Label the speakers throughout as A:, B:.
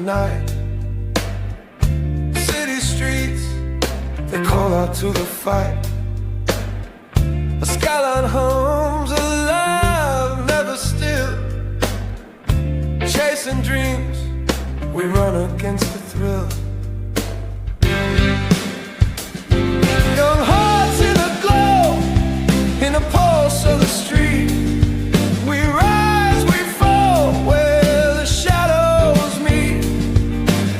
A: night. City streets, they call out to the fight. A skyline homes alive, never still. Chasing dreams, we run against the thrill. Young hearts in a glow, in the pulse of the street. We rise, we fall, where the shadows meet.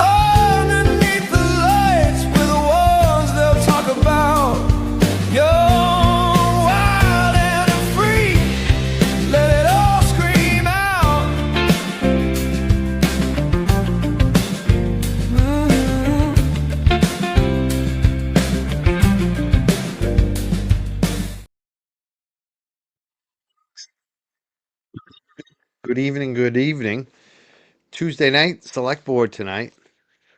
A: Underneath the lights, we're the ones they'll talk about. Young, wild and free, let it all scream out.
B: Good evening, good evening. Tuesday night, select board tonight.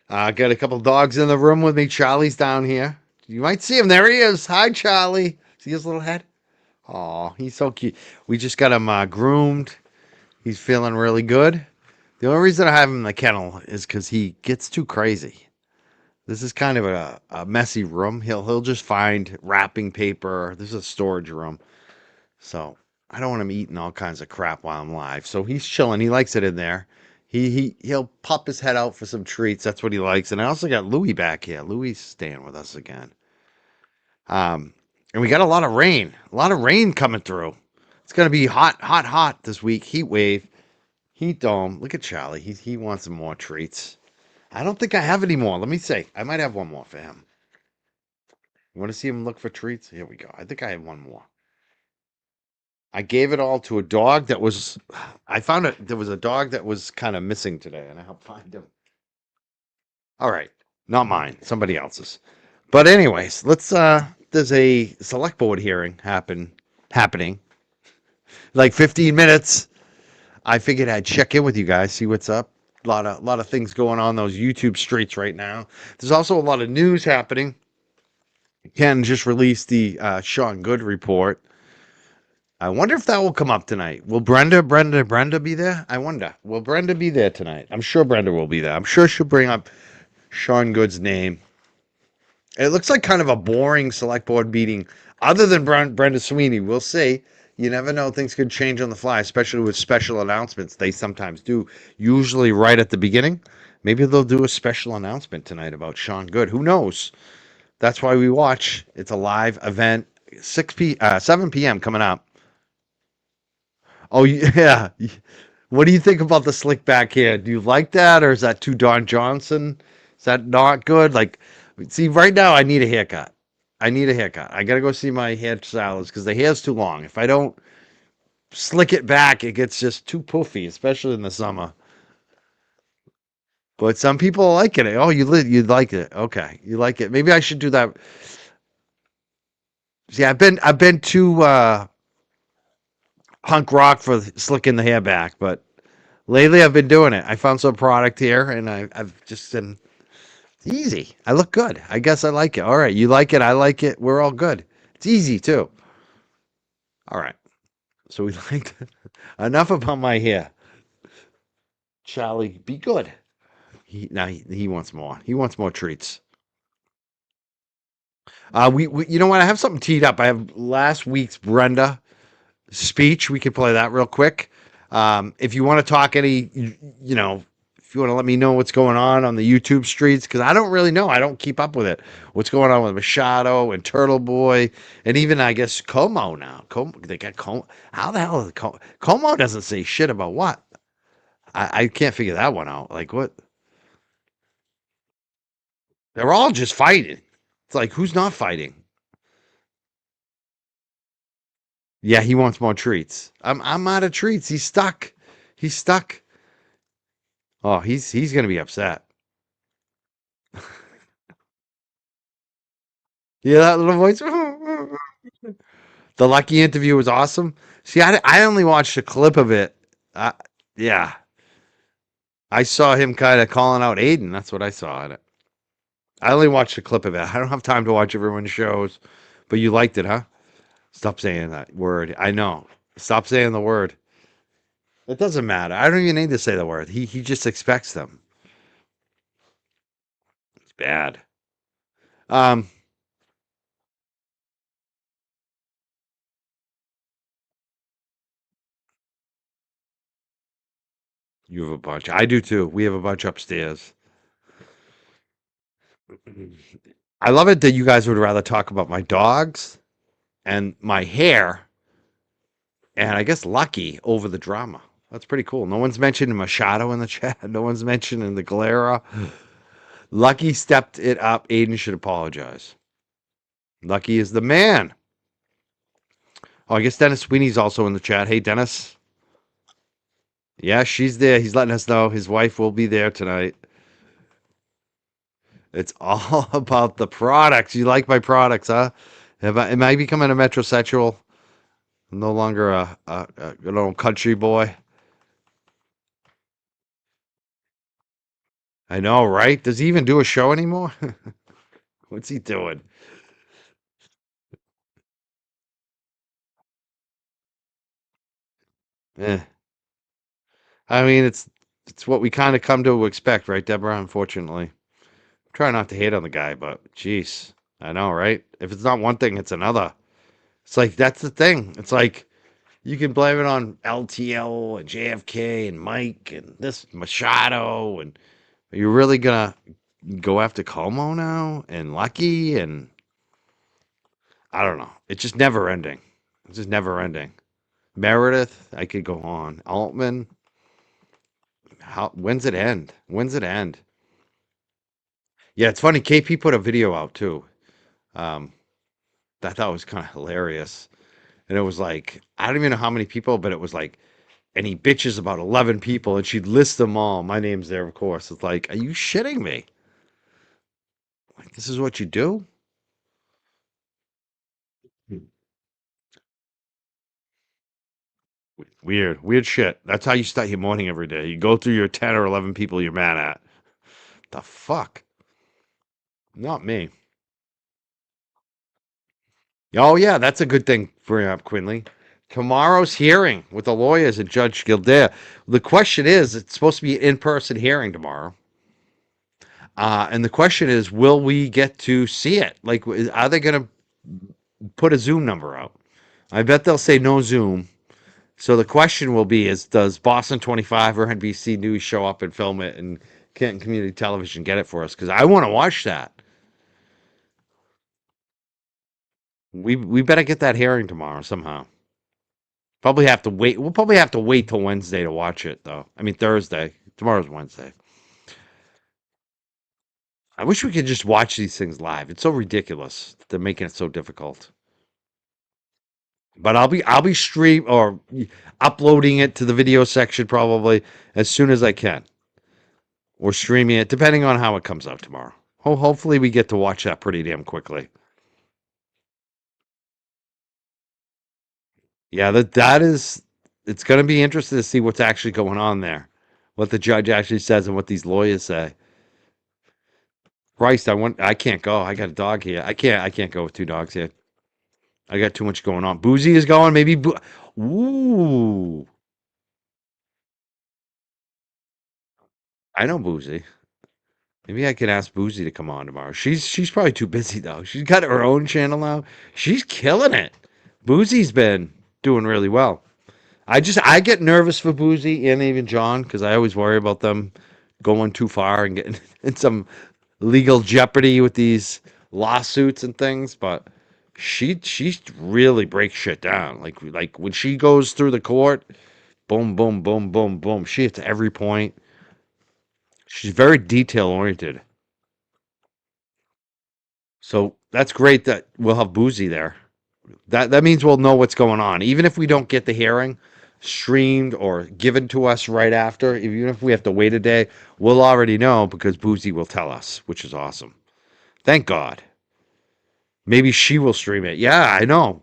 B: Got a couple dogs in the room with me. Charlie's down here. You might see him. There he is. Hi, Charlie. See his little head? Oh, he's so cute. We just got him groomed. He's feeling really good. The only reason I have him in the kennel is because he gets too crazy. This is kind of a messy room. He'll just find wrapping paper. This is a storage room. So I don't want him eating all kinds of crap while I'm live. So he's chilling. He likes it in there. He'll pop his head out for some treats. That's what he likes. And I also got Louie back here. Louie's staying with us again. And we got a lot of rain. A lot of rain coming through. It's gonna be hot, hot, hot this week. Heat wave, heat dome. Look at Charlie. He wants some more treats. I don't think I have any more. Let me see. I might have one more for him. You want to see him look for treats? Here we go. I think I have one more. I gave it all to a dog that was, I found it, there was a dog that was kind of missing today, and I helped find him. All right, not mine, somebody else's. But anyways, let's, there's a select board hearing happening, like 15 minutes. I figured I'd check in with you guys, see what's up. A lot of things going on those YouTube streets right now. There's also a lot of news happening. Ken just released the Sean Good report. I wonder if that will come up tonight. Will Brenda be there? I wonder. Will Brenda be there tonight? I'm sure Brenda will be there. I'm sure she'll bring up Sean Good's name. It looks like kind of a boring select board meeting, other than Brenda Sweeney. We'll see. You never know. Things could change on the fly, especially with special announcements. They sometimes do, usually right at the beginning. Maybe they'll do a special announcement tonight about Sean Good. Who knows? That's why we watch. It's a live event. 7 p.m. coming up. Oh, yeah. What do you think about the slick back hair? Do you like that, or is that too Don Johnson? Is that not good? Like, see, right now I need a haircut. I got to go see my hairstylist because the hair's too long. If I don't slick it back, it gets just too poofy, especially in the summer. But some people like it. Oh, you like it. Okay, you like it. Maybe I should do that. See, I've been too punk rock for slicking the hair back, but lately I've been doing it. I found some product here, and I've just been easy. I look good. I guess I like it. All right, you like it. I like it. We're all good. It's easy too. All right. So we like enough about my hair. Charlie, be good. He wants more. He wants more treats. We you know what? I have something teed up. I have last week's Brenda speech. We could play that real quick. If you want to talk any, you know, if you want to let me know what's going on the YouTube streets, because I don't really know. I don't keep up with it. What's going on with Machado and Turtle Boy, and even, I guess, Como now. They got Como. How the hell is Como? Como doesn't say shit about what? I can't figure that one out. Like, what? They're all just fighting. It's like, who's not fighting? Yeah, he wants more treats. I'm out of treats. He's stuck. He's stuck. Oh, he's gonna be upset. Yeah, that little voice. The Lucky interview was awesome. See, I only watched a clip of it. Yeah, I saw him kind of calling out Aiden. That's what I saw in it. I only watched a clip of it. I don't have time to watch everyone's shows. But you liked it, huh? Stop saying that word. I know. Stop saying the word. It doesn't matter. I don't even need to say the word. He just expects them. Bad. Um, you have a bunch. I do too. We have a bunch upstairs. I love it that you guys would rather talk about my dogs and my hair and I guess Lucky over the drama. That's pretty cool. No one's mentioning Machado in the chat. No one's mentioning the Galera. Lucky stepped it up. Aiden should apologize. Lucky is the man. Oh, I guess Dennis Sweeney's also in the chat. Hey, Dennis. Yeah, she's there. He's letting us know his wife will be there tonight. It's all about the products. You like my products, huh? Am I becoming a metrosexual? I'm no longer a good old country boy. I know, right? Does he even do a show anymore? What's he doing? Eh. I mean, it's what we kind of come to expect, right, Deborah? Unfortunately, try not to hate on the guy, but jeez, I know, right? If it's not one thing, it's another. It's like that's the thing. It's like you can blame it on LTL and JFK and Mike and this Machado, and are you really gonna go after Como now and Lucky and I don't know. It's just never ending. It's just never ending. Meredith, I could go on. Altman, when's it end? When's it end? Yeah, it's funny. KP put a video out too. Um, that I thought was kind of hilarious. And it was like, I don't even know how many people, but it was like, and he bitches about 11 people and she'd list them all. My name's there, of course. It's like, are you shitting me? Like, this is what you do? Weird, weird shit. That's how you start your morning every day. You go through your 10 or 11 people you're mad at. The fuck? Not me. Oh, yeah, that's a good thing for up, Quinley. Tomorrow's hearing with the lawyers and Judge Gildea. The question is, it's supposed to be an in-person hearing tomorrow. And the question is, will we get to see it? Like, are they going to put a Zoom number out? I bet they'll say no Zoom. So the question will be: is does Boston 25 or NBC News show up and film it, and Canton Community Television get it for us? Because I want to watch that. We better get that hearing tomorrow somehow. Probably have to wait. We'll probably have to wait till Wednesday to watch it, though. I mean Thursday. Tomorrow's Wednesday. I wish we could just watch these things live. It's so ridiculous. They're making it so difficult. But I'll be stream or uploading it to the video section probably as soon as I can, or streaming it depending on how it comes out tomorrow. Hopefully we get to watch that pretty damn quickly. Yeah, that is. It's going to be interesting to see what's actually going on there, what the judge actually says, and what these lawyers say. Christ, I can't go. I got a dog here. I can't go with two dogs here. I got too much going on. Boozy is going. Maybe. Ooh, I know Boozy. Maybe I could ask Boozy to come on tomorrow. She's probably too busy though. She's got her own channel now. She's killing it. Boozy's been doing really well. I get nervous for Boozy and even John because I always worry about them going too far and getting in some legal jeopardy with these lawsuits and things. But she really breaks shit down. Like when she goes through the court, boom, boom, boom, boom, boom. She hits every point. She's very detail oriented. So that's great that we'll have Boozy there. That means we'll know what's going on. Even if we don't get the hearing streamed or given to us right after, even if we have to wait a day, we'll already know because Boozy will tell us, which is awesome. Thank God. Maybe she will stream it. Yeah, I know.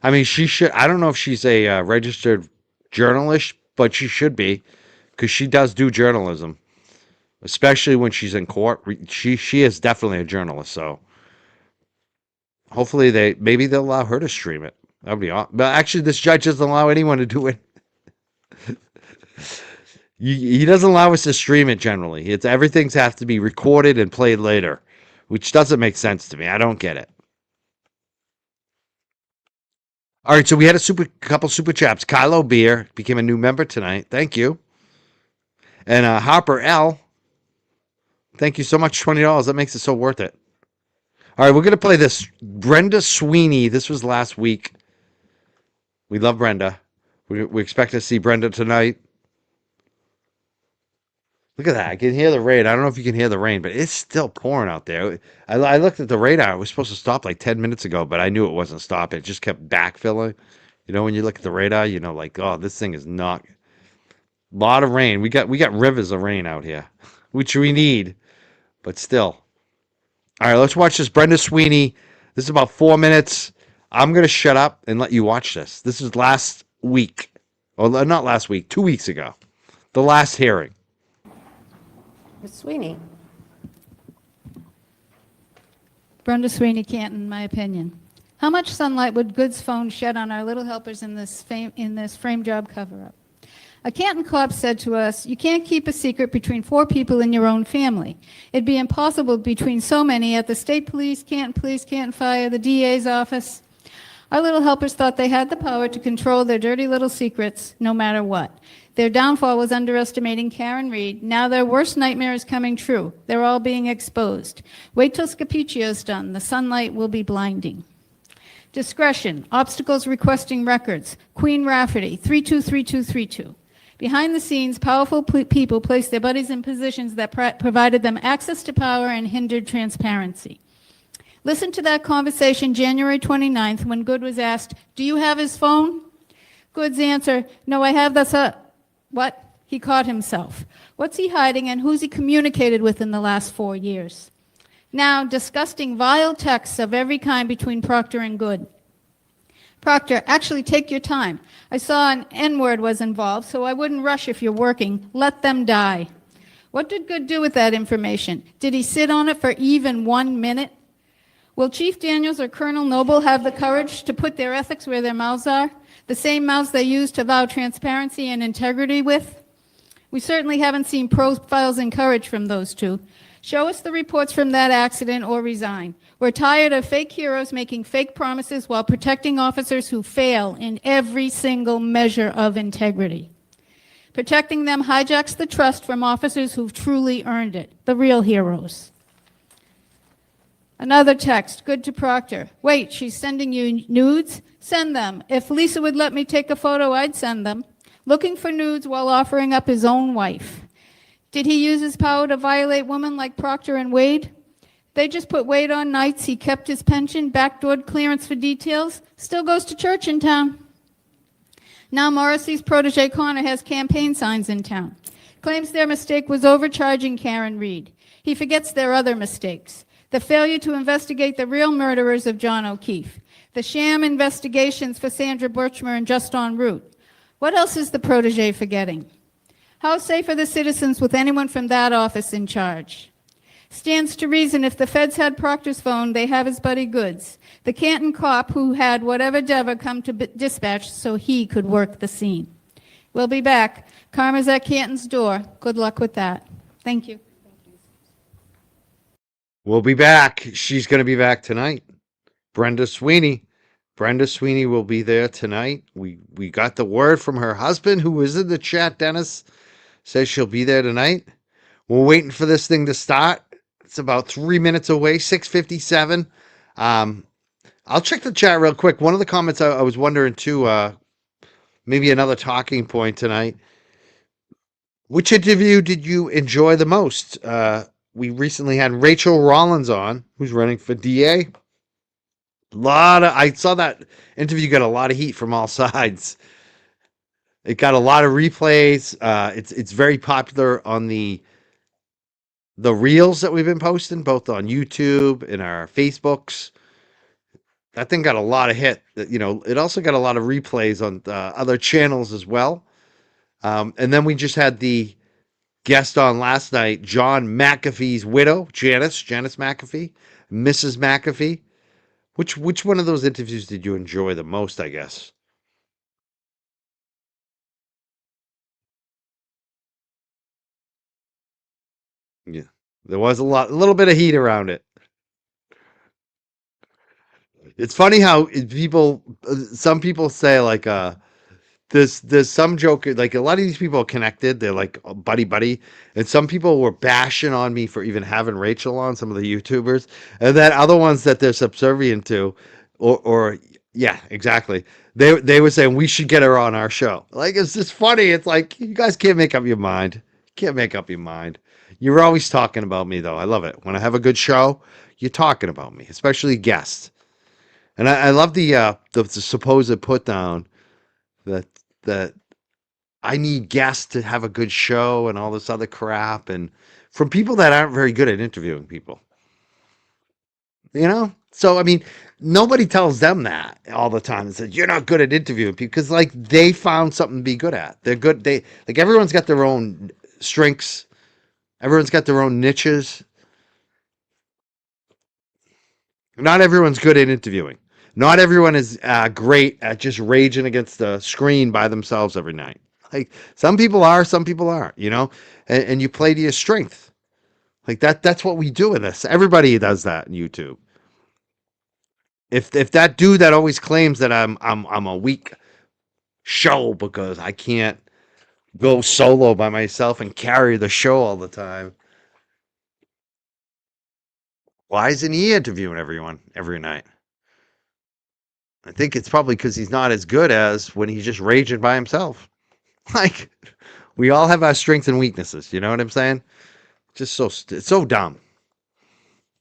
B: I mean, she should. I don't know if she's a registered journalist, but she should be because she does do journalism, especially when she's in court. She is definitely a journalist. So hopefully maybe they'll allow her to stream it. That'd be awesome. But actually, this judge doesn't allow anyone to do it. He doesn't allow us to stream it generally. Everything's have to be recorded and played later. which doesn't make sense to me. I don't get it. All right, so we had a couple super chats. Kylo Beer became a new member tonight. Thank you. And Harper L. Thank you so much. $20. That makes it so worth it. All right, we're gonna play this. Brenda Sweeney. This was last week. We love Brenda. We expect to see Brenda tonight. Look at that. I can hear the rain. I don't know if you can hear the rain, but it's still pouring out there. I looked at the radar. It was supposed to stop like 10 minutes ago, but I knew it wasn't stopping. It just kept backfilling. You know, when you look at the radar, you know, like, oh, this thing is not. A lot of rain. We got rivers of rain out here, which we need, but still. All right, let's watch this. Brenda Sweeney. This is about 4 minutes. I'm going to shut up and let you watch this. This is last week. Or not last week, 2 weeks ago. The last hearing.
C: Ms. Sweeney.
D: Brenda Sweeney, Canton, in my opinion. How much sunlight would Good's phone shed on our little helpers in this frame job cover-up? A Canton cop said to us, "You can't keep a secret between 4 people in your own family. It'd be impossible between so many at the state police, Canton Fire, the DA's office." Our little helpers thought they had the power to control their dirty little secrets, no matter what. Their downfall was underestimating Karen Reed. Now their worst nightmare is coming true. They're all being exposed. Wait till Scapicchio's done. The sunlight will be blinding. Discretion, obstacles requesting records. Queen Rafferty, 323232. Behind the scenes, powerful people placed their buddies in positions that provided them access to power and hindered transparency. Listen to that conversation January 29th when Good was asked, "Do you have his phone?" Good's answer, "No, I have the What? He caught himself. What's he hiding and who's he communicated with in the last 4 years? Now, disgusting, vile texts of every kind between Proctor and Good. Proctor, actually take your time. I saw an N-word was involved, so I wouldn't rush if you're working. Let them die. What did Good do with that information? Did he sit on it for even 1 minute? Will Chief Daniels or Colonel Noble have the courage to put their ethics where their mouths are? The same mouths they use to vow transparency and integrity with? We certainly haven't seen profiles and courage from those two. Show us the reports from that accident or resign. We're tired of fake heroes making fake promises while protecting officers who fail in every single measure of integrity. Protecting them hijacks the trust from officers who've truly earned it, the real heroes. Another text, Good to Proctor. Wait, she's sending you nudes? Send them. If Lisa would let me take a photo, I'd send them. Looking for nudes while offering up his own wife. Did he use his power to violate women like Proctor and Wade? They just put Wade on nights. He kept his pension, backdoored clearance for details, still goes to church in town. Now Morrissey's protege Connor has campaign signs in town. Claims their mistake was overcharging Karen Reed. He forgets their other mistakes. The failure to investigate the real murderers of John O'Keefe. The sham investigations for Sandra Birchmer and Just en Route. What else is the protege forgetting? How safe are the citizens with anyone from that office in charge? Stands to reason if the feds had Proctor's phone, they have his buddy Goods, the Canton cop who had whatever Dever come to dispatch so he could work the scene. We'll be back. Karma's at Canton's door. Good luck with that. Thank you.
B: We'll be back. She's going to be back tonight. Brenda Sweeney. Brenda Sweeney will be there tonight. We got the word from her husband, who was in the chat, Dennis. Says she'll be there tonight. We're waiting for this thing to start. It's about 3 minutes away, 6:57. I'll check the chat real quick. One of the comments I was wondering too, maybe another talking point tonight. Which interview did you enjoy the most? We recently had Rachel Rollins on, who's running for DA. I saw that interview got a lot of heat from all sides. It got a lot of replays. It's very popular on the reels that we've been posting, both on YouTube and our Facebooks. That thing got a lot of hit. You know, it also got a lot of replays on other channels as well. And then we just had the guest on last night, John McAfee's widow, Janice McAfee, Mrs. McAfee. Which one of those interviews did you enjoy the most, I guess? Yeah. There was a little bit of heat around it. It's funny how some people say like, there's some joke, like a lot of these people are connected. They're like buddy buddy, and some people were bashing on me for even having Rachel on, some of the YouTubers, and then other ones that they're subservient to, or yeah, exactly. They were saying we should get her on our show. Like it's just funny. It's like you guys can't make up your mind. Can't make up your mind. You're always talking about me though. I love it. When I have a good show, you're talking about me, especially guests. And I love the supposed put down that that I need guests to have a good show and all this other crap, and from people that aren't very good at interviewing people. So I mean, nobody tells them that all the time and says you're not good at interviewing people because like they found something to be good at. They're good. They like everyone's got their own strengths. Everyone's got their own niches. Not everyone's good at interviewing. Not everyone is great at just raging against the screen by themselves every night. Like some people are, some people aren't, and you play to your strength. Like that's what we do in this. Everybody does that in YouTube. If that dude that always claims that I'm a weak show because I can't go solo by myself and carry the show all the time, why isn't he interviewing everyone every night? I think it's probably because he's not as good as when he's just raging by himself. Like, we all have our strengths and weaknesses. You know what I'm saying? Just it's so dumb.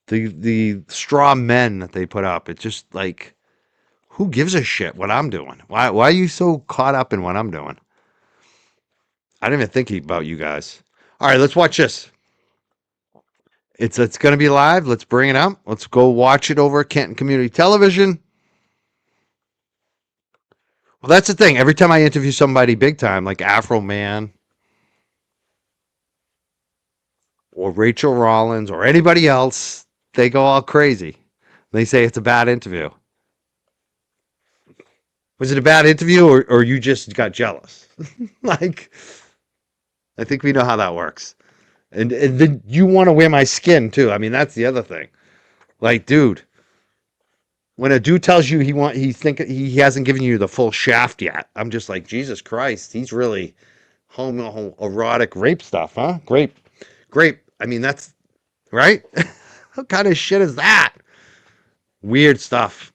B: The straw men that they put up. It's just like, who gives a shit what I'm doing? Why are you so caught up in what I'm doing? I didn't even think about you guys. All right, let's watch this. It's going to be live. Let's bring it up. Let's go watch it over at Canton Community Television. Well, that's the thing. Every time I interview somebody big time, like Afro Man or Rachel Rollins or anybody else, they go all crazy. They say it's a bad interview. Was it a bad interview or you just got jealous? Like, I think we know how that works. And then you want to wear my skin too. I mean, that's the other thing. Like, dude, when a dude tells you he hasn't given you the full shaft yet, I'm just like, Jesus Christ, he's really homoerotic rape stuff, huh? Grape. I mean, that's right. What kind of shit is that? Weird stuff.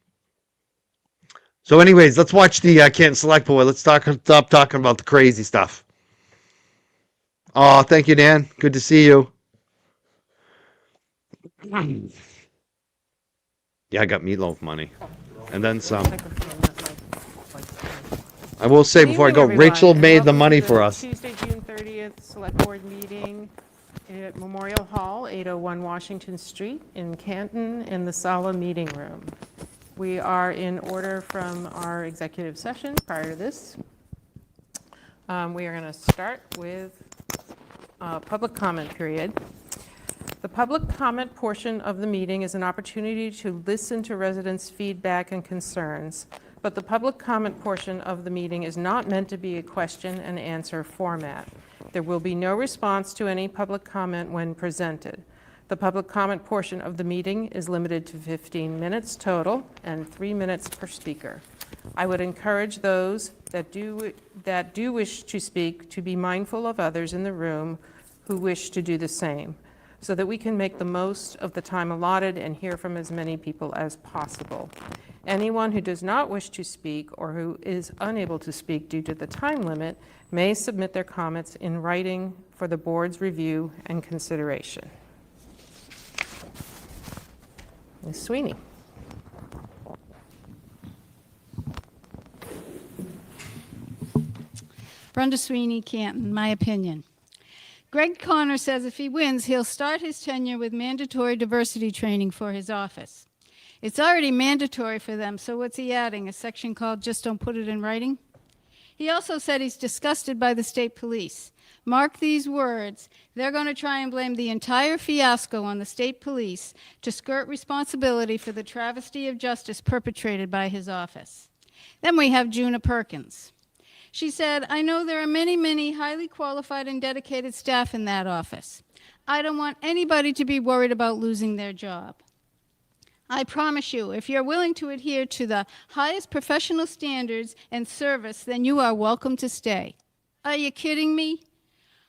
B: So, anyways, let's watch the Canton Select Board. Let's stop talking about the crazy stuff. Oh, thank you, Dan. Good to see you. Yeah, I got meatloaf money. And then some. I will say before I go, Rachel made the money for us.
C: Tuesday, June 30th, Select Board meeting at Memorial Hall, 801 Washington Street in Canton, in the Sala Meeting Room. We are in order from our executive session prior to this. We are going to start with public comment period. The public comment portion of the meeting is an opportunity to listen to residents' feedback and concerns, but the public comment portion of the meeting is not meant to be a question and answer format. There will be no response to any public comment when presented. The public comment portion of the meeting is limited to 15 minutes total and 3 minutes per speaker. I would encourage those that do wish to speak to be mindful of others in the room who wish to do the same, so that we can make the most of the time allotted and hear from as many people as possible. Anyone who does not wish to speak or who is unable to speak due to the time limit may submit their comments in writing for the board's review and consideration. Ms. Sweeney.
D: Brenda Sweeney, Canton, my opinion. Greg Conner says if he wins, he'll start his tenure with mandatory diversity training for his office. It's already mandatory for them, so what's he adding? A section called Just Don't Put It in Writing? He also said he's disgusted by the state police. Mark these words. They're going to try and blame the entire fiasco on the state police to skirt responsibility for the travesty of justice perpetrated by his office. Then we have Juna Perkins. She said, I know there are many, many highly qualified and dedicated staff in that office. I don't want anybody to be worried about losing their job. I promise you, if you're willing to adhere to the highest professional standards and service, then you are welcome to stay. Are you kidding me?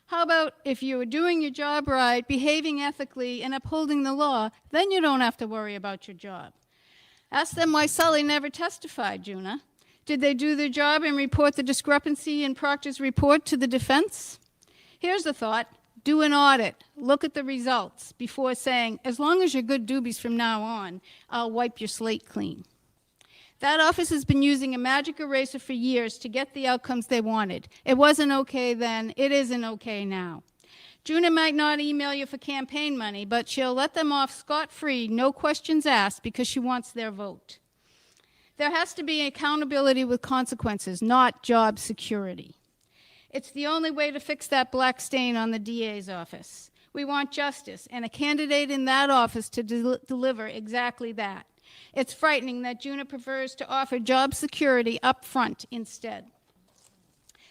D: How about if you are doing your job right, behaving ethically, and upholding the law, then you don't have to worry about your job. Ask them why Sully never testified, Juna. Did they do their job and report the discrepancy in Proctor's report to the defense? Here's the thought. Do an audit. Look at the results before saying, as long as you're good doobies from now on, I'll wipe your slate clean. That office has been using a magic eraser for years to get the outcomes they wanted. It wasn't okay then. It isn't okay now. Juna might not email you for campaign money, but she'll let them off scot-free, no questions asked, because she wants their vote. There has to be accountability with consequences, not job security. It's the only way to fix that black stain on the DA's office. We want justice, and a candidate in that office to deliver exactly that. It's frightening that Juna prefers to offer job security up front instead.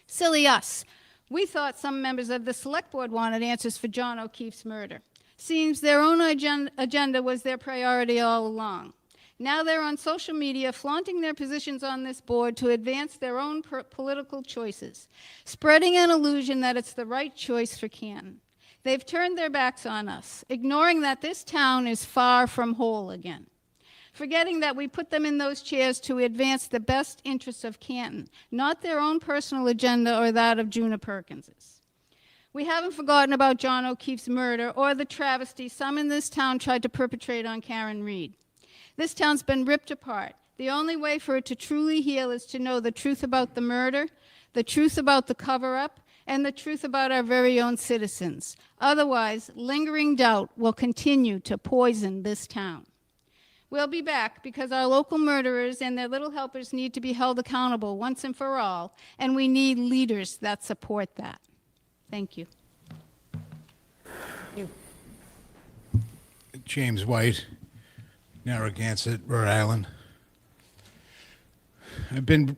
D: Silly us. We thought some members of the select board wanted answers for John O'Keefe's murder. Seems their own agenda was their priority all along. Now they're on social media flaunting their positions on this board to advance their own political choices, spreading an illusion that it's the right choice for Canton. They've turned their backs on us, ignoring that this town is far from whole again, forgetting that we put them in those chairs to advance the best interests of Canton, not their own personal agenda or that of Juna Perkins's. We haven't forgotten about John O'Keefe's murder or the travesty some in this town tried to perpetrate on Karen Reed. This town's been ripped apart. The only way for it to truly heal is to know the truth about the murder, the truth about the cover-up, and the truth about our very own citizens. Otherwise, lingering doubt will continue to poison this town. We'll be back because our local murderers and their little helpers need to be held accountable once and for all, and we need leaders that support that. Thank you.
E: James White, Narragansett, Rhode Island. I've been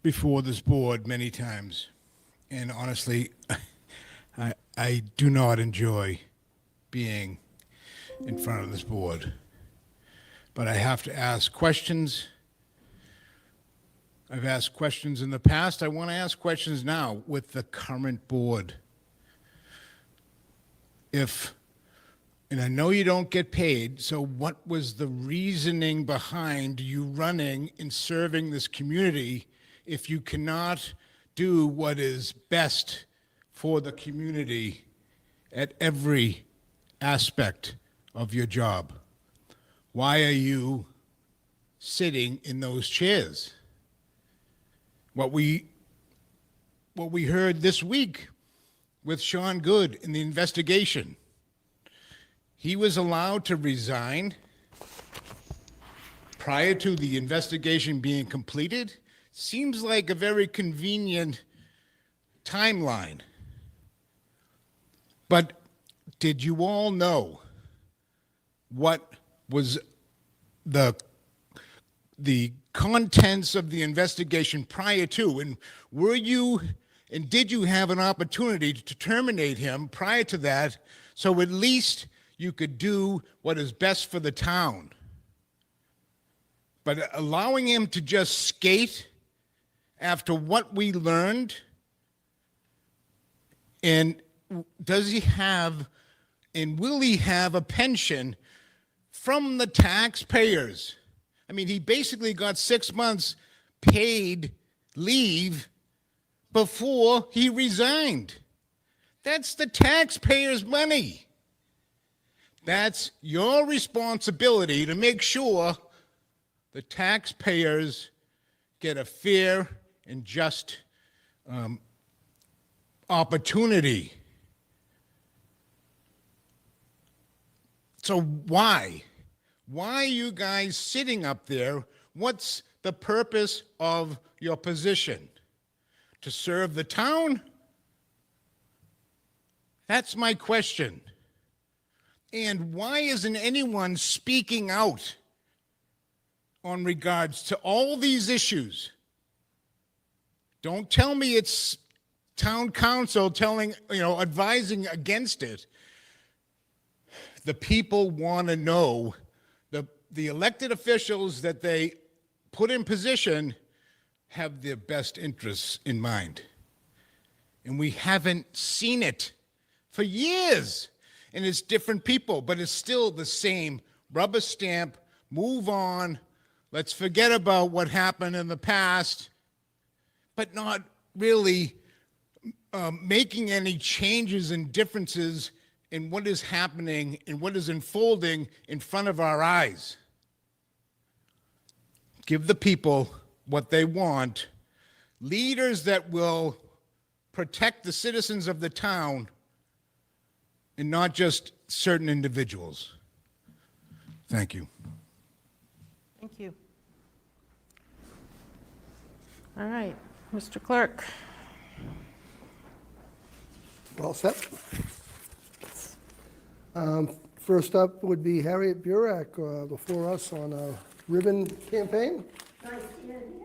E: before this board many times, and honestly, I do not enjoy being in front of this board. But I have to ask questions. I've asked questions in the past. I want to ask questions now with the current board. And I know you don't get paid, so what was the reasoning behind you running and serving this community if you cannot do what is best for the community at every aspect of your job? Why are you sitting in those chairs? What we heard this week with Sean Good in the investigation, he was allowed to resign prior to the investigation being completed. Seems like a very convenient timeline. But did you all know what was the contents of the investigation prior to, and did you have an opportunity to terminate him prior to that, so at least you could do what is best for the town? But allowing him to just skate after what we learned, and does he have, and will he have a pension from the taxpayers? I mean, he basically got 6 months paid leave before he resigned. That's the taxpayers' money. That's your responsibility to make sure the taxpayers get a fair and just opportunity. So why? Why are you guys sitting up there? What's the purpose of your position? To serve the town? That's my question. And why isn't anyone speaking out on regards to all these issues? Don't tell me it's town council advising against it. The people want to know the elected officials that they put in position have their best interests in mind. And we haven't seen it for years. And it's different people, but it's still the same rubber stamp, move on, let's forget about what happened in the past, but not really making any changes and differences in what is happening and what is unfolding in front of our eyes. Give the people what they want, leaders that will protect the citizens of the town and not just certain individuals. Thank you.
C: Thank you. All right, Mr. Clerk.
F: All set? First up would be Harriet Burek before us on a ribbon campaign.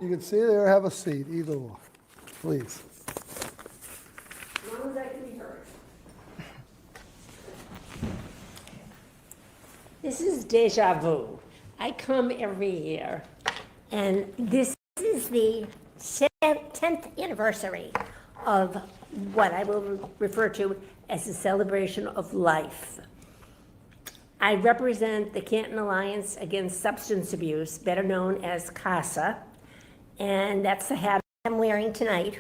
F: You can see there, have a seat, either or, please.
G: As long as I can be heard. This is deja vu. I come every year, and this is the 10th anniversary of what I will refer to as a celebration of life. I represent the Canton Alliance Against Substance Abuse, better known as CASA, and that's the hat I'm wearing tonight.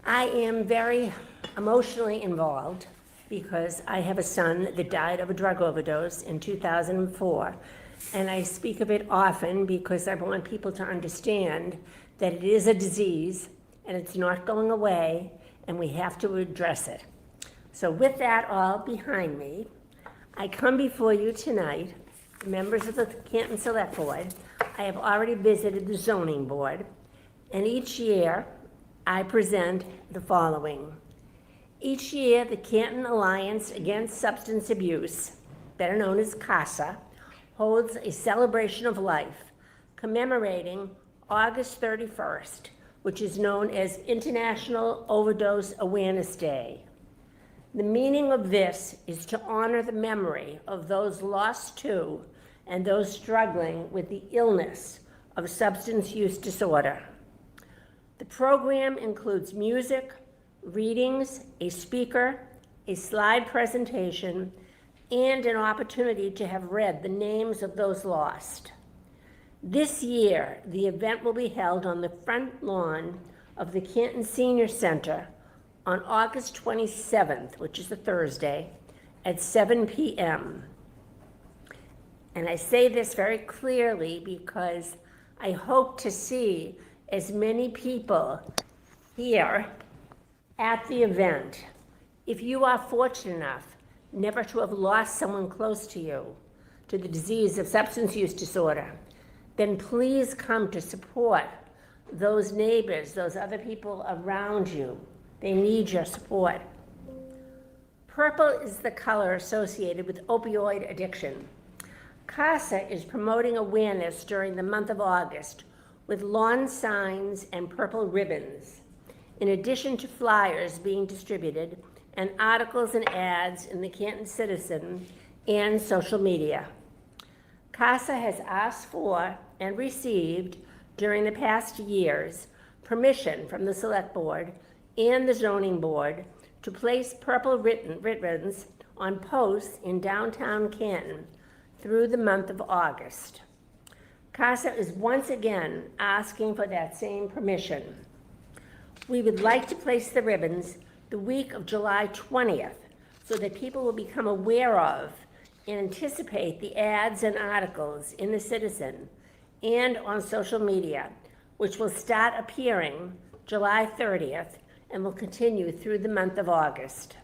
G: I am very emotionally involved because I have a son that died of a drug overdose in 2004, and I speak of it often because I want people to understand that it is a disease and it's not going away, and we have to address it. So with that all behind me, I come before you tonight, members of the Canton Select Board. I have already visited the zoning board, and each year I present the following. Each year, the Canton Alliance Against Substance Abuse, better known as CASA, holds a celebration of life commemorating August 31st, which is known as International Overdose Awareness Day. The meaning of this is to honor the memory of those lost to and those struggling with the illness of substance use disorder. The program includes music, readings, a speaker, a slide presentation, and an opportunity to have read the names of those lost. This year, the event will be held on the front lawn of the Canton Senior Center on August 27th, which is a Thursday, at 7 p.m. And I say this very clearly because I hope to see as many people here at the event. If you are fortunate enough never to have lost someone close to you to the disease of substance use disorder, then please come to support those neighbors, those other people around you. They need your support. Purple is the color associated with opioid addiction. CASA is promoting awareness during the month of August with lawn signs and purple ribbons, in addition to flyers being distributed and articles and ads in the Canton Citizen and social media. CASA has asked for and received during the past years permission from the Select Board and the Zoning Board to place purple ribbons on posts in downtown Canton through the month of August. CASA is once again asking for that same permission. We would like to place the ribbons the week of July 20th so that people will become aware of and anticipate the ads and articles in the Citizen and on social media, which will start appearing July 30th and will continue through the month of August.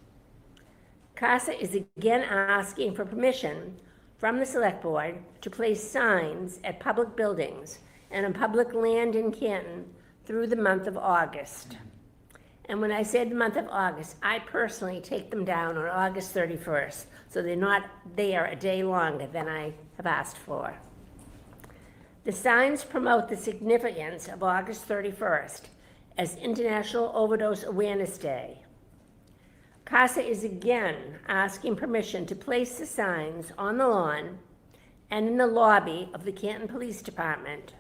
G: CASA is again asking for permission from the Select Board to place signs at public buildings and on public land in Canton through the month of August. And when I say the month of August, I personally take them down on August 31st, so they're not there a day longer than I have asked for. The signs promote the significance of August 31st as International Overdose Awareness Day. CASA is again asking permission to place the signs on the lawn and in the lobby of the Canton Police Department,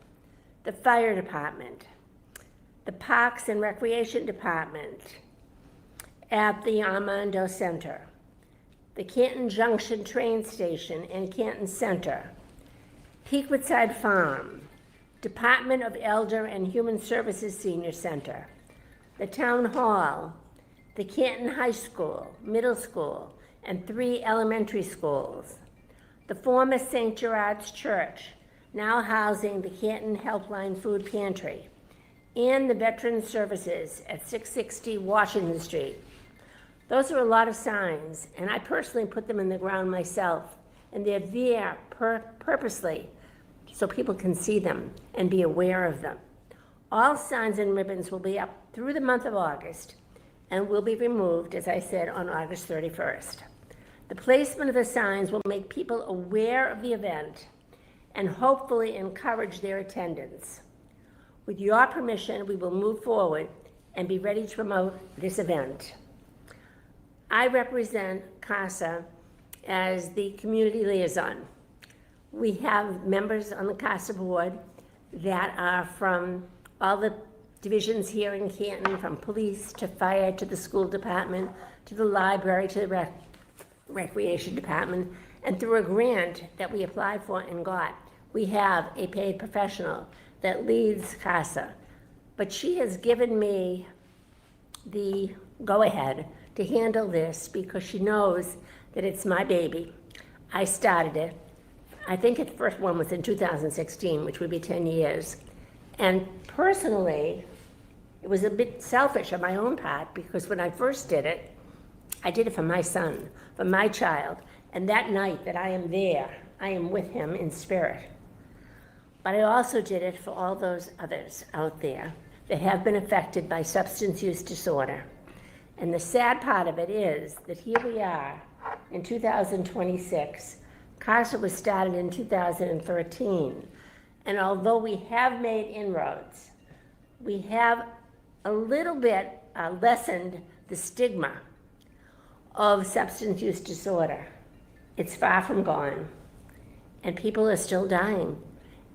G: the Fire Department, the Parks and Recreation Department, at the Armando Center, the Canton Junction train station and Canton Center, Peakwoodside Farm, Department of Elder and Human Services Senior Center, the Town Hall, the Canton High School, Middle School, and 3 elementary schools, the former St. Gerard's Church, now housing the Canton Helpline Food Pantry, and the Veterans Services at 660 Washington Street. Those are a lot of signs, and I personally put them in the ground myself, and they're there purposely so people can see them and be aware of them. All signs and ribbons will be up through the month of August and will be removed, as I said, on August 31st. The placement of the signs will make people aware of the event and hopefully encourage their attendance. With your permission, we will move forward and be ready to promote this event. I represent CASA as the community liaison. We have members on the CASA board that are from all the divisions here in Canton, from police to fire to the school department to the library to the recreation department. And through a grant that we applied for and got, we have a paid professional that leads CASA. But she has given me the go-ahead to handle this because she knows that it's my baby. I started it. I think the first one was in 2016, which would be 10 years. And personally, it was a bit selfish on my own part because when I first did it, I did it for my son, for my child. And that night that I am there, I am with him in spirit. But I also did it for all those others out there that have been affected by substance use disorder. And the sad part of it is that here we are in 2026. CASA was started in 2013. And although we have made inroads, we have a little bit lessened the stigma of substance use disorder. It's far from gone, and people are still dying.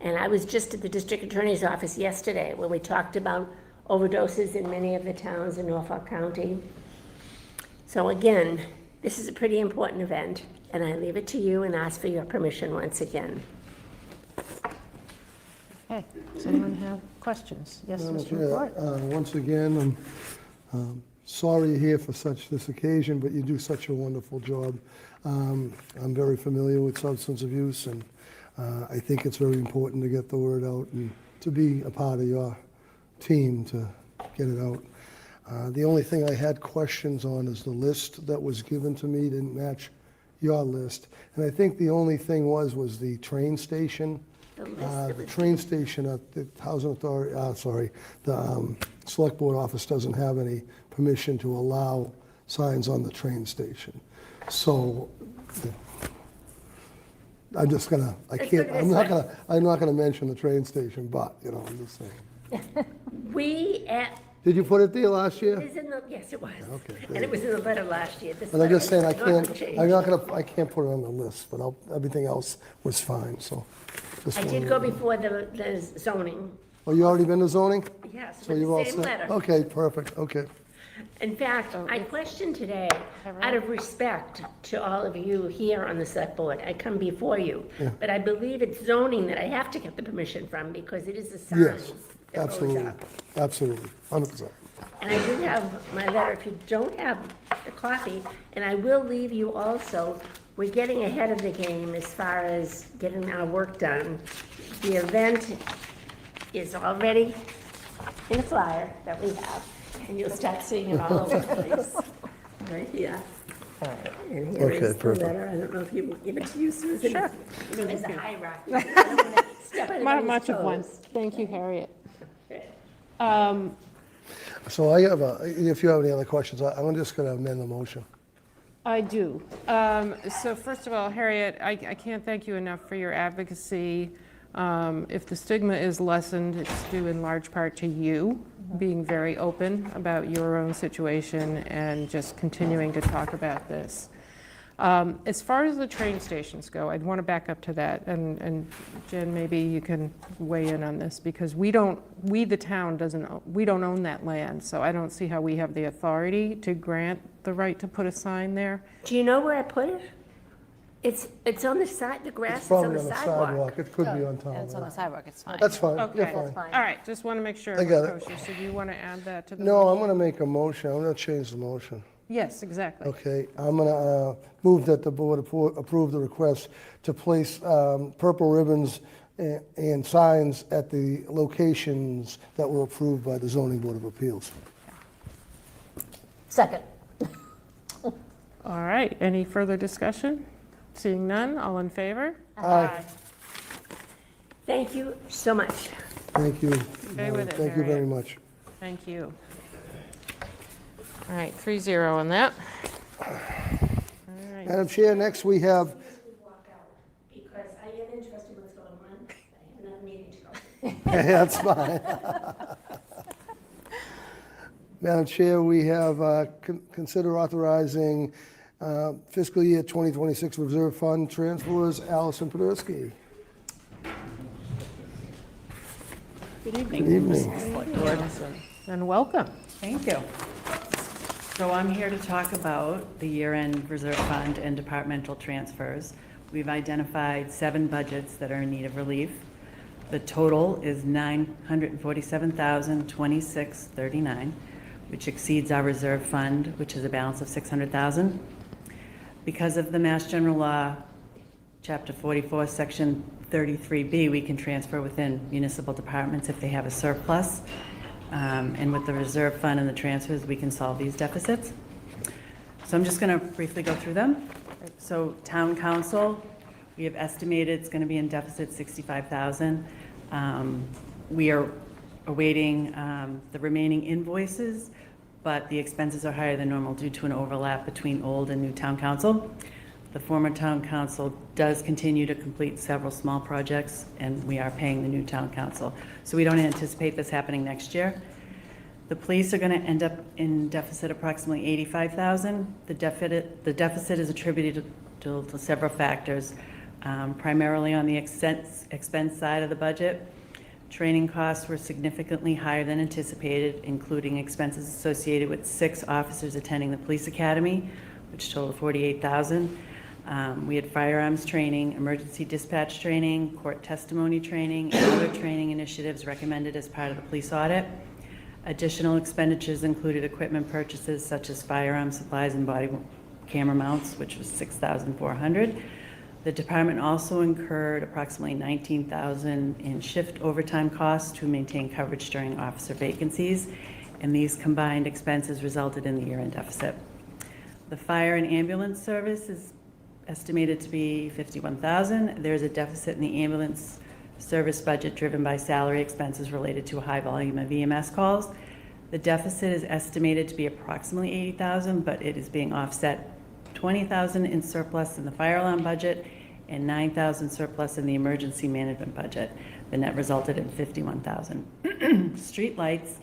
G: And I was just at the district attorney's office yesterday where we talked about overdoses in many of the towns in Norfolk County. So again, this is a pretty important event, and I leave it to you and ask for your permission once again.
C: Okay, does anyone have questions? Yes, Mr. McCourt?
F: Once again, I'm sorry you're here for this occasion, but you do such a wonderful job. I'm very familiar with substance abuse, and I think it's very important to get the word out and to be a part of your team to get it out. The only thing I had questions on is the list that was given to me didn't match your list. And I think the only thing was the train station. The train station at the Housing Authority, the Select Board office doesn't have any permission to allow signs on the train station. So I'm just gonna, I'm not gonna mention the train station, but, I'm just saying. Did you put it there last year?
G: Yes, it was.
F: Okay,
G: And it was in the letter last year. This
F: And I'm just saying,
G: letter has not changed.
F: I can't put it on the list, but everything else was fine, so. just
G: I did
F: wanted
G: go
F: to-
G: before the zoning,
F: Oh, you already been to zoning?
G: yes,
F: So
G: with
F: you're all
G: the same
F: set?
G: letter.
F: Okay, perfect, okay.
G: In fact, I questioned today, out of respect to all of you here on the select board, I come before you.
F: Yeah.
G: But I believe it's zoning that I have to get the permission from because it is a sign
F: Yes,
G: that goes
F: absolutely,
G: up.
F: absolutely, 100%.
G: And I do have my letter, if you don't have the copy, and I will leave you also, we're getting ahead of the game as far as getting our work done. The event is already in the flyer that we have, and you'll start seeing it all over the place, right here. And here
F: Okay,
G: is the
F: perfect.
G: letter, I don't know if you will give it to you, Susan.
C: Sure.
G: There's a hierarchy. I don't wanna step on
C: Not
G: anybody's
C: much of one.
G: toes.
C: Thank you, Harriet.
F: So if you have any other questions, I'm just gonna amend the motion.
C: I do. So first of all, Harriet, I can't thank you enough for your advocacy. If the stigma is lessened, it's due in large part to you being very open about your own situation and just continuing to talk about this. As far as the train stations go, I'd want to back up to that, and Jen, maybe you can weigh in on this, because we, the town, we don't own that land, so I don't see how we have the authority to grant the right to put a sign there.
G: Do you know where I put it? It's on the side, the grass
F: It's
G: is on
F: probably
G: the
F: on the
G: sidewalk.
F: sidewalk. It could be on top
H: Yeah,
F: of
H: it's on the
F: that.
H: sidewalk, it's fine.
F: That's fine,
C: Okay.
F: you're fine.
C: All right, just want to make sure
F: I
C: it
F: got
C: was
F: it.
C: kosher. So do you want to add that to the?
F: No, I'm
C: motion?
F: going to make a motion. I'm going to change the motion.
C: Yes, exactly.
F: Okay, I'm going to move that the board approve the request to place purple ribbons and signs at the locations that were approved by the zoning board of appeals.
H: Second.
C: All right, any further discussion? Seeing none, all in favor?
F: Aye.
G: Thank you so much.
F: Thank you.
C: Stay with it,
F: Thank you very
C: Marianne.
F: much.
C: Thank you. All right, 3-0 on that. All right.
F: Madam Chair, next we have,
G: Walk out, because I am interested in what's going on. I have another meeting to go to.
F: that's fine. Madam Chair, we have consider authorizing fiscal year 2026 reserve fund transfers. Allison Podersky.
I: Good evening.
F: Good evening.
C: Allison, and welcome.
I: Thank you. So I'm here to talk about the year-end reserve fund and departmental transfers. We've identified 7 budgets that are in need of relief. The total is $947,026.39, which exceeds our reserve fund, which is a balance of $600,000. Because of the Mass General Law, Chapter 44, Section 33B, we can transfer within municipal departments if they have a surplus. And with the reserve fund and the transfers, we can solve these deficits. So I'm just going to briefly go through them. So town council, we have estimated it's going to be in deficit $65,000. We are awaiting the remaining invoices, but the expenses are higher than normal due to an overlap between old and new town council. The former town council does continue to complete several small projects, and we are paying the new town council. So we don't anticipate this happening next year. The police are going to end up in deficit approximately $85,000. The deficit is attributed to several factors, primarily on the expense side of the budget. Training costs were significantly higher than anticipated, including expenses associated with 6 officers attending the police academy, which totaled $48,000. We had firearms training, emergency dispatch training, court testimony training, and other training initiatives recommended as part of the police audit. Additional expenditures included equipment purchases such as firearm supplies and body camera mounts, which was $6,400. The department also incurred approximately $19,000 in shift overtime costs to maintain coverage during officer vacancies, and these combined expenses resulted in the year-end deficit. The fire and ambulance service is estimated to be $51,000. There's a deficit in the ambulance service budget driven by salary expenses related to a high volume of EMS calls. The deficit is estimated to be approximately $80,000, but it is being offset $20,000 in surplus in the fire alarm budget and $9,000 surplus in the emergency management budget. The net resulted in $51,000. Street lights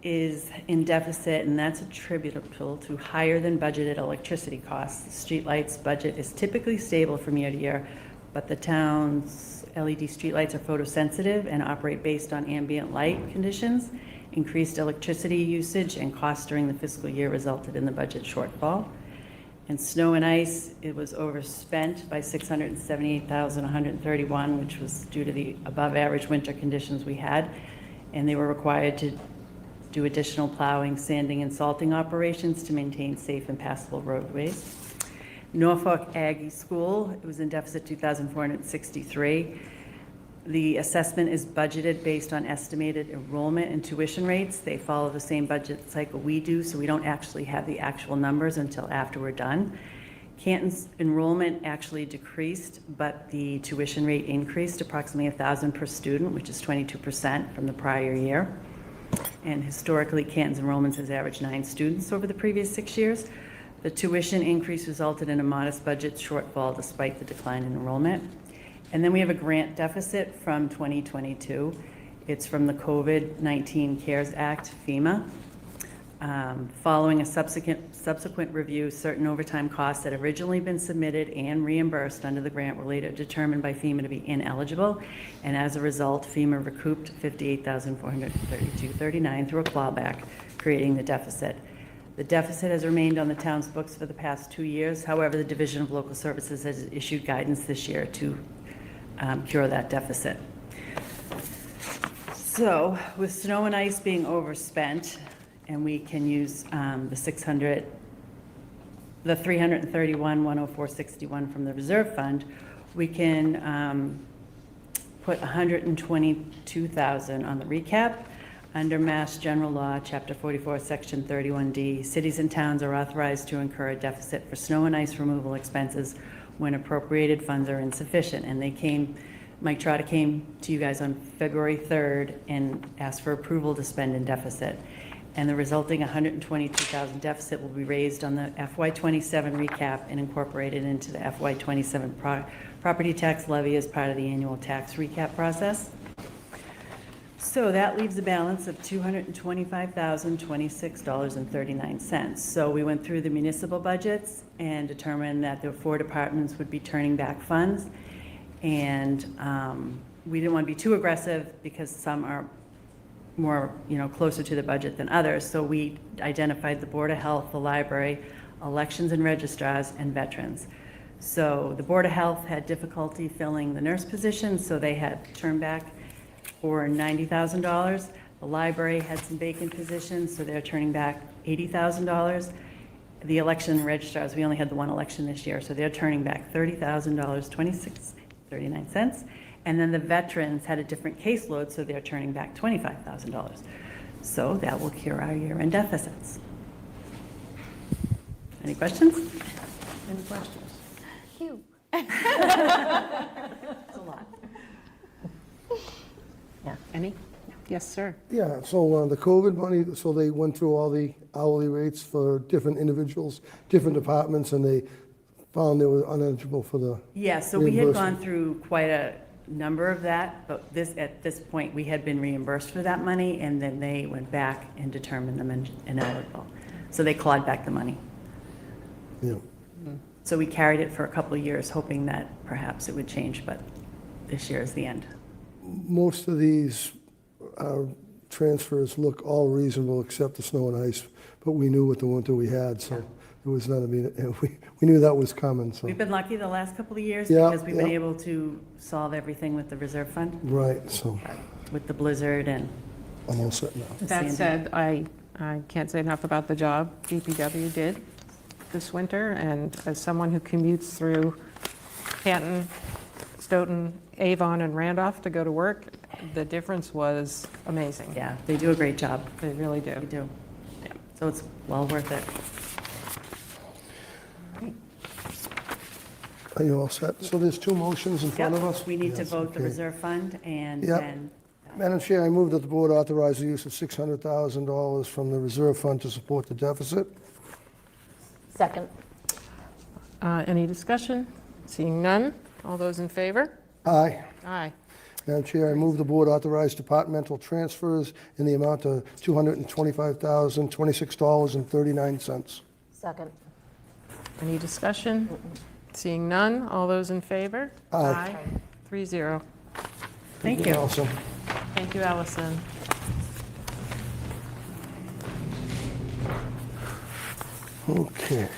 I: is in deficit, and that's attributable to higher than budgeted electricity costs. The streetlights budget is typically stable from year to year, but the town's LED streetlights are photosensitive and operate based on ambient light conditions. Increased electricity usage and costs during the fiscal year resulted in the budget shortfall. And snow and ice, it was overspent by $678,131, which was due to the above average winter conditions we had, and they were required to do additional plowing, sanding, and salting operations to maintain safe and passable roadways. Norfolk Aggie School, it was in deficit $2,463. The assessment is budgeted based on estimated enrollment and tuition rates. They follow the same budget cycle we do, so we don't actually have the actual numbers until after we're done. Canton's enrollment actually decreased, but the tuition rate increased approximately $1,000 per student, which is 22% from the prior year. And historically, Canton's enrollments has averaged 9 students over the previous 6 years. The tuition increase resulted in a modest budget shortfall despite the decline in enrollment. And then we have a grant deficit from 2022. It's from the COVID-19 CARES Act, FEMA. Following a subsequent review, certain overtime costs that had originally been submitted and reimbursed under the grant were later determined by FEMA to be ineligible, and as a result, FEMA recouped $58,432.39 through a clawback, creating the deficit. The deficit has remained on the town's books for the past 2 years. However, the Division of Local Services has issued guidance this year to cure that deficit. So, with snow and ice being overspent, and we can use the 331,104.61 from the reserve fund, we can put 122,000 on the recap. Under Mass General Law, Chapter 44, Section 31D, cities and towns are authorized to incur a deficit for snow and ice removal expenses when appropriated funds are insufficient. And Mike Trotta came to you guys on February 3rd and asked for approval to spend in deficit. And the resulting 122,000 deficit will be raised on the FY27 recap and incorporated into the FY27 property tax levy as part of the annual tax recap process. So that leaves a balance of $225,026.39. So we went through the municipal budgets and determined that the 4 departments would be turning back funds. And we didn't want to be too aggressive because some are more, closer to the budget than others. So we identified the Board of Health, the library, elections and registrars, and veterans. So the Board of Health had difficulty filling the nurse position, so they had turned back for $90,000. The library had some vacant positions, so they're turning back $80,000. The election registrars, we only had the one election this year, so they're turning back $30,000, 26.39 cents. And then the veterans had a different caseload, so they're turning back $25,000. So that will cure our year-end deficits. Any questions?
C: Any questions?
G: Phew.
I: It's a lot.
C: Yeah. Any? Yes, sir.
F: Yeah, so the COVID money, so they went through all the hourly rates for different individuals, different departments, and they found they were uneligible for the
I: Yeah, so we had gone
F: reimbursement.
I: through quite a number of that, but at this point, we had been reimbursed for that money, and then they went back and determined them ineligible. So they clawed back the money.
F: Yeah.
I: So we carried it for a couple of years, hoping that perhaps it would change, but this year is the end.
F: Most of these transfers look all reasonable except the snow and ice, but we knew what the winter we had, so it was not, we knew that was coming, so.
I: We've been lucky the last couple of years
F: Yeah,
I: because we've been
F: yeah.
I: able to solve everything with the reserve fund,
F: Right, so
I: with the blizzard and
F: I'm all set now.
I: the
C: That
I: sandy.
C: said, I can't say enough about the job DPW did this winter, and as someone who commutes through Canton, Stoughton, Avon, and Randolph to go to work, the difference was amazing.
I: Yeah, they do a great job.
C: They really do.
I: They do. Yeah. So it's well worth it.
F: Are you all set? So there's 2 motions in front of us?
I: Yep, we need to
F: Yes,
I: vote the
F: okay.
I: reserve fund and
F: Yep.
I: then,
F: Madam Chair, I move that the board authorize the use of $600,000 from the reserve fund to support the deficit.
G: Second.
C: Any discussion? Seeing none, all those in favor?
F: Aye.
C: Aye.
F: Madam Chair, I move the board authorize departmental transfers in the amount of $225,026.39.
G: Second.
C: Any discussion? Seeing none, all those in favor?
F: Aye.
C: 3-0.
I: thank you.
F: Awesome.
C: Thank you, Allison.
F: Okay.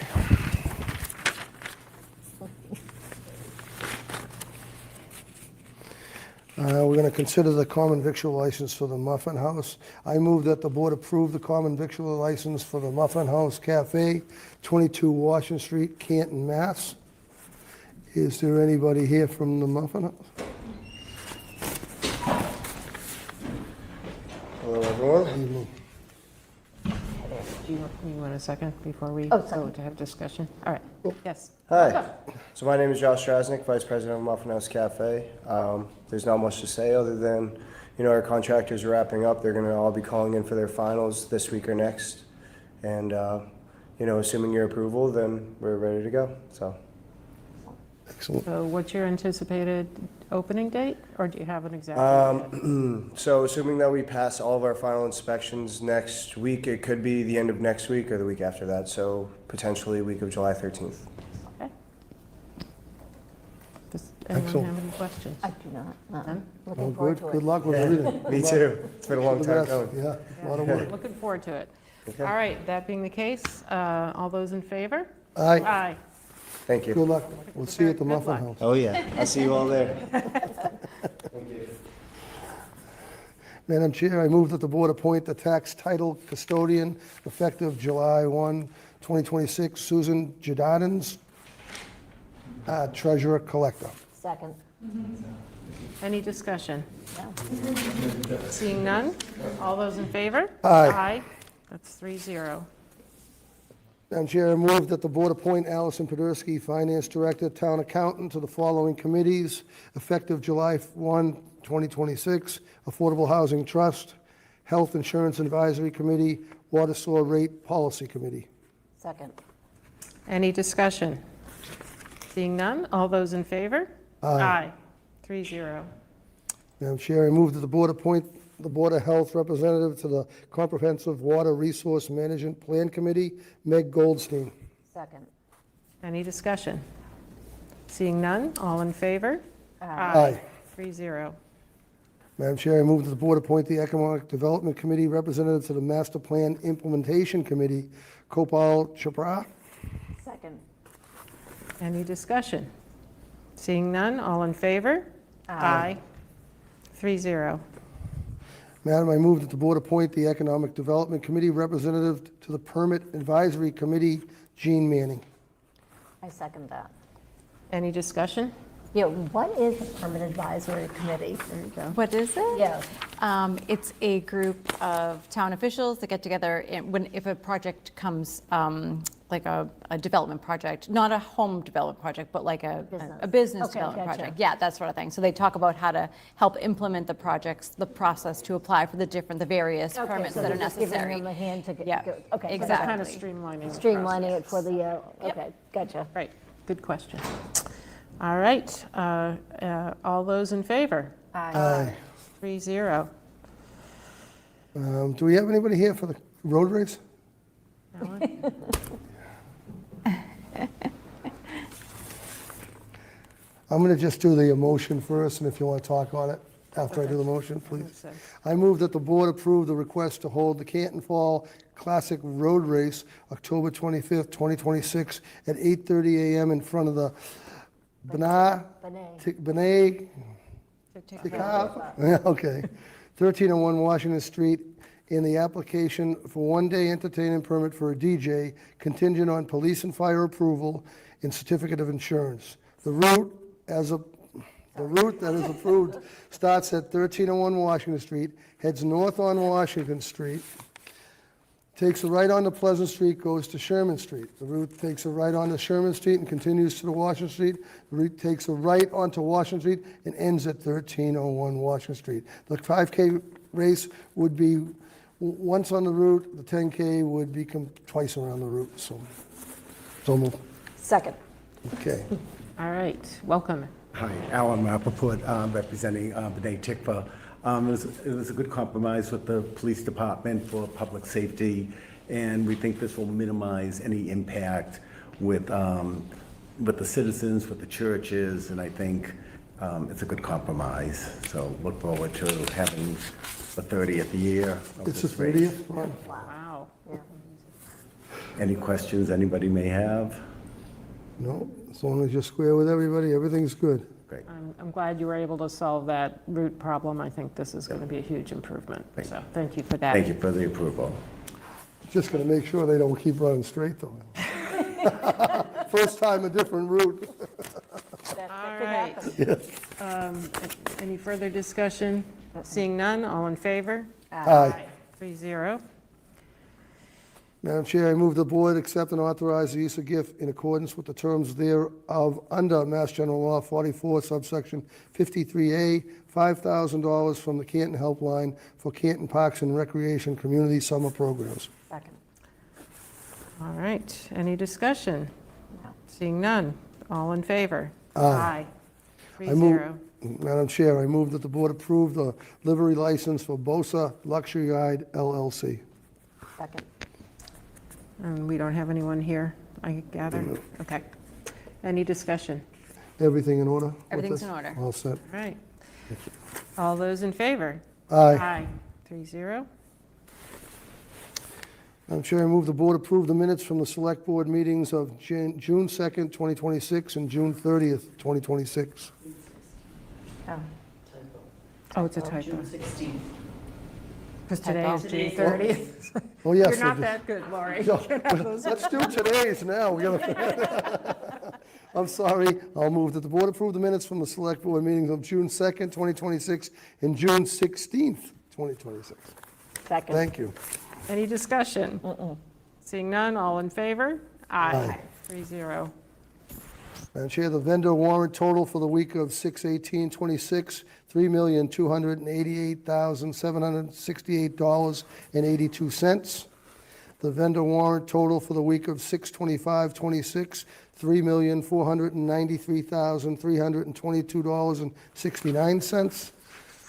F: We're going to consider the common victual license for the Muffin House. I move that the board approve the common victual license for the Muffin House Cafe, 22 Washington Street, Canton, Mass. Is there anybody here from the Muffin House?
H: Hello, everyone.
F: Evening.
C: Do you want a second before we
G: Oh,
C: go
G: second.
C: to have discussion? All right, yes.
H: Hi. So my name is Josh Strasnick, Vice President of Muffin House Cafe. There's not much to say other than, our contractors are wrapping up. They're going to all be calling in for their finals this week or next. And, assuming your approval, then we're ready to go. So,
F: Excellent.
C: So what's your anticipated opening date, or do you have an exact date?
H: So assuming that we pass all of our final inspections next week, it could be the end of next week or the week after that, so potentially week of July 13th.
C: Okay. Does anyone
F: Excellent.
C: have any questions?
G: I do not.
C: None?
F: Oh,
G: Looking forward
F: good.
G: to
F: Good
G: it.
F: luck with everything.
H: Me too. It's been a long
F: The
H: time
F: best.
H: coming.
F: Yeah, a lot of work.
C: Looking forward to it. All right, that being the case, all those in favor?
F: Aye.
C: Aye.
H: Thank you.
F: Good luck. We'll see you at the
C: Good
F: Muffin
C: luck.
F: House.
H: Oh, yeah. I'll see you all there.
F: Madam Chair, I move that the board appoint the tax title custodian effective July 1, 2026, Susan Jadadins, treasurer collector.
G: Second.
C: Any discussion? Seeing none, all those in favor?
F: Aye.
C: Aye. That's 3-0.
F: Madam Chair, I move that the board appoint Allison Podersky, finance director, town accountant, to the following committees effective July 1, 2026, Affordable Housing Trust, Health Insurance Advisory Committee, Water Sewer Rate Policy Committee.
G: Second.
C: Any discussion? Seeing none, all those in favor? Aye. 3-0.
F: Madam Chair, I move that the board appoint the Board of Health representative to the Comprehensive Water Resource Management Plan Committee, Meg Goldstein.
G: Second.
C: Any discussion? Seeing none, all in favor?
F: Aye.
C: 3-0.
F: Madam Chair, I move that the board appoint the Economic Development Committee representative to the Master Plan Implementation Committee, Gopal Chopra.
G: Second.
C: Any discussion? Seeing none, all in favor? Aye. 3-0.
F: Madam, I move that the board appoint the Economic Development Committee representative to the Permit Advisory Committee, Jean Manning.
G: I second that.
C: Any discussion?
G: Yeah, what is the Permit Advisory Committee?
C: There you go.
J: What is it?
G: Yeah.
J: It's a group of town officials that get together if a project comes, like a development project, not a home development project, but like a business
G: Okay,
J: development
G: gotcha.
J: project. Yeah, that sort of thing. So they talk about how to help implement the projects, the process to apply for the various
G: Okay,
J: permits
G: so
J: that are
G: they're just giving
J: necessary.
G: them a hand to get,
J: Yeah,
G: go- okay. so
J: exactly.
C: Kind of streamlining the
G: Streamlining it
C: process.
G: for the, okay, gotcha.
C: Right, good question. All right, all those in favor?
F: Aye.
C: 3-0.
F: Do we have anybody here for the road race?
C: Alan?
F: I'm going to just do the motion first, and if you want to talk on it after I do the motion, please.
C: Makes sense.
F: I move that the board approve the request to hold the Canton Fall Classic Road Race, October 25th, 2026, at 8:30 a.m. in front of the Benet, okay, 1301 Washington Street, in the application for one-day entertainment permit for a DJ contingent on police and fire approval and certificate of insurance. The route that is approved starts at 1301 Washington Street, heads north on Washington Street, takes a right onto Pleasant Street, goes to Sherman Street. The route takes a right onto Sherman Street and continues to the Washington Street. The route takes a right onto Washington Street and ends at 1301 Washington Street. The 5K race would be once on the route. The 10K would be twice around the route. So move.
G: Second.
F: Okay.
C: All right, welcome.
K: Hi, Alan Rappaport, representing B'nai Tikva. It was a good compromise with the police department for public safety, and we think this will minimize any impact with the citizens, with the churches, and I think it's a good compromise. So look forward to having the 30th year of
F: It's the
K: this race.
F: 30th. Ron?
C: Wow.
K: Any questions anybody may have?
F: No, as long as you're square with everybody, everything's good.
K: Great.
C: I'm glad you were able to solve that root problem. I think this is going to be a huge improvement. So thank you for that.
K: Thank you for the approval.
F: Just going to make sure they don't keep running straight, though. First time a different route.
C: All right. Any further discussion? Seeing none, all in favor?
F: Aye.
C: 3-0.
F: Madam Chair, I move the board accept and authorize the use of gift in accordance with the terms thereof under Mass General Law 44, subsection 53A, $5,000 from the Canton Helpline for Canton Parks and Recreation Community Summer Programs.
G: Second.
C: All right, any discussion? Seeing none, all in favor? Aye. Three
F: I move,
C: zero.
F: Madam Chair, I move that the board approve the livery license for Bosa Luxury Guide LLC.
G: Second.
C: And we don't have anyone here, I gather? Okay. Any discussion?
F: Everything in order? with
J: Everything's
F: this?
J: in order.
F: All set.
C: All right. All those in favor?
F: Aye.
C: 3-0.
F: Madam Chair, I move the board approve the minutes from the select board meetings of June 2nd, 2026 and June 30th, 2026.
C: Oh, it's a typo.
I: June 16th.
C: Because today is June
I: Today's-
C: 30th.
F: Oh, yes.
C: You're
F: so
C: not
F: just-
C: that good, Lori.
F: Let's do today's now. We gotta- I'm sorry. I'll move that the board approve the minutes from the select board meetings of June 2nd, 2026 and June 16th, 2026.
G: Second.
F: Thank you.
C: Any discussion? Seeing none, all in favor?
F: Aye.
C: 3-0.
F: Madam Chair, the vendor warrant total for the week of 6/18/26, $3,288,768.82. The vendor warrant total for the week of 6/25/26, $3,493,322.69.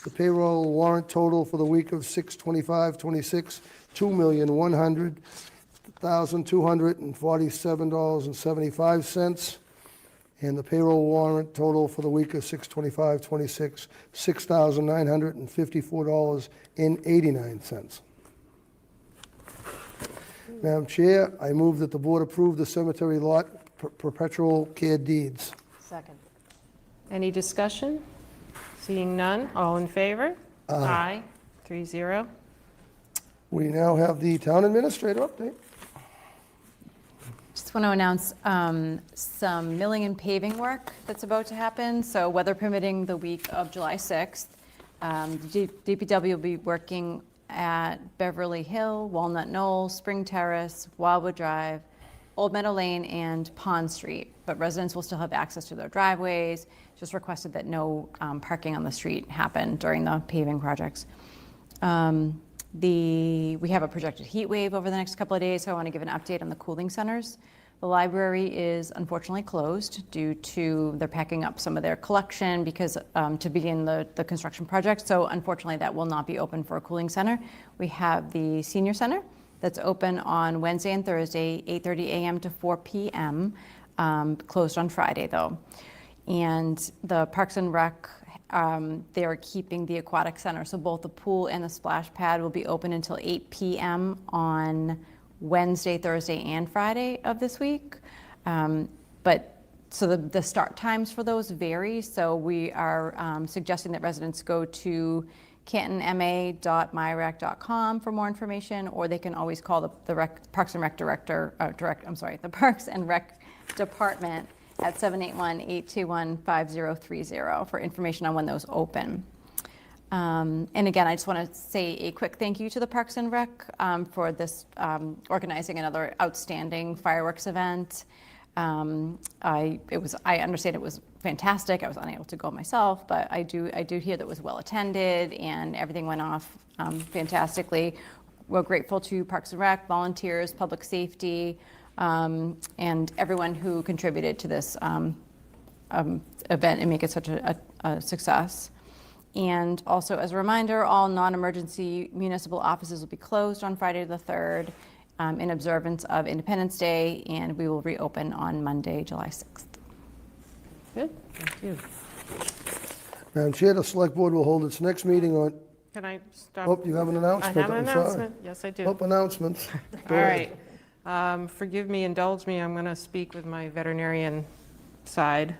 F: The payroll warrant total for the week of 6/25/26, $2,100,247.75. And the payroll warrant total for the week of 6/25/26, $6,954.89. Madam Chair, I move that the board approve the cemetery lot perpetual care deeds.
G: Second.
C: Any discussion? Seeing none, all in favor? Aye. 3-0.
F: We now have the town administrator update.
J: Just want to announce some milling and paving work that's about to happen. So weather permitting, the week of July 6th. DPW will be working at Beverly Hill, Walnut Knoll, Spring Terrace, Wildwood Drive, Old Meadow Lane, and Pond Street. But residents will still have access to their driveways. Just requested that no parking on the street happen during the paving projects. We have a projected heat wave over the next couple of days, so I want to give an update on the cooling centers. The library is unfortunately closed due to they're packing up some of their collection because to begin the construction project. So unfortunately, that will not be open for a cooling center. We have the senior center that's open on Wednesday and Thursday, 8:30 a.m. to 4 p.m., closed on Friday though. And the Parks and Rec, they're keeping the aquatic center. So both the pool and the splash pad will be open until 8 p.m. on Wednesday, Thursday, and Friday of this week. So the start times for those vary. So we are suggesting that residents go to cantonma.myrec.com for more information, or they can always call the Parks and Rec the Parks and Rec Department at 781-821-5030 for information on when those open. And again, I just want to say a quick thank you to the Parks and Rec for this organizing another outstanding fireworks event. I understand it was fantastic. I was unable to go myself, but I do hear that it was well attended and everything went off fantastically. We're grateful to Parks and Rec, volunteers, public safety, and everyone who contributed to this event and make it such a success. And also, as a reminder, all non-emergency municipal offices will be closed on Friday the 3rd in observance of Independence Day, and we will reopen on Monday, July 6th.
C: Good, thank you.
F: Madam Chair, the Select Board will hold its next meeting on,
C: Can I stop?
F: oh, you have an
C: I
F: announcement?
C: have an
F: I'm sorry.
C: announcement. Yes, I do.
F: Oh, announcements. Go
C: All
F: ahead.
C: right. Forgive me, indulge me, I'm going to speak with my veterinarian side.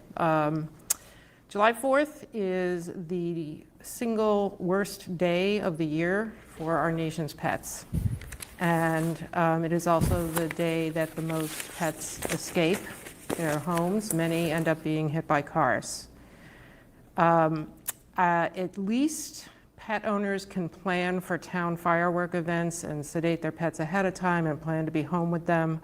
C: July 4th is the single worst day of the year for our nation's pets. And it is also the day that the most pets escape their homes. Many end up being hit by cars. At least pet owners can plan for town firework events and sedate their pets ahead of time and plan to be home with them.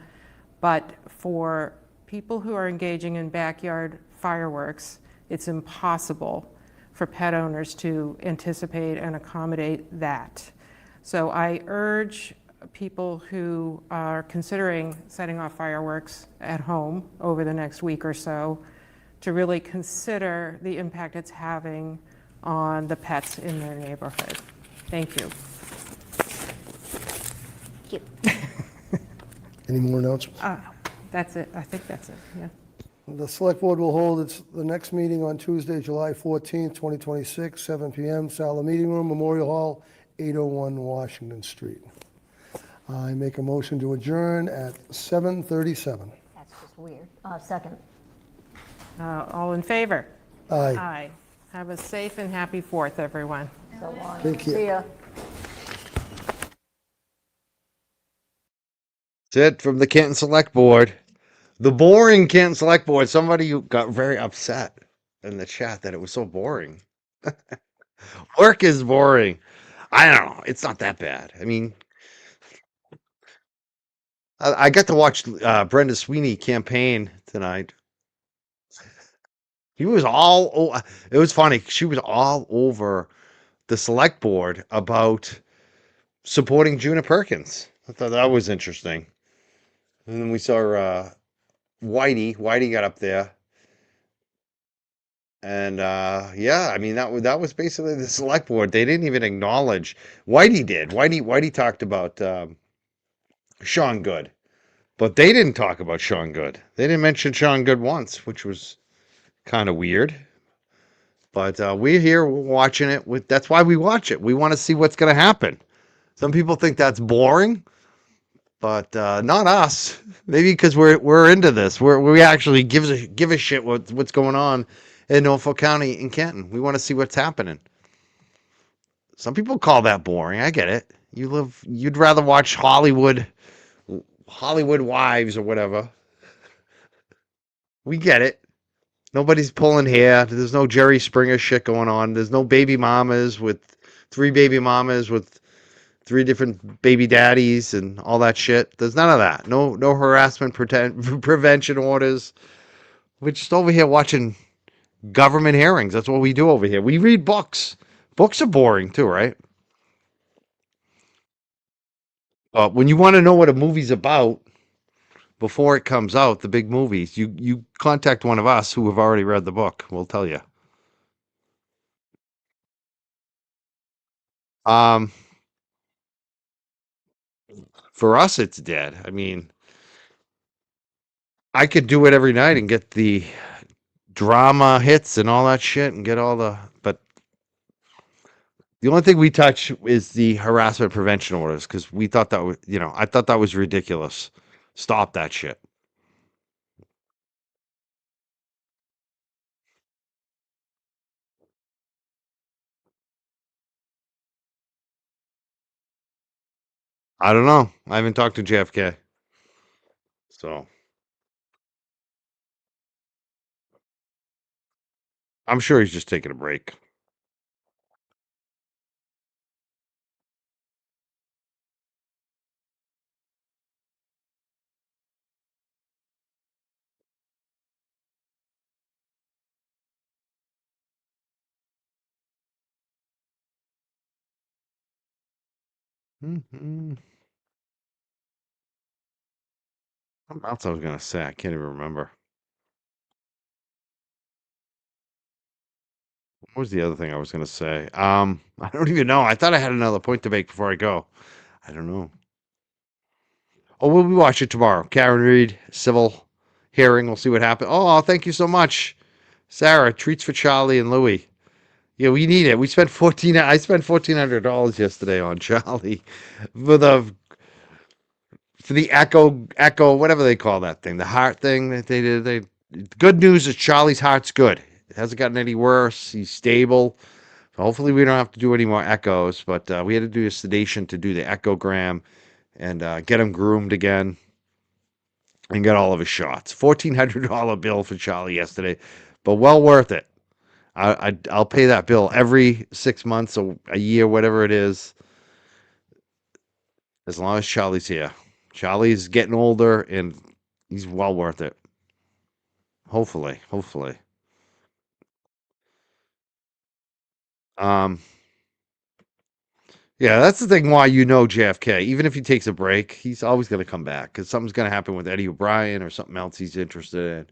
C: But for people who are engaging in backyard fireworks, it's impossible for pet owners to anticipate and accommodate that. So I urge people who are considering setting off fireworks at home over the next week or so to really consider the impact it's having on the pets in their neighborhood. Thank you.
F: Any more announcements?
C: That's it. I think that's it, yeah.
F: The Select Board will hold the next meeting on Tuesday, July 14th, 2026, 7 PM, Sala Meeting Room, Memorial Hall, 801 Washington Street. I make a motion to adjourn at 7:37.
G: That's just weird. Second.
C: All in favor?
F: Aye.
C: Aye. Have a safe and happy 4th, everyone.
G: So long.
F: Take care.
G: See ya.
B: That's it from the Canton Select Board. The boring Canton Select Board. Somebody got very upset in the chat that it was so boring. Work is boring. I don't know. It's not that bad. I mean, I got to watch Brenda Sweeney campaign tonight. He was it was funny. She was all over the select board about supporting Juna Perkins. I thought that was interesting. And then we saw Whitey. Whitey got up there. And yeah, I mean that was basically the select board. They didn't even acknowledge. Whitey did. Whitey talked about Sean Good. But they didn't talk about Sean Good. They didn't mention Sean Good once, which was kind of weird. But we're here watching it. That's why we watch it. We want to see what's going to happen. Some people think that's boring, but not us. Maybe because we're into this. We actually give a shit what's going on in Norfolk County in Canton. We want to see what's happening. Some people call that boring. I get it. You'd rather watch Hollywood Wives or whatever. We get it. Nobody's pulling hair. There's no Jerry Springer shit going on. There's no baby mamas with 3 baby mamas with 3 different baby daddies and all that shit. There's none of that. No harassment prevention orders. We're just over here watching government hearings. That's what we do over here. We read books. Books are boring too, right? When you want to know what a movie's about before it comes out, the big movies, you contact one of us who have already read the book. We'll tell you. For us, it's dead. I mean, I could do it every night and get the drama hits and all that shit and get all but the only thing we touch is the harassment prevention orders because we thought that was, I thought that was ridiculous. Stop that shit. I don't know. I haven't talked to JFK. So I'm sure he's just taking a break. Mm-hmm. Something else I was gonna say. I can't even remember. What was the other thing I was gonna say? I don't even know. I thought I had another point to make before I go. I don't know. Oh, we'll be watching tomorrow. Karen Reed, civil hearing. We'll see what happens. Oh, thank you so much, Sarah. Treats for Charlie and Louie. Yeah, we need it. I spent $1,400 yesterday on Charlie for the echo, whatever they call that thing, the heart thing that they did. Good news is Charlie's heart's good. It hasn't gotten any worse. He's stable. So hopefully we don't have to do any more echoes, but we had to do a sedation to do the echogram and get him groomed again and get all of his shots. $1,400 bill for Charlie yesterday, but well worth it. I'll pay that bill every 6 months or a year, whatever it is, as long as Charlie's here. Charlie's getting older, and he's well worth it. Hopefully. Yeah, that's the thing why JFK. Even if he takes a break, he's always going to come back because something's going to happen with Eddie O'Brien or something else he's interested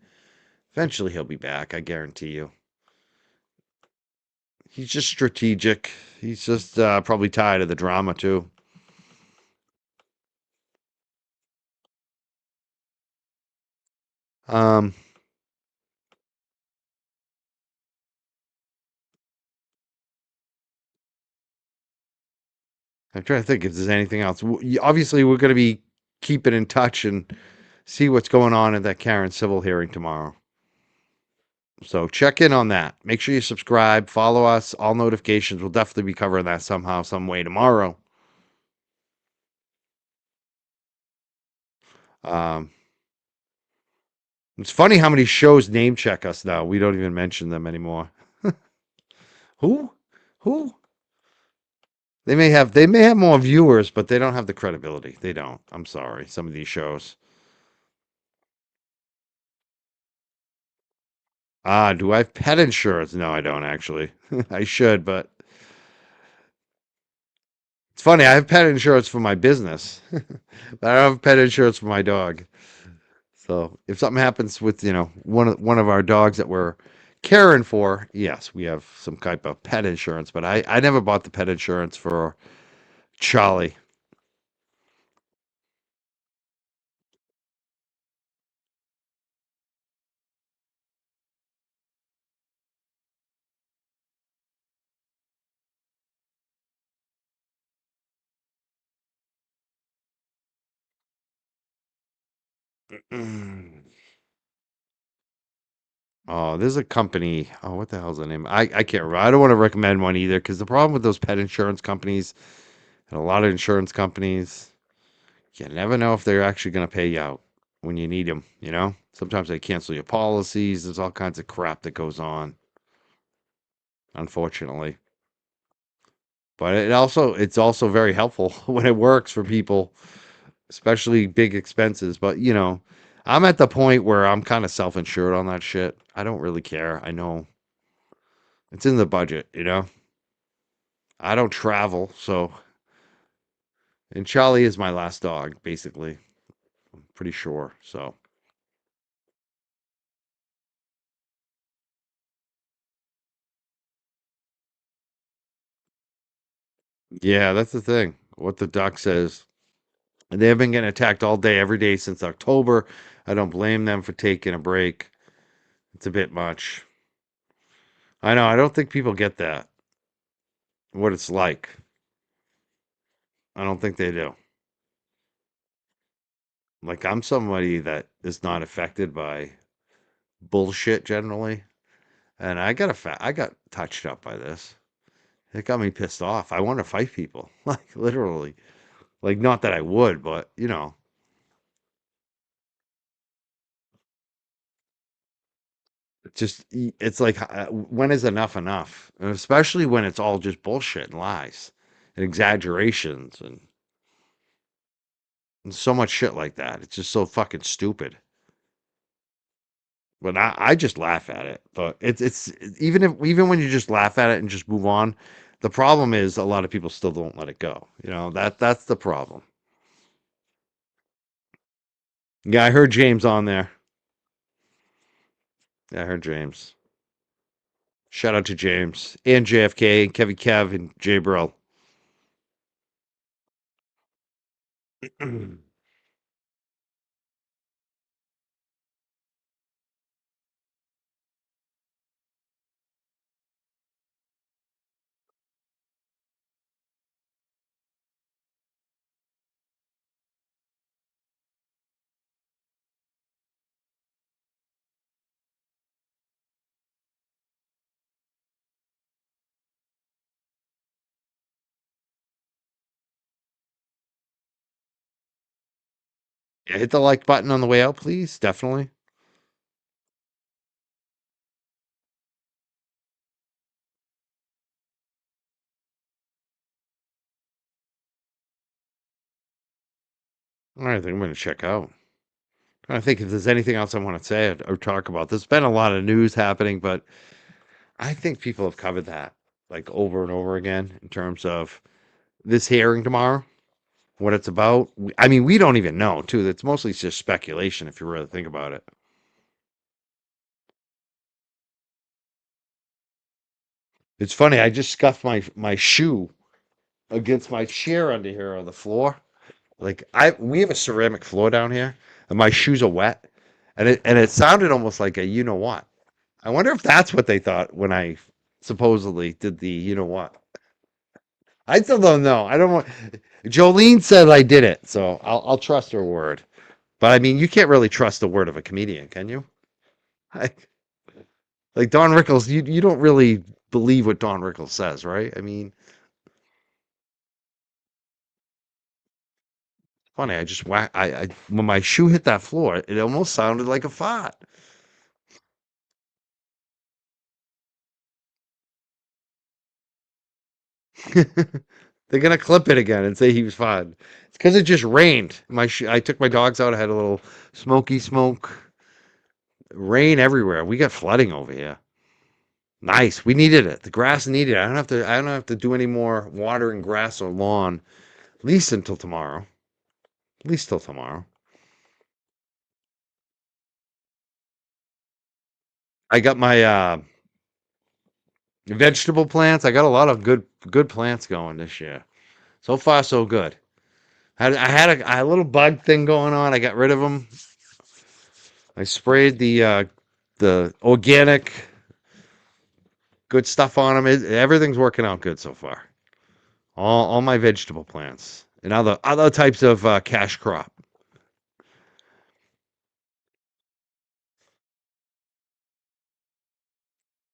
B: in. Eventually he'll be back, I guarantee you. He's just strategic. He's just probably tired of the drama too. Um, I'm trying to think if there's anything else. Obviously, we're going to be keeping in touch and see what's going on at that Karen civil hearing tomorrow. So check in on that. Make sure you subscribe, follow us, all notifications. We'll definitely be covering that somehow, some way tomorrow. Um, it's funny how many shows name check us now. We don't even mention them anymore. Who? Who? They may have more viewers, but they don't have the credibility. They don't. I'm sorry. Some of these shows. Do I have pet insurance? No, I don't actually. I should, but it's funny. I have pet insurance for my business, but I don't have pet insurance for my dog. So if something happens with, one of our dogs that we're caring for, yes, we have some type of pet insurance, but I never bought the pet insurance for Charlie. Oh, there's a company. Oh, what the hell's the name? I can't remember. I don't want to recommend one either because the problem with those pet insurance companies and a lot of insurance companies, you never know if they're actually going to pay you out when you need them, Sometimes they cancel your policies. There's all kinds of crap that goes on, unfortunately. But it's also very helpful when it works for people, especially big expenses. But, I'm at the point where I'm kind of self-insured on that shit. I don't really care. I know it's in the budget. I don't travel, so and Charlie is my last dog, basically. I'm pretty sure. So yeah, that's the thing. What the doc says. And they have been getting attacked all day, every day since October. I don't blame them for taking a break. It's a bit much. I know. I don't think people get that. What it's like. I don't think they do. Like I'm somebody that is not affected by bullshit generally, and I got touched up by this. It got me pissed off. I want to fight people, like literally. Like not that I would, but it's like when is enough enough? And especially when it's all just bullshit and lies and exaggerations and so much shit like that. It's just so fucking stupid. But I just laugh at it. But it's even when you just laugh at it and just move on, the problem is a lot of people still don't let it go. That's the problem. Yeah, I heard James on there. Yeah, I heard James. Shout out to James and JFK and Kevin Kev and Jay Brill. Yeah, hit the like button on the way out, please. Definitely. All right, I think I'm going to check out. I think if there's anything else I want to say or talk about, there's been a lot of news happening, but I think people have covered that like over and over again in terms of this hearing tomorrow, what it's about. I mean, we don't even know, too. It's mostly just speculation if you really think about it. It's funny. I just scuffed my shoe against my chair under here on the floor. Like we have a ceramic floor down here, and my shoes are wet, and it sounded almost like a you know what. I wonder if that's what they thought when I supposedly did the you know what. I still don't know. I don't want. Jolene said I did it, so I'll trust her word. But I mean, you can't really trust the word of a comedian, can you? Like, like Don Rickles, you don't really believe what Don Rickles says, right? I mean, funny. I just whack. I when my shoe hit that floor, it almost sounded like a fart. They're gonna clip it again and say he was fine. It's because it just rained. I took my dogs out. I had a little smoky smoke. Rain everywhere. We got flooding over here. Nice. We needed it. The grass needed it. I don't have to do any more watering grass or lawn. At least until tomorrow. At least till tomorrow. I got my vegetable plants. I got a lot of good plants going this year. So far, so good. I had a little bug thing going on. I got rid of them. I sprayed the organic good stuff on them. Everything's working out good so far. All my vegetable plants and other types of cash crop.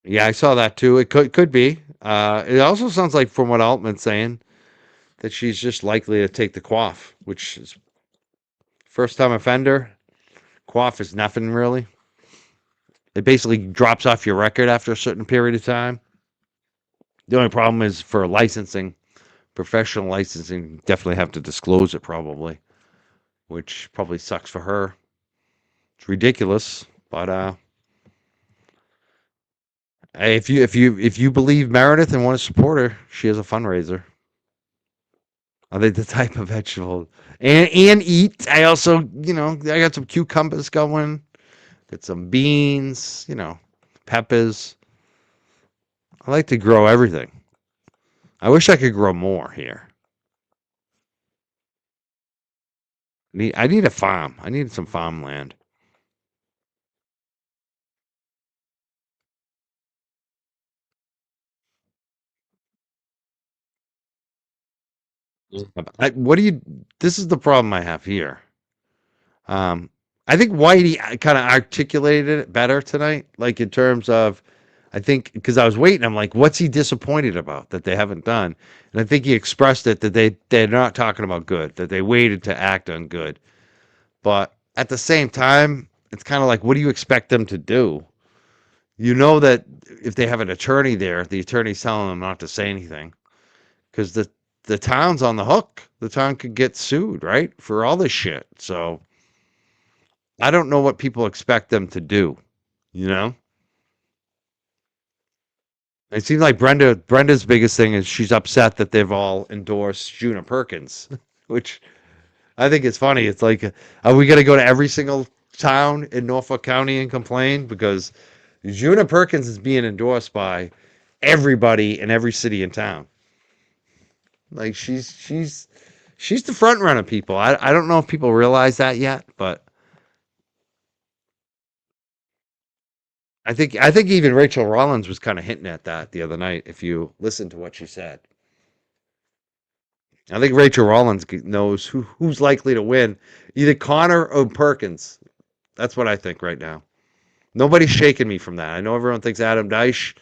B: Yeah, I saw that too. It could be. It also sounds like from what Altman's saying that she's just likely to take the quaff, which is first time offender. Quaff is nothing really. It basically drops off your record after a certain period of time. The only problem is for licensing, professional licensing, definitely have to disclose it probably, which probably sucks for her. It's ridiculous, but hey, if you believe Meredith and want to support her, she has a fundraiser. Are they the type of vegetable and eat? I also, I got some cucumbers going, got some beans, peppers. I like to grow everything. I wish I could grow more here. I need a farm. I need some farmland. What do you? This is the problem I have here. I think Whitey kind of articulated it better tonight, like in terms of, I think because I was waiting, I'm like, what's he disappointed about that they haven't done? And I think he expressed it that they're not talking about good, that they waited to act on good. But at the same time, it's kind of like, what do you expect them to do? You know that if they have an attorney there, the attorney's telling them not to say anything because the town's on the hook. The town could get sued, right, for all this shit. So I don't know what people expect them to do. You know, it seems like Brenda's biggest thing is she's upset that they've all endorsed Juna Perkins, which I think it's funny. It's like, are we going to go to every single town in Norfolk County and complain because Juna Perkins is being endorsed by everybody in every city and town? Like she's the front runner, people. I don't know if people realize that yet, but I think even Rachel Rollins was kind of hinting at that the other night. If you listen to what she said, I think Rachel Rollins knows who's likely to win, either Connor or Perkins. That's what I think right now. Nobody's shaking me from that. I know everyone thinks Adam Deich.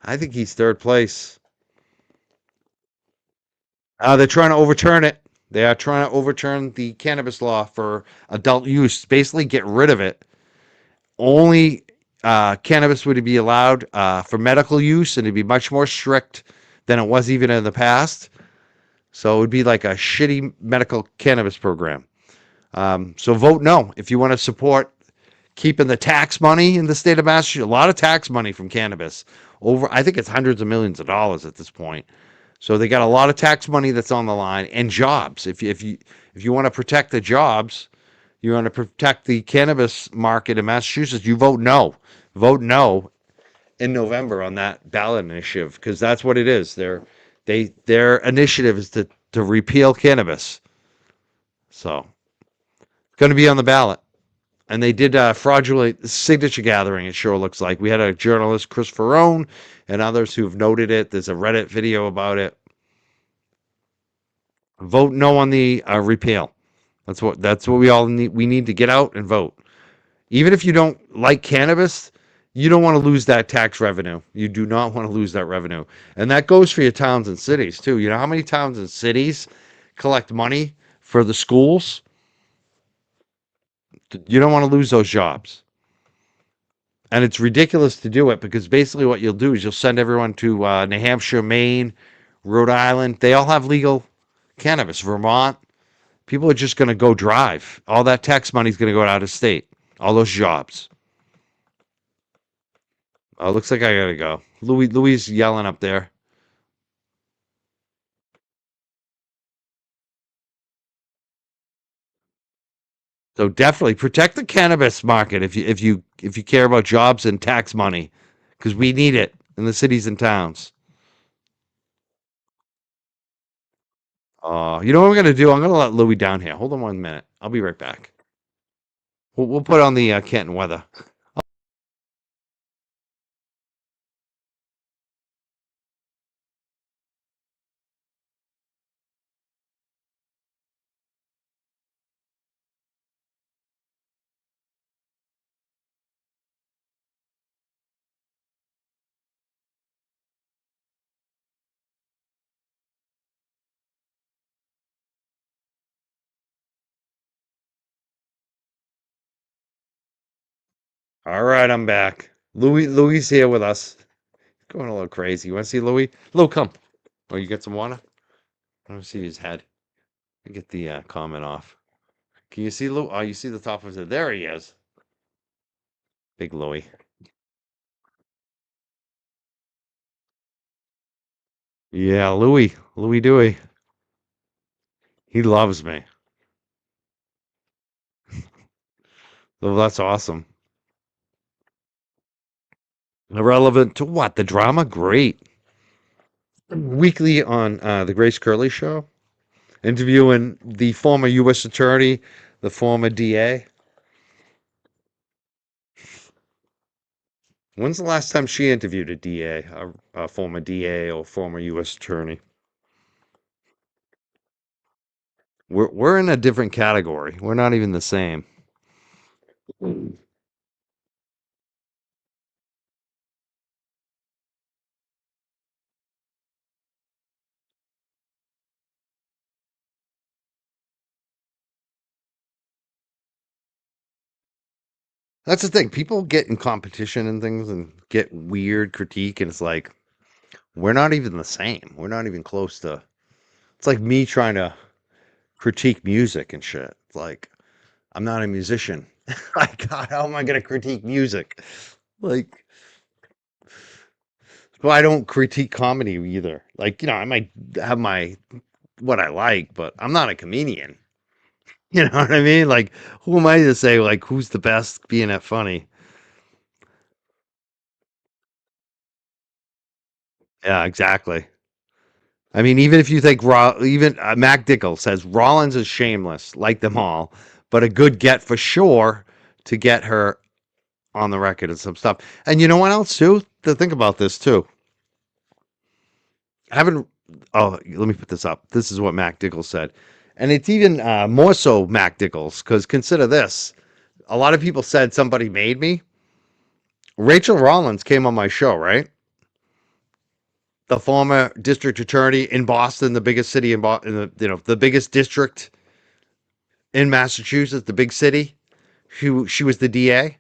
B: I think he's third place. They're trying to overturn it. They are trying to overturn the cannabis law for adult use. Basically, get rid of it. Only cannabis would be allowed for medical use, and it'd be much more strict than it was even in the past. So it would be like a shitty medical cannabis program. So vote no if you want to support keeping the tax money in the state of Massachusetts. A lot of tax money from cannabis. I think it's hundreds of millions of dollars at this point. So they got a lot of tax money that's on the line and jobs. If you want to protect the jobs, you want to protect the cannabis market in Massachusetts, you vote no. Vote no. in November on that ballot initiative, because that's what it is. Their initiative is to repeal cannabis. So it's going to be on the ballot. And they did fraudulent signature gathering, it sure looks like. We had a journalist, Chris Ferrone, and others who've noted it. There's a Reddit video about it. Vote no on the repeal. That's what we all need. We need to get out and vote. Even if you don't like cannabis, you don't want to lose that tax revenue. You do not want to lose that revenue. And that goes for your towns and cities too. You know how many towns and cities collect money for the schools? You don't want to lose those jobs. And it's ridiculous to do it, because basically what you'll do is you'll send everyone to New Hampshire, Maine, Rhode Island. They all have legal cannabis. Vermont. People are just going to go drive. All that tax money is going to go out of state. All those jobs. Oh, looks like I got to go. Louis is yelling up there. So definitely protect the cannabis market if you care about jobs and tax money, because we need it in the cities and towns. You know what I'm gonna do? I'm gonna let Louis down here. Hold on 1 minute. I'll be right back. We'll put on the Canton weather. All right, I'm back. Louis here with us. Going a little crazy. You want to see Louis? Lou, come. Oh, you get some water? I don't see his head. Get the comment off. Can you see Lou? Oh, you see the top of his head. There he is. Big Louis. Yeah, Louis Dewey. He loves me. So that's awesome. Irrelevant to what? The drama? Great. Weekly on the Grace Curley Show, interviewing the former U.S. Attorney, the former DA. When's the last time she interviewed a DA, a former DA or former U.S. Attorney? We're in a different category. We're not even the same. That's the thing. People get in competition and things and get weird critique, and it's like, we're not even the same. We're not even close to. It's like me trying to critique music and shit. It's like, I'm not a musician. Like, God, how am I going to critique music? Like, well, I don't critique comedy either. Like, I might have what I like, but I'm not a comedian. You know what I mean? Like, who am I to say, like, who's the best being that funny? Yeah, exactly. I mean, even if you think even Mac Dickel says Rollins is shameless, like them all, but a good get for sure to get her on the record and some stuff. And you know what else too? To think about this too. I haven't. Oh, let me put this up. This is what Mac Dickel said, and it's even more so Mac Dickel's, because consider this: a lot of people said somebody made me. Rachel Rollins came on my show, right? The former district attorney in Boston, the biggest city in Boston, the biggest district in Massachusetts, the big city. She was the DA.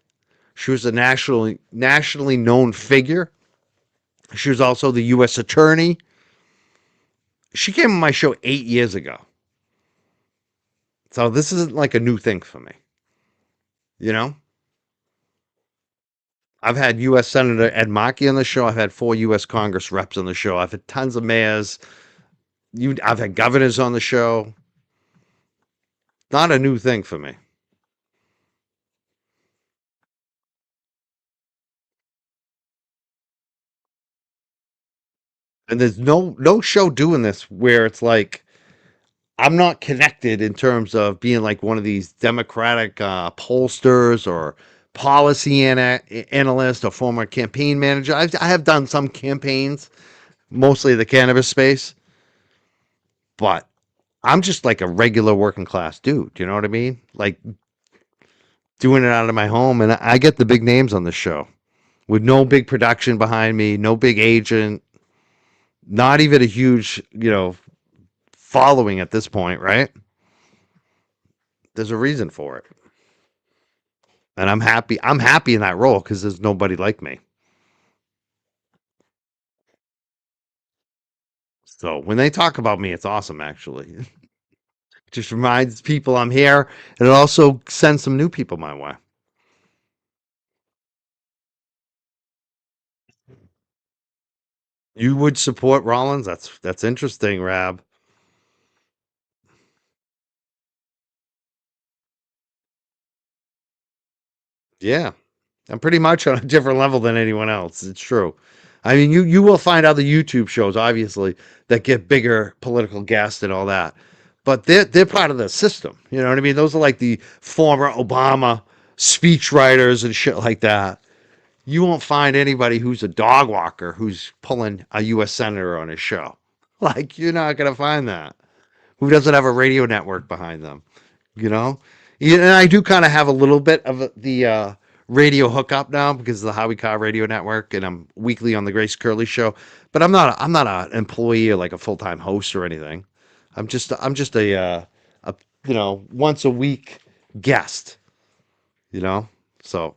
B: She was a nationally known figure. She was also the U.S. attorney. She came on my show 8 years ago. So this isn't like a new thing for me. You know? I've had U.S. Senator Ed Markey on the show. I've had 4 U.S. Congress reps on the show. I've had tons of mayors. I've had governors on the show. Not a new thing for me. And there's no show doing this where it's like I'm not connected in terms of being like one of these Democratic pollsters or policy analyst or former campaign manager. I have done some campaigns, mostly the cannabis space, but I'm just like a regular working class dude. You know what I mean? Like doing it out of my home, and I get the big names on this show with no big production behind me, no big agent, not even a huge, following at this point, right? There's a reason for it. And I'm happy. I'm happy in that role because there's nobody like me. So when they talk about me, it's awesome, actually. It just reminds people I'm here, and it also sends some new people my way. You would support Rollins? That's interesting, Rab. Yeah, I'm pretty much on a different level than anyone else. It's true. I mean, you will find other YouTube shows, obviously, that get bigger political guests and all that, but they're part of the system. You know what I mean? Those are like the former Obama speech writers and shit like that. You won't find anybody who's a dog walker who's pulling a U.S. senator on his show. Like you're not gonna find that. Who doesn't have a radio network behind them? You know. Yeah, and I do kind of have a little bit of the radio hookup now because of the Howie Carr Radio Network, and I'm weekly on the Grace Curley Show. But I'm not an employee or like a full time host or anything. I'm just a once a week guest. You know, so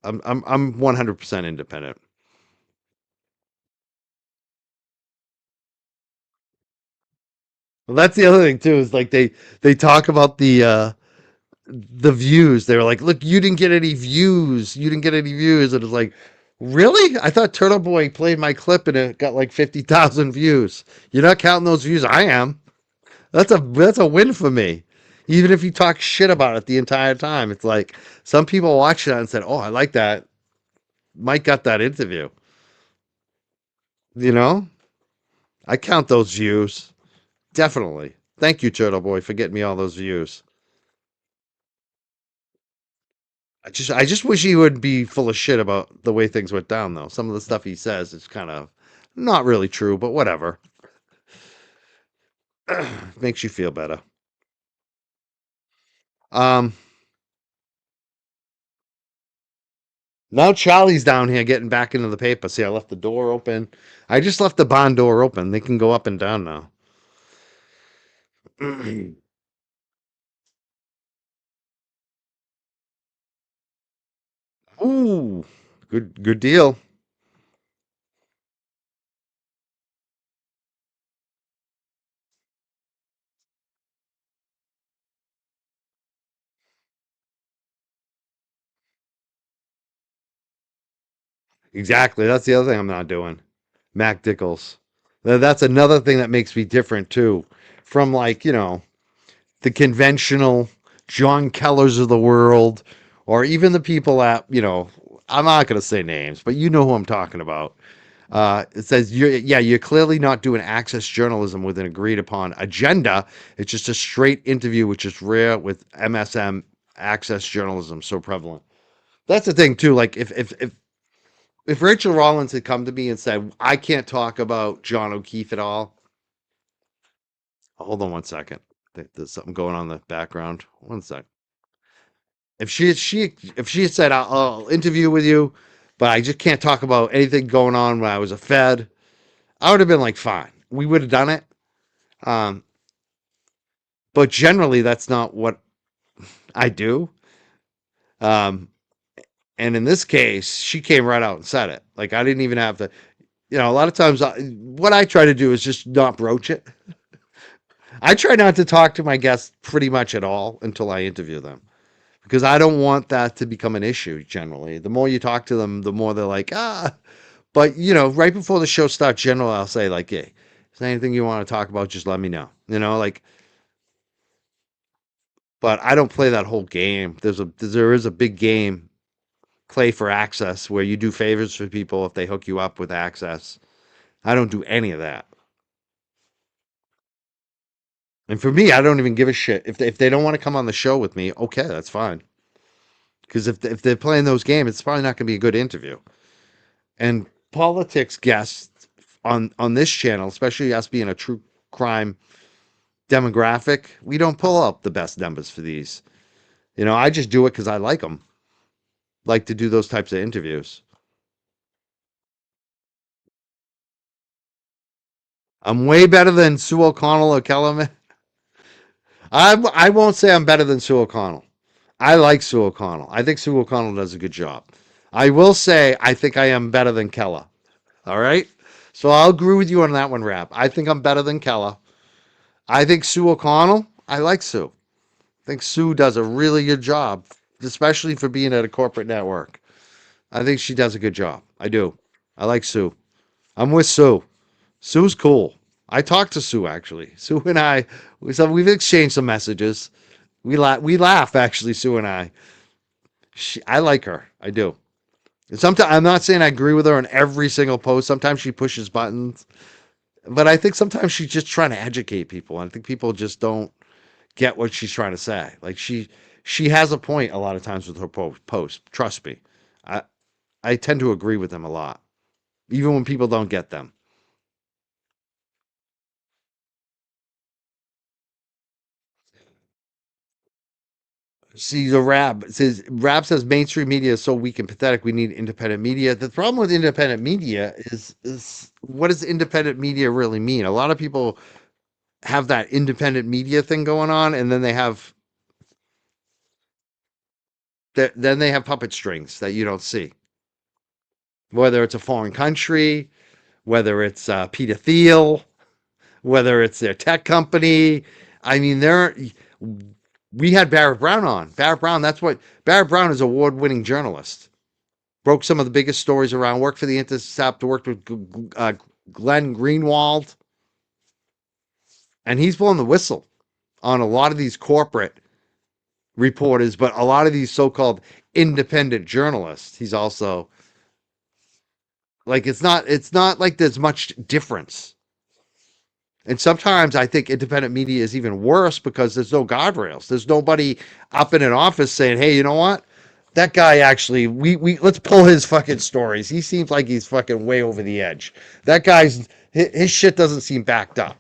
B: I'm 100% independent. Well, that's the other thing too. Is like they talk about the views. They were like, "Look, you didn't get any views. You didn't get any views." And it's like, really? I thought Turtle Boy played my clip and it got like 50,000 views. You're not counting those views. I am. That's a win for me. Even if you talk shit about it the entire time, it's like some people watched that and said, "Oh, I like that. Mike got that interview." You know, I count those views definitely. Thank you, Turtle Boy, for getting me all those views. I just wish he would be full of shit about the way things went down, though. Some of the stuff he says is kind of not really true, but whatever. Makes you feel better. Um, Now Charlie's down here getting back into the paper. See, I left the door open. I just left the barn door open. They can go up and down now. Ooh, good deal. Exactly. That's the other thing I'm not doing. Mac Dickles. That's another thing that makes me different too, from like the conventional John Kellers of the world, or even the people at I'm not going to say names, but you know who I'm talking about. It says you're clearly not doing access journalism with an agreed upon agenda. It's just a straight interview, which is rare with MSM access journalism so prevalent. That's the thing too. Like if Rachel Rollins had come to me and said, I can't talk about John O'Keefe at all. Hold on one second. There's something going on in the background. One sec. If she had said I'll interview with you, but I just can't talk about anything going on when I was a Fed, I would have been like, fine. We would have done it. Um, but generally, that's not what I do. Um, and in this case, she came right out and said it. Like I didn't even have to. A lot of times, what I try to do is just not broach it. I try not to talk to my guests pretty much at all until I interview them because I don't want that to become an issue generally. The more you talk to them, the more they're like, ah. But, right before the show starts, generally, I'll say, like, hey, is there anything you want to talk about? Just let me know. But I don't play that whole game. There is a big game, play for access, where you do favors for people if they hook you up with access. I don't do any of that. And for me, I don't even give a shit. If they don't want to come on the show with me, okay, that's fine. Because if they're playing those games, it's probably not going to be a good interview. And politics guests on this channel, especially us being a true crime demographic, we don't pull up the best numbers for these. You know, I just do it because I like them. Like to do those types of interviews. I'm way better than Sue O'Connell or Kellerman. I won't say I'm better than Sue O'Connell. I like Sue O'Connell. I think Sue O'Connell does a good job. I will say I think I am better than Keller. All right? So I'll agree with you on that one, Rap. I think I'm better than Keller. I think Sue O'Connell, I like Sue. I think Sue does a really good job, especially for being at a corporate network. I think she does a good job. I do. I like Sue. I'm with Sue. Sue's cool. I talked to Sue, actually. Sue and I, we've exchanged some messages. We laugh, actually, Sue and I. I like her. I do. And sometimes, I'm not saying I agree with her on every single post. Sometimes she pushes buttons. But I think sometimes she's just trying to educate people. I think people just don't get what she's trying to say. Like she has a point a lot of times with her post. Trust me. I tend to agree with them a lot. Even when people don't get them. See, the Rab says mainstream media is so weak and pathetic. We need independent media. The problem with independent media is what does independent media really mean? A lot of people have that independent media thing going on, and then they have puppet strings that you don't see. Whether it's a foreign country, whether it's Peter Thiel, whether it's their tech company. I mean, we had Barrett Brown on. Barrett Brown is an award-winning journalist. Broke some of the biggest stories around, worked for the Intercept, worked with Glenn Greenwald. And he's blowing the whistle on a lot of these corporate reporters, but a lot of these so-called independent journalists. He's also like, it's not like there's much difference. And sometimes I think independent media is even worse because there's no guardrails. There's nobody up in an office saying, hey, you know what? That guy actually, we let's pull his fucking stories. He seems like he's fucking way over the edge. That his shit doesn't seem backed up.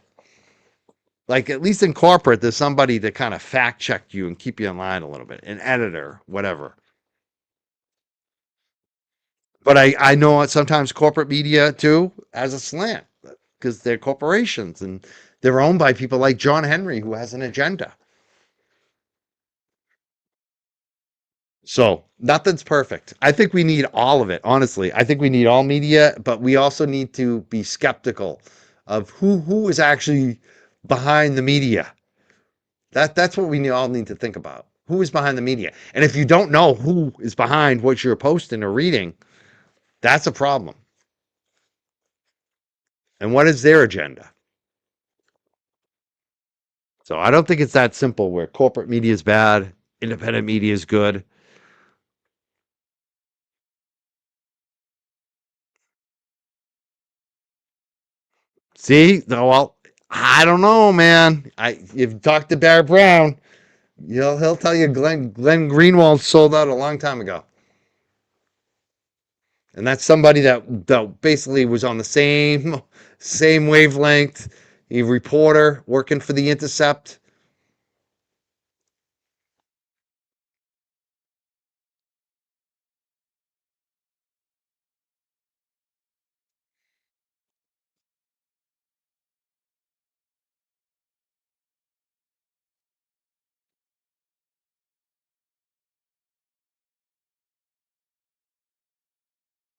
B: Like, at least in corporate, there's somebody to kind of fact check you and keep you in line a little bit. An editor, whatever. But I know sometimes corporate media, too, has a slant because they're corporations and they're owned by people like John Henry, who has an agenda. So nothing's perfect. I think we need all of it, honestly. I think we need all media, but we also need to be skeptical of who is actually behind the media. That's what we all need to think about. Who is behind the media? And if you don't know who is behind what you're posting or reading, that's a problem. And what is their agenda? So I don't think it's that simple where corporate media is bad, independent media is good. See, well, I don't know, man. If you talk to Barrett Brown, he'll tell you Glenn Greenwald sold out a long time ago. And that's somebody that basically was on the same wavelength. A reporter working for the Intercept.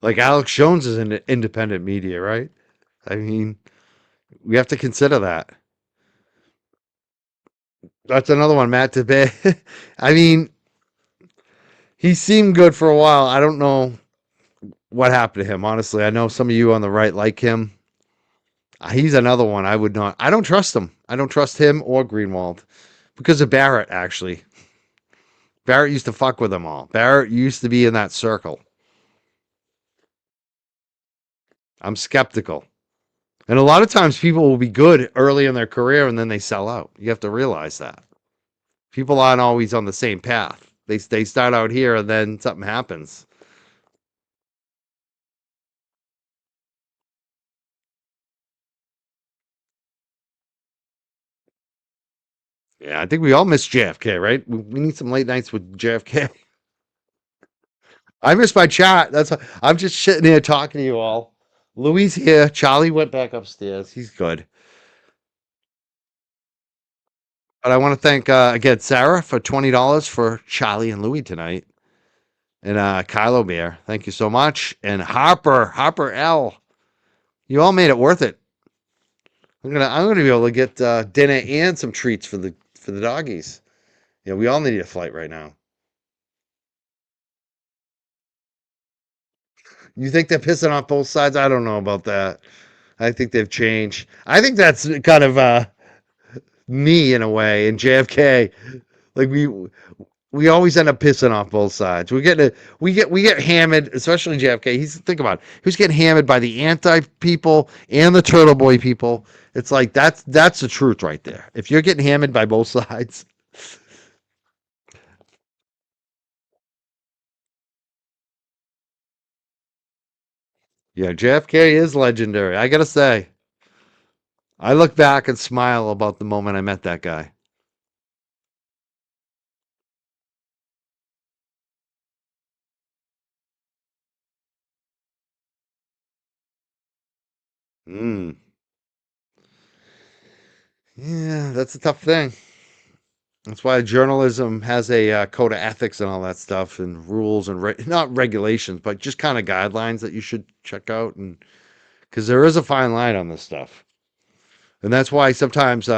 B: Like Alex Jones is an independent media, right? I mean, we have to consider that. That's another one, Matt DeBay. I mean, he seemed good for a while. I don't know what happened to him, honestly. I know some of you on the right like him. He's another one I would not. I don't trust him. I don't trust him or Greenwald because of Barrett, actually. Barrett used to fuck with them all. Barrett used to be in that circle. I'm skeptical. And a lot of times people will be good early in their career and then they sell out. You have to realize that. People aren't always on the same path. They start out here and then something happens. Yeah, I think we all miss JFK, right? We need some late nights with JFK. I miss my chat. I'm just sitting here talking to you all. Louis here. Charlie went back upstairs. He's good. But I want to thank again Sarah for $20 for Charlie and Louis tonight. And Kylo Bear, thank you so much. And Harper L. You all made it worth it. I'm gonna be able to get dinner and some treats for the doggies. Yeah, we all need a flight right now. You think they're pissing off both sides? I don't know about that. I think they've changed. I think that's kind of me in a way in JFK. Like we always end up pissing off both sides. We get hammered, especially JFK. Think about it. He was getting hammered by the anti people and the Turtle Boy people. It's like that's the truth right there. If you're getting hammered by both sides. Yeah, JFK is legendary. I gotta say. I look back and smile about the moment I met that guy. Mm. Yeah, that's a tough thing. That's why journalism has a code of ethics and all that stuff, and rules and not regulations, but just kind of guidelines that you should check out, and because there is a fine line on this stuff, and that's why sometimes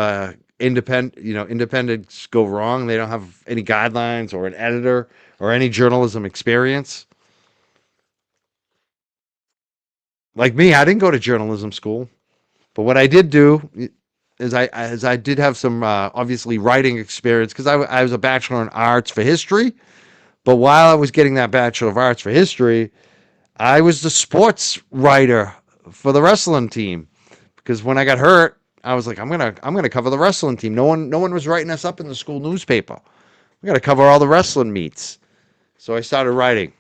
B: independents go wrong. They don't have any guidelines or an editor or any journalism experience. Like me, I didn't go to journalism school, but what I did do is I did have some obviously writing experience because I was a bachelor in arts for history. But while I was getting that bachelor of arts for history, I was the sports writer for the wrestling team because when I got hurt, I was like, I'm gonna cover the wrestling team. No one was writing us up in the school newspaper. We got to cover all the wrestling meets. So I started writing,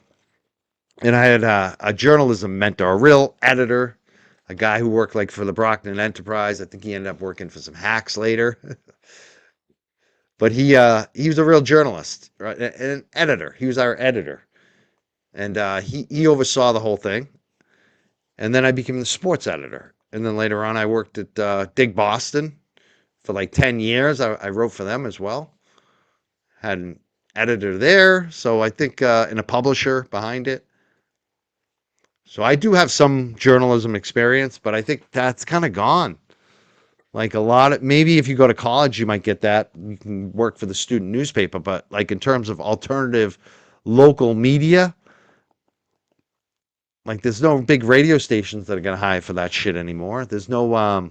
B: and I had a journalism mentor, a real editor, a guy who worked like for the Brockton Enterprise. I think he ended up working for some hacks later. But he was a real journalist, right? An editor. He was our editor, and he oversaw the whole thing. And then I became the sports editor. And then later on, I worked at Dig Boston for like 10 years. I wrote for them as well. Had an editor there, so I think and a publisher behind it. So I do have some journalism experience, but I think that's kind of gone. Like a lot of, maybe if you go to college, you might get that. You can work for the student newspaper, but like in terms of alternative local media, like there's no big radio stations that are going to hire for that shit anymore. There's no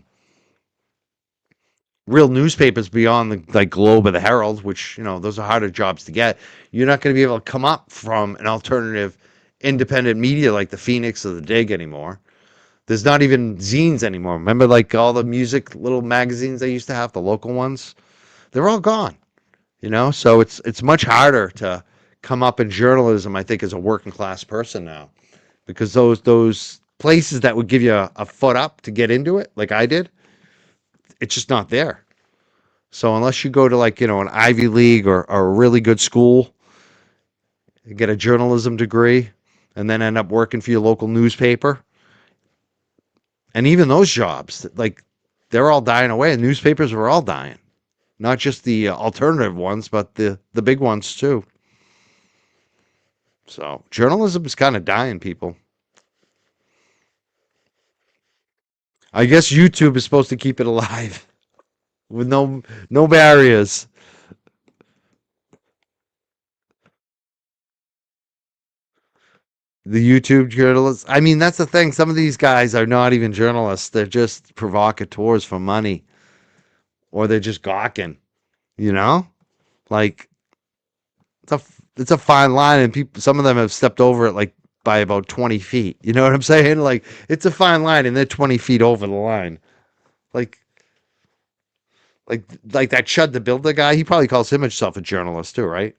B: real newspapers beyond the like Globe or the Herald, which, those are harder jobs to get. You're not going to be able to come up from an alternative independent media like the Phoenix or the Dig anymore. There's not even zines anymore. Remember, like all the music little magazines they used to have, the local ones? They're all gone. So it's much harder to come up in journalism, I think, as a working class person now, because those places that would give you a foot up to get into it, like I did, it's just not there. So unless you go to like an Ivy League or a really good school, get a journalism degree, and then end up working for your local newspaper. And even those jobs, like they're all dying away. The newspapers are all dying, not just the alternative ones, but the big ones too. So journalism is kind of dying, people. I guess YouTube is supposed to keep it alive with no barriers. The YouTube journalists. I mean, that's the thing. Some of these guys are not even journalists. They're just provocateurs for money. Or they're just gawking. Like it's a fine line, and some of them have stepped over it like by about 20 feet. You know what I'm saying? Like, it's a fine line, and they're 20 feet over the line. Like, like that Chud the Builder guy, he probably calls himself a journalist too, right?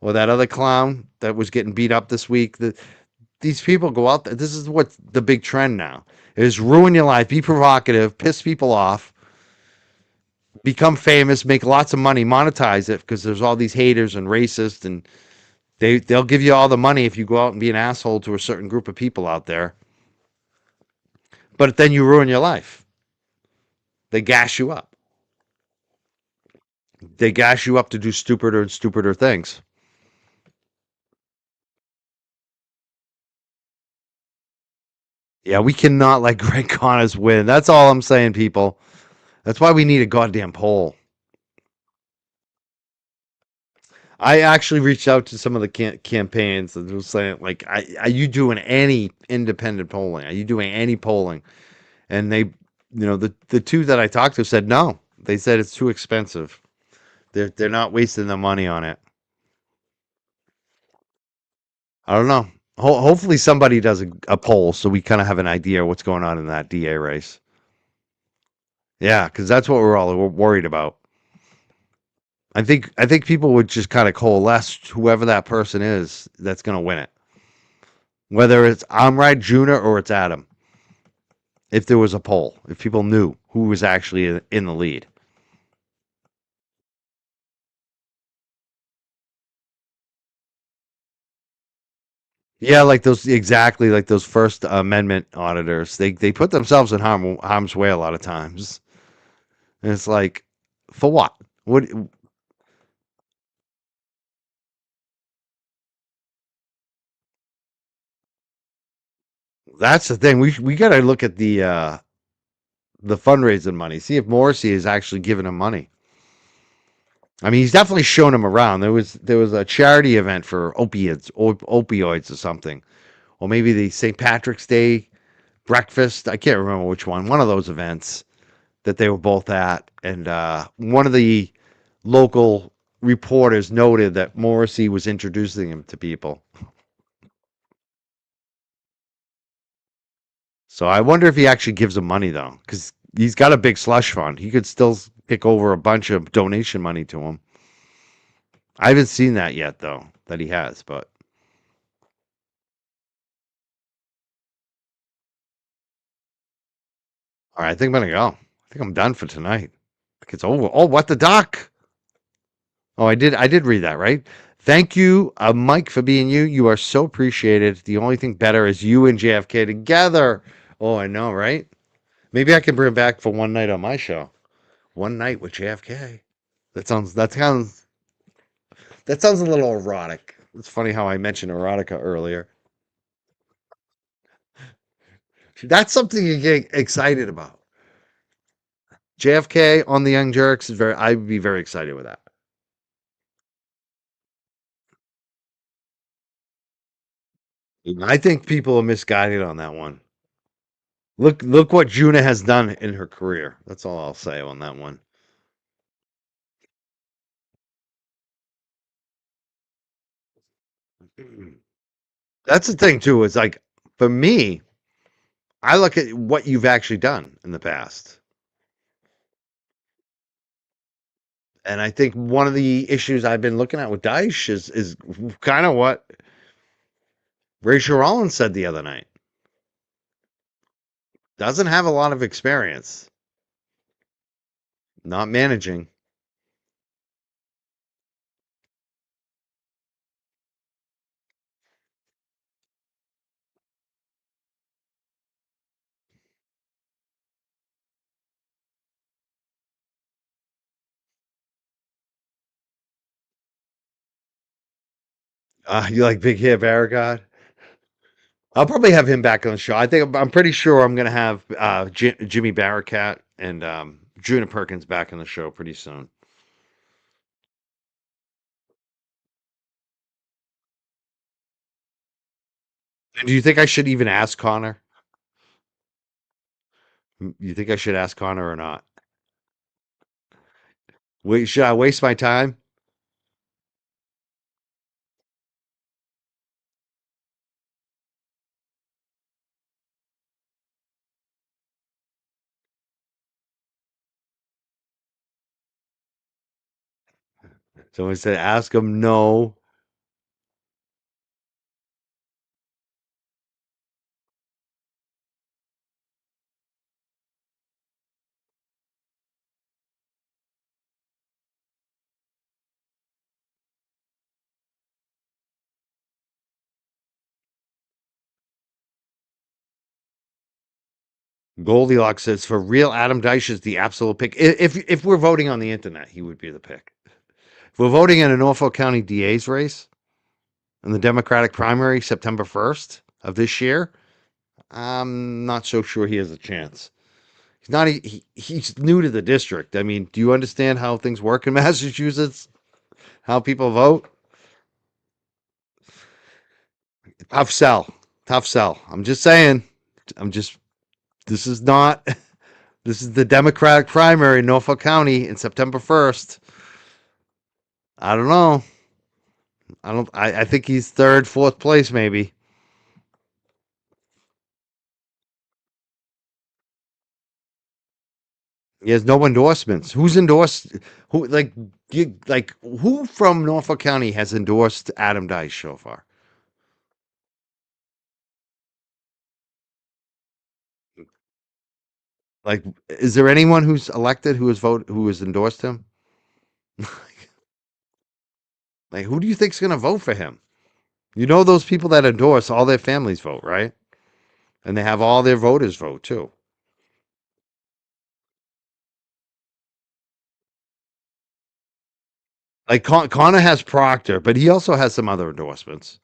B: Or that other clown that was getting beat up this week. These people go out there. This is what's the big trend now is ruin your life, be provocative, piss people off, become famous, make lots of money, monetize it because there's all these haters and racists, and they'll give you all the money if you go out and be an asshole to a certain group of people out there. But then you ruin your life. They gas you up. They gas you up to do stupider and stupider things. Yeah, we cannot let Greg Connors win. That's all I'm saying, people. That's why we need a goddamn poll. I actually reached out to some of the campaigns that was saying, like, are you doing any independent polling? Are you doing any polling? And they, the two that I talked to said no. They said it's too expensive. They're not wasting the money on it. I don't know. Hopefully somebody does a poll so we kind of have an idea of what's going on in that DA race. Yeah, because that's what we're all worried about. I think people would just kind of coalesce whoever that person is that's going to win it. Whether it's Amrad, Juna, or it's Adam. If there was a poll, if people knew who was actually in the lead. Yeah, like those exactly like those First Amendment auditors. They put themselves in harm's way a lot of times. And it's like, for what? What? That's the thing. We got to look at the fundraising money. See if Morrissey is actually giving him money. I mean, he's definitely shown him around. There was a charity event for opioids or something, or maybe the St. Patrick's Day breakfast. I can't remember which one. One of those events that they were both at, and one of the local reporters noted that Morrissey was introducing him to people. So I wonder if he actually gives them money though, because he's got a big slush fund. He could still pick over a bunch of donation money to him. I haven't seen that yet though, that he has, but all right, I think I'm gonna go. I think I'm done for tonight. I think it's over. Oh, what the duck? Oh, I did read that, right? Thank you, Mike, for being you. You are so appreciated. The only thing better is you and JFK together. Oh, I know, right? Maybe I can bring him back for one night on my show. One night with JFK. That sounds a little erotic. It's funny how I mentioned erotica earlier. That's something you get excited about. JFK on the Young Jerks is very. I'd be very excited with that. I think people are misguided on that one. Look what Juna has done in her career. That's all I'll say on that one. That's the thing too. Is like for me, I look at what you've actually done in the past. And I think one of the issues I've been looking at with Daesh is kind of what Rachel Rollins said the other night. Doesn't have a lot of experience. Not managing. You like Big Hair Barricade? I'll probably have him back on the show. I'm pretty sure I'm gonna have Jimmy Barricat and Juna Perkins back on the show pretty soon. And do you think I should even ask Connor? You think I should ask Connor or not? Wait, should I waste my time? Someone said, ask him no. Goldilocks says, for real, Adam Deich is the absolute pick. If we're voting on the internet, he would be the pick. If we're voting in a Norfolk County DA's race in the Democratic primary September 1st of this year, I'm not so sure he has a chance. He's not. He's new to the district. I mean, do you understand how things work in Massachusetts? How people vote? Tough sell. Tough sell. I'm just saying. I'm just. This is not. This is the Democratic primary in Norfolk County in September 1st. I don't know. I think he's third, fourth place, maybe. He has no endorsements. Who's endorsed? Who who from Norfolk County has endorsed Adam Deich so far? Like, is there anyone who's elected who has endorsed him? Like, who do you think's gonna vote for him? You know, those people that endorse, all their families vote, right? And they have all their voters vote too. Like Connor has Proctor, but he also has some other endorsements.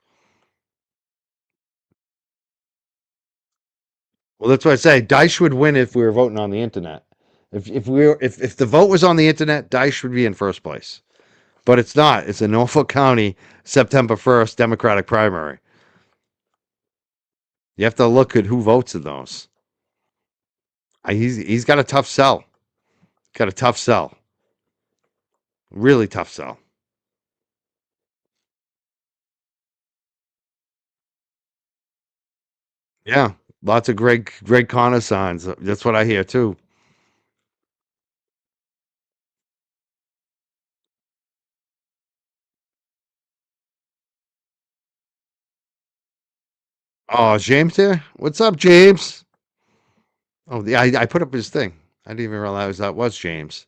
B: Well, that's what I say. Deich would win if we were voting on the internet. If the vote was on the internet, Deich would be in first place. But it's not. It's a Norfolk County September 1st Democratic primary. You have to look at who votes in those. He's got a tough sell. Got a tough sell. Really tough sell. Yeah, lots of Greg Connor signs. That's what I hear too. Oh, is James here? What's up, James? Oh, I put up his thing. I didn't even realize that was James.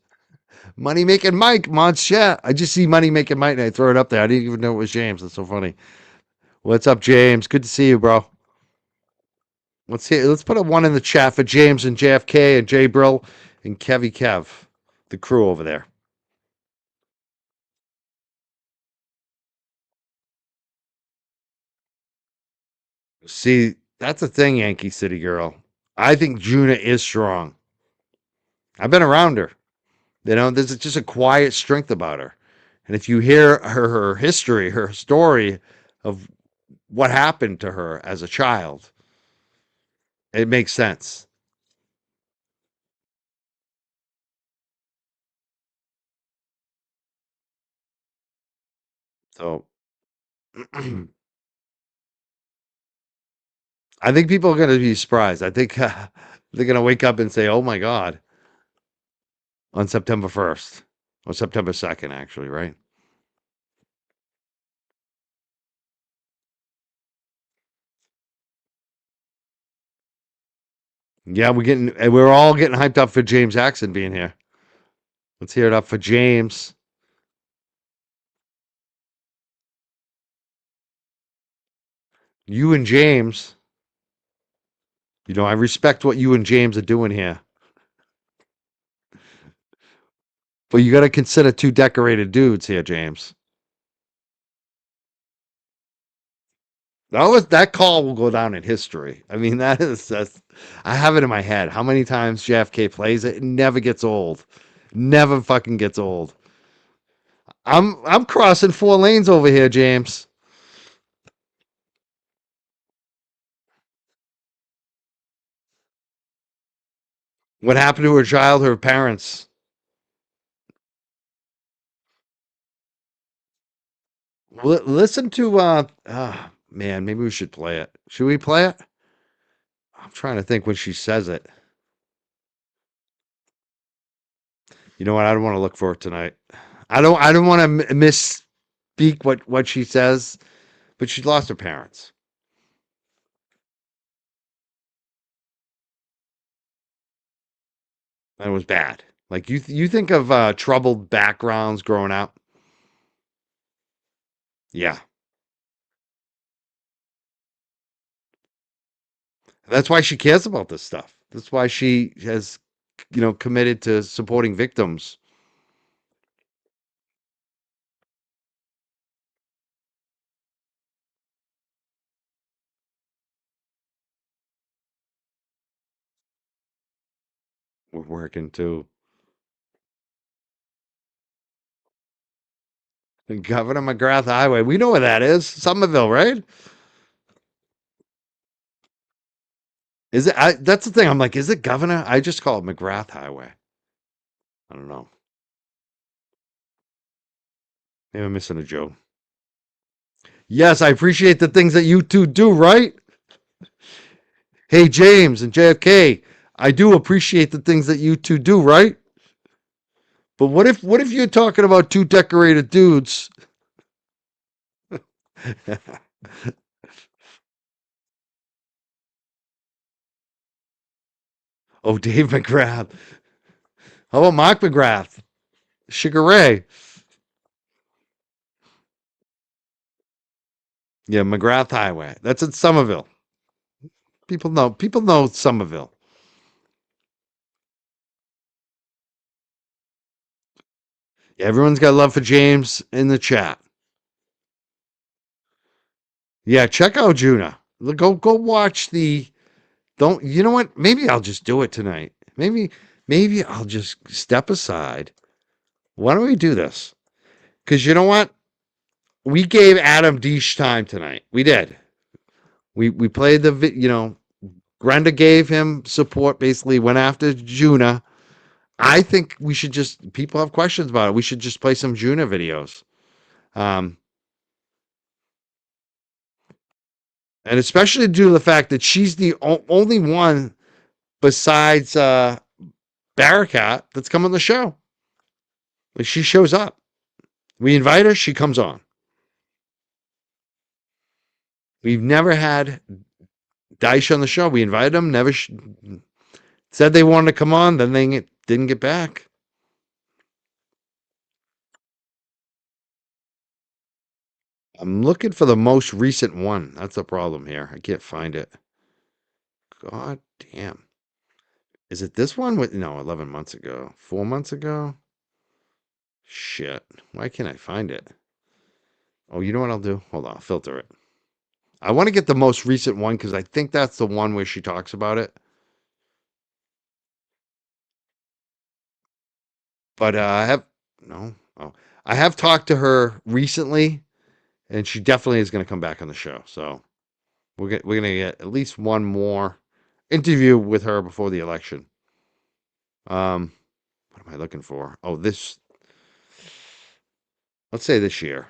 B: Money making Mike, Mods chat. I just see Money making Mike and I throw it up there. I didn't even know it was James. That's so funny. What's up, James? Good to see you, bro. Let's put a one in the chat for James and JFK and Jay Brill and Kevy Kev, the crew over there. See, that's the thing, Yankee City girl. I think Juna is strong. I've been around her. You know, there's just a quiet strength about her. And if you hear her history, her story of what happened to her as a child, it makes sense. So I think people are going to be surprised. I think they're going to wake up and say, oh my God, on September 1st or September 2nd, actually, right? Yeah, we're all getting hyped up for James Jackson being here. Let's hear it up for James. You and James. You know, I respect what you and James are doing here. But you got to consider two decorated dudes here, James. That call will go down in history. I mean, I have it in my head. How many times JFK plays it? It never gets old. Never fucking gets old. I'm crossing 4 lanes over here, James. What happened to her child, her parents? Listen to man, maybe we should play it. Should we play it? I'm trying to think when she says it. You know what? I don't want to look for it tonight. I don't want to misspeak what she says, but she lost her parents. And it was bad. Like you think of troubled backgrounds growing up. Yeah. That's why she cares about this stuff. That's why she has, committed to supporting victims. We're working too. And Governor McGrath Highway. We know where that is. Somerville, right? Is it? That's the thing. I'm like, is it Governor? I just call it McGrath Highway. I don't know. Maybe I'm missing a joke. Yes, I appreciate the things that you two do, right? Hey, James and JFK, I do appreciate the things that you two do, right? But what if you're talking about two decorated dudes? Oh, Dave McGrath. How about Mark McGrath? Sugar Ray. Yeah, McGrath Highway. That's in Somerville. People know Somerville. Yeah, everyone's got love for James in the chat. Yeah, check out Juna. Go watch the don't you know what? Maybe I'll just do it tonight. Maybe I'll just step aside. Why don't we do this? Because you know what? We gave Adam Deesh time tonight. We did. We played Brenda gave him support, basically went after Juna. I think we should people have questions about it. We should just play some Juna videos. And especially due to the fact that she's the only one besides Barakat that's come on the show. Like, she shows up. We invite her, she comes on. We've never had Daesh on the show. We invited them, never said they wanted to come on, then they didn't get back. I'm looking for the most recent one. That's the problem here. I can't find it. God damn. Is it this one? No, 11 months ago. 4 months ago? Shit. Why can't I find it? Oh, you know what I'll do? Hold on. I'll filter it. I want to get the most recent one because I think that's the one where she talks about it. But I have no. Oh, I have talked to her recently, and she definitely is going to come back on the show. So we're going to get at least one more interview with her before the election. What am I looking for? Oh, let's say this year.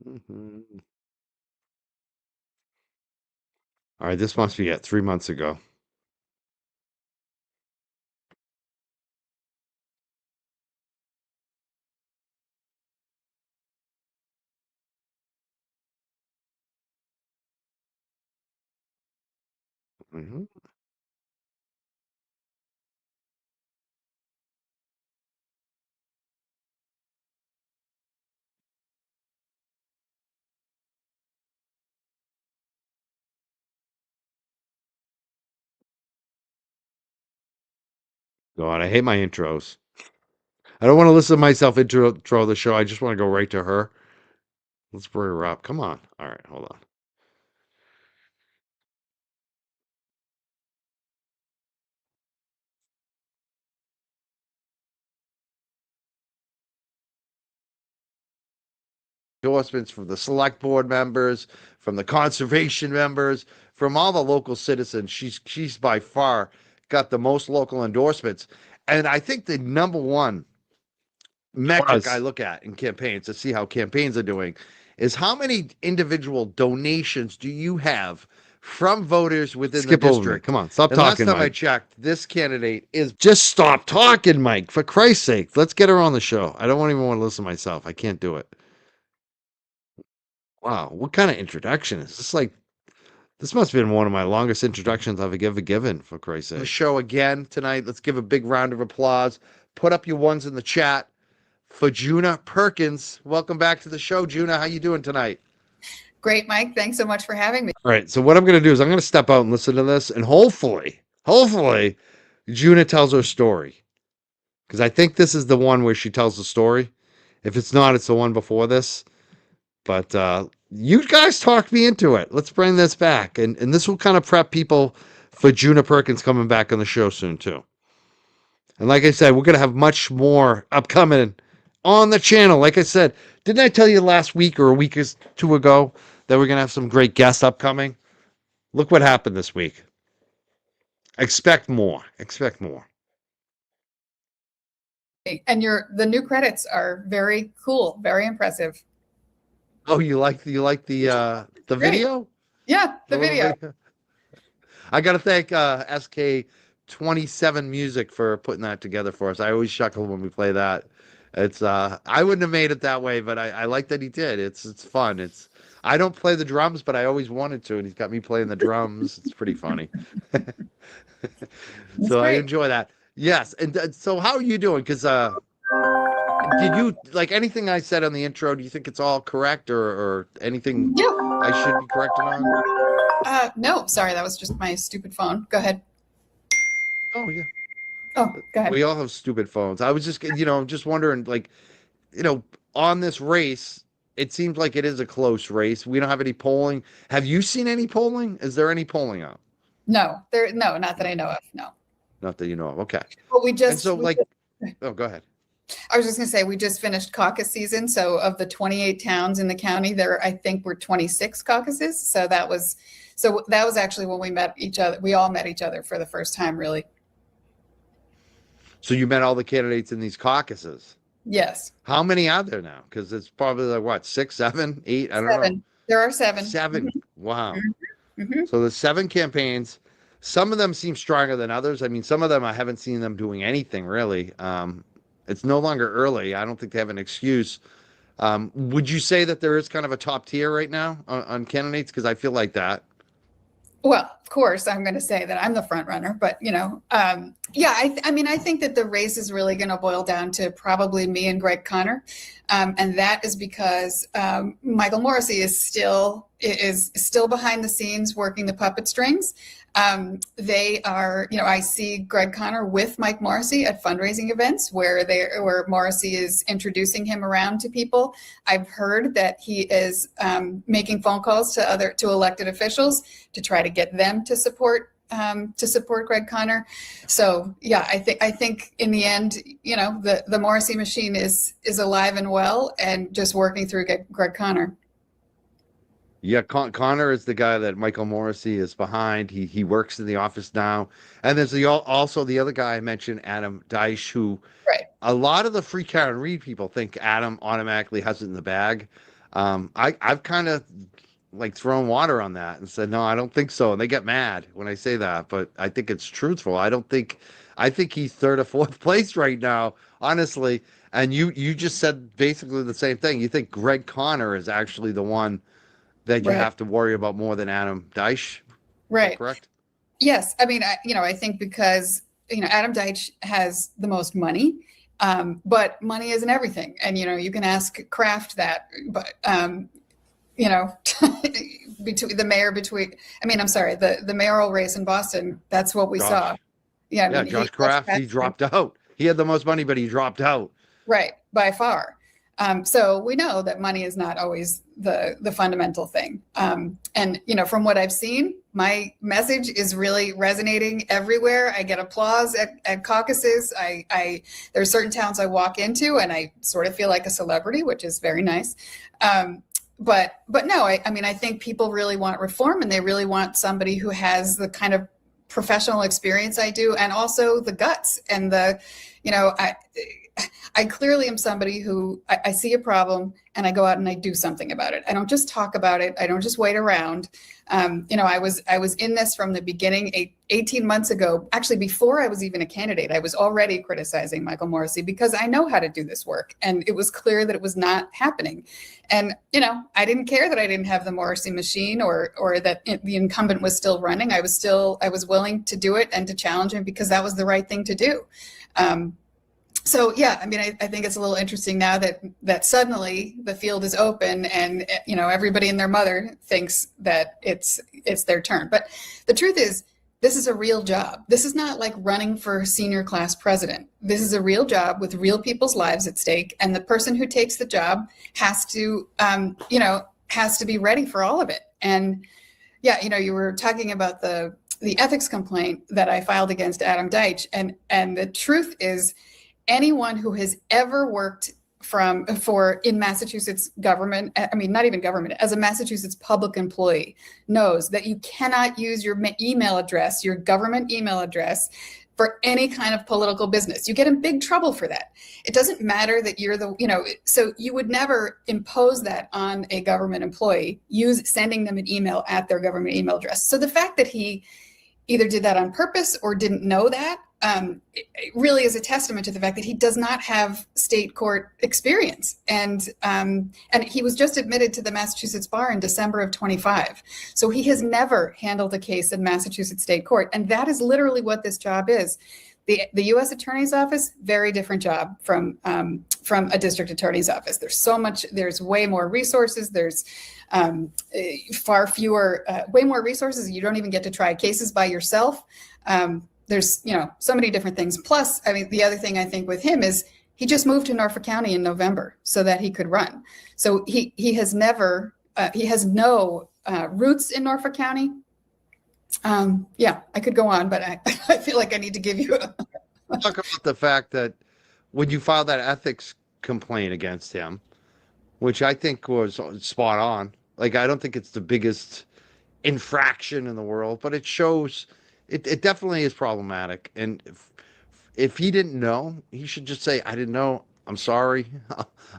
B: Mhm. All right, this must be 3 months ago. Mhm. God, I hate my intros. I don't want to listen to myself intro the show. I just want to go right to her. Let's bring her up. Come on. All right, hold on. Endorsements from the select board members, from the conservation members, from all the local citizens. She's by far got the most local endorsements. And I think the number one metric I look at in campaigns to see how campaigns are doing is how many individual donations do you have from voters within the district? Come on, stop talking, last time I checked, this candidate is just stop talking, Mike. For Christ's sake, let's get her on the show. I don't even want to listen myself. I can't do it. Wow, what kind of introduction is this? Like, this must have been one of my longest introductions I've ever given, for Christ's sake. The show again tonight. Let's give a big round of applause. Put up your ones in the chat for Juna Perkins. Welcome back to the show, Juna. How you doing tonight?
L: Great, Mike. Thanks so much for having me.
B: All right, so what I'm going to do is I'm going to step out and listen to this, and hopefully, Juna tells her story. Because I think this is the one where she tells the story. If it's not, it's the one before this. But you guys talked me into it. Let's bring this back. And this will kind of prep people for Juna Perkins coming back on the show soon, too. And like I said, we're going to have much more upcoming on the channel. Like I said, didn't I tell you last week or a week or two ago that we're going to have some great guests upcoming? Look what happened this week. Expect more. Expect more.
L: And the new credits are very cool, very impressive.
B: Oh, you like the video?
L: Yeah, the video.
B: I got to thank SK27 Music for putting that together for us. I always chuckle when we play that. It's I wouldn't have made it that way, but I like that he did. It's fun. I don't play the drums, but I always wanted to, and he's got me playing the drums. It's pretty funny. So I enjoy that. Yes, and so how are you doing? Because did you like anything I said on the intro? Do you think it's all correct, or anything I should be correcting on?
L: No, sorry, that was just my stupid phone. Go ahead.
B: Oh yeah.
L: Oh, go ahead.
B: We all have stupid phones. I was just, just wondering, like, on this race, it seems like it is a close race. We don't have any polling. Have you seen any polling? Is there any polling out?
L: No, not that I know of. No.
B: Not that you know of. Okay.
L: Well, go
B: ahead.
L: I was just going to say, we just finished caucus season. So of the 28 towns in the county, I think were 26 caucuses. So that was actually when we met each other. We all met each other for the first time, really.
B: So you met all the candidates in these caucuses?
L: Yes.
B: How many are there now? Because it's probably like, what, 6, 7, 8? I don't know.
L: There are 7.
B: 7.
L: Mm-hmm.
B: Wow.
L: Mm-hmm.
B: So there's 7 campaigns. Some of them seem stronger than others. I mean, some of them I haven't seen them doing anything, really. It's no longer early. I don't think they have an excuse. Would you say that there is kind of a top tier right now on candidates? Because I feel like that.
L: Well, of course, I'm going to say that I'm the front runner, but I think that the race is really going to boil down to probably me and Greg Conner, and that is because Michael Morrissey is still behind the scenes working the puppet strings. They are, I see Greg Conner with Mike Morrissey at fundraising events where Morrissey is introducing him around to people. I've heard that he is making phone calls to elected officials to try to get them to support Greg Conner. So yeah, I think in the end, the Morrissey machine is alive and well and just working through Greg Conner.
B: Yeah, Connor is the guy that Michael Morrissey is behind. He works in the office now. And there's also the other guy I mentioned, Adam Deich, who a lot of the free Karen Reed people think Adam automatically has it in the bag. I've kind of like thrown water on that and said, no, I don't think so. And they get mad when I say that, but I think it's truthful. I think he's 3rd or 4th place right now, honestly. And you just said basically the same thing. You think Greg Conner is actually the one that you have to worry about more than Adam Deich.
L: Right.
B: Correct?
L: Yes. I mean, I think because, Adam Deich has the most money, but money isn't everything. And, you can ask Kraft that, but, between the mayoral race in Boston, that's what we saw. Yeah.
B: Josh Kraft, he dropped out. He had the most money, but he dropped out.
L: Right. By far. So we know that money is not always the fundamental thing. And, from what I've seen, my message is really resonating everywhere. I get applause at caucuses. There are certain towns I walk into and I sort of feel like a celebrity, which is very nice. But no, I think people really want reform and they really want somebody who has the kind of professional experience I do and also the guts and I clearly am somebody who I see a problem and I go out and I do something about it. I don't just talk about it. I don't just wait around. I was in this from the beginning. 18 months ago, actually before I was even a candidate, I was already criticizing Michael Morrissey because I know how to do this work, and it was clear that it was not happening. And I didn't care that I didn't have the Morrissey machine or that the incumbent was still running. I was willing to do it and to challenge him because that was the right thing to do. So yeah, I mean, I think it's a little interesting now that suddenly the field is open and everybody and their mother thinks that it's their turn. But the truth is, this is a real job. This is not like running for senior class president. This is a real job with real people's lives at stake, and the person who takes the job has to be ready for all of it. And yeah, you were talking about the ethics complaint that I filed against Adam Deitch, and the truth is, anyone who has ever worked in Massachusetts government, I mean, not even government, as a Massachusetts public employee, knows that you cannot use your email address, your government email address, for any kind of political business. You get in big trouble for that. It doesn't matter that you're so you would never impose that on a government employee, sending them an email at their government email address. So the fact that he either did that on purpose or didn't know that, it really is a testament to the fact that he does not have state court experience. And he was just admitted to the Massachusetts bar in December of 25. So he has never handled a case in Massachusetts state court. And that is literally what this job is. The U.S. Attorney's Office, very different job from a district attorney's office. There's way more resources. There's way more resources. You don't even get to try cases by yourself. There's, so many different things. Plus, I mean, the other thing I think with him is he just moved to Norfolk County in November so that he could run. So he has no roots in Norfolk County. Yeah, I could go on, but I feel like I need to give you
B: Talk about the fact that when you filed that ethics complaint against him, which I think was spot on. Like, I don't think it's the biggest infraction in the world, but it shows it definitely is problematic. And if he didn't know, he should just say, I didn't know. I'm sorry.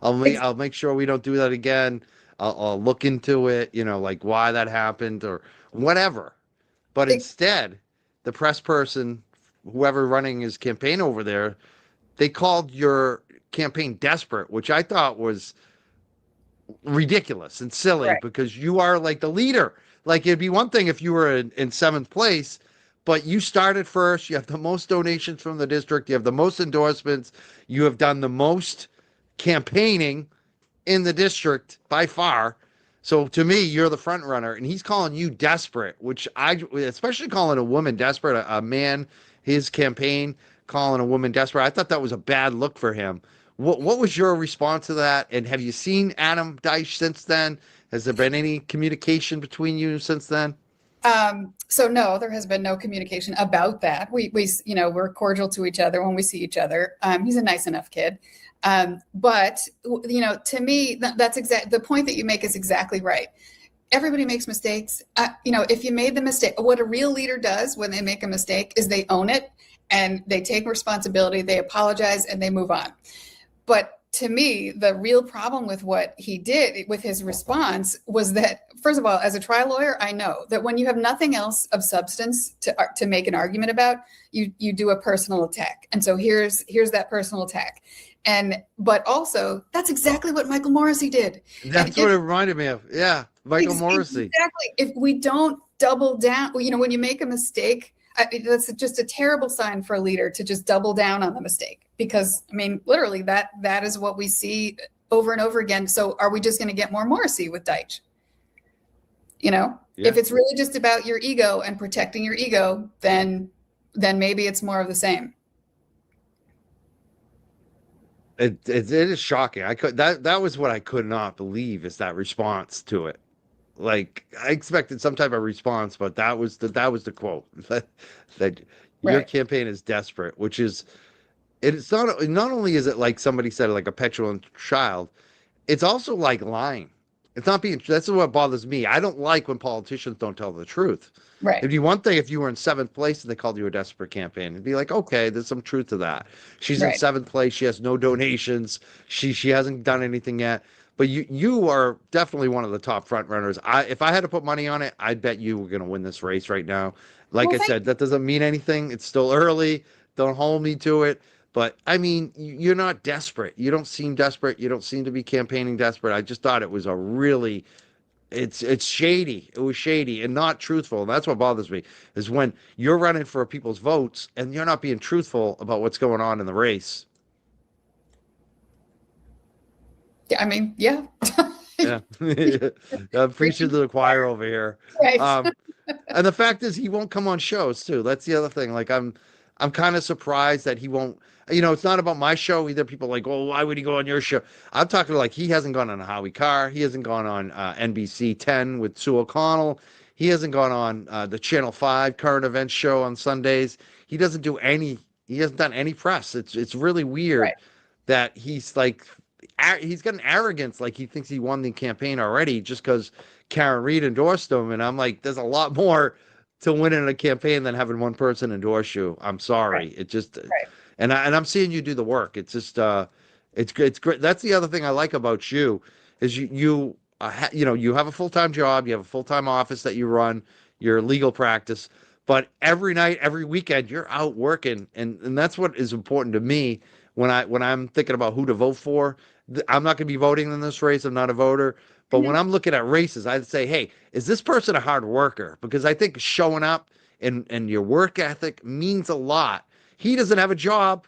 B: I'll make sure we don't do that again. I'll look into it, like why that happened or whatever. But instead, the press person, whoever running his campaign over there, they called your campaign desperate, which I thought was ridiculous and silly, right? Because you are like the leader. Like, it'd be one thing if you were in seventh place, but you started first. You have the most donations from the district. You have the most endorsements. You have done the most campaigning in the district by far. So to me, you're the front runner, and he's calling you desperate, which especially calling a woman desperate, a man, his campaign calling a woman desperate. I thought that was a bad look for him. What was your response to that? And have you seen Adam Deitch since then? Has there been any communication between you since then?
L: So no, there has been no communication about that. We're cordial to each other when we see each other. He's a nice enough kid. But to me, that's the point that you make is exactly right. Everybody makes mistakes. If you made the mistake, what a real leader does when they make a mistake is they own it and they take responsibility, they apologize, and they move on. But to me, the real problem with what he did with his response was that, first of all, as a trial lawyer, I know that when you have nothing else of substance to make an argument about, you do a personal attack. And so here's that personal attack. But also, that's exactly what Michael Morrissey did.
B: That's what it reminded me of. Yeah, Michael Morrissey.
L: Exactly. If we don't double down, when you make a mistake, that's just a terrible sign for a leader to just double down on the mistake. Because, literally, that is what we see over and over again. So are we just going to get more Morrissey with Deitch? Yeah. If it's really just about your ego and protecting your ego, then maybe it's more of the same.
B: It is shocking. That was what I could not believe, is that response to it. Like, I expected some type of response, but that was the quote that your
L: right.
B: campaign is desperate, which is, it's not only is it like somebody said, like a petulant child, it's also like lying. It's not being, that's what bothers me. I don't like when politicians don't tell the truth.
L: Right.
B: It'd be one thing if you were in seventh place and they called you a desperate campaign. It'd be like, okay, there's some truth to that. She's in
L: Right.
B: seventh place. She has no donations. She hasn't done anything yet. But you are definitely one of the top front runners. If I had to put money on it, I'd bet you were going to win this race right now. Like
L: Well,
B: I
L: thank
B: said, that doesn't mean anything. It's still early. Don't hold me to it. But I mean, you're not desperate. You don't seem desperate. You don't seem to be campaigning desperate. I just thought it was a really, it's shady. It was shady and not truthful. And that's what bothers me is when you're running for people's votes and you're not being truthful about what's going on in the race.
L: Yeah, I mean, yeah.
B: Yeah, I'm preaching to the choir over here.
L: Right.
B: And the fact is, he won't come on shows too. That's the other thing. Like, I'm kind of surprised that he won't. You know, it's not about my show either. People are like, oh, why would he go on your show? I'm talking like he hasn't gone on Howie Carr. He hasn't gone on NBC 10 with Sue O'Connell. He hasn't gone on the Channel 5 current events show on Sundays. He doesn't do any. He hasn't done any press. It's really weird
L: Right.
B: that he's like. He's got an arrogance like he thinks he won the campaign already just because Karen Reed endorsed him. And I'm like, there's a lot more to winning a campaign than having one person endorse you. I'm sorry.
L: Right.
B: It just,
L: Right.
B: and I'm seeing you do the work. It's just, it's great. That's the other thing I like about you is you know, you have a full-time job, you have a full-time office that you run, your legal practice, but every night, every weekend, you're out working. And that's what is important to me when I'm thinking about who to vote for. I'm not going to be voting in this race. I'm not a voter. But when I'm looking at races, I'd say, hey, is this person a hard worker? Because I think showing up and your work ethic means a lot. He doesn't have a job.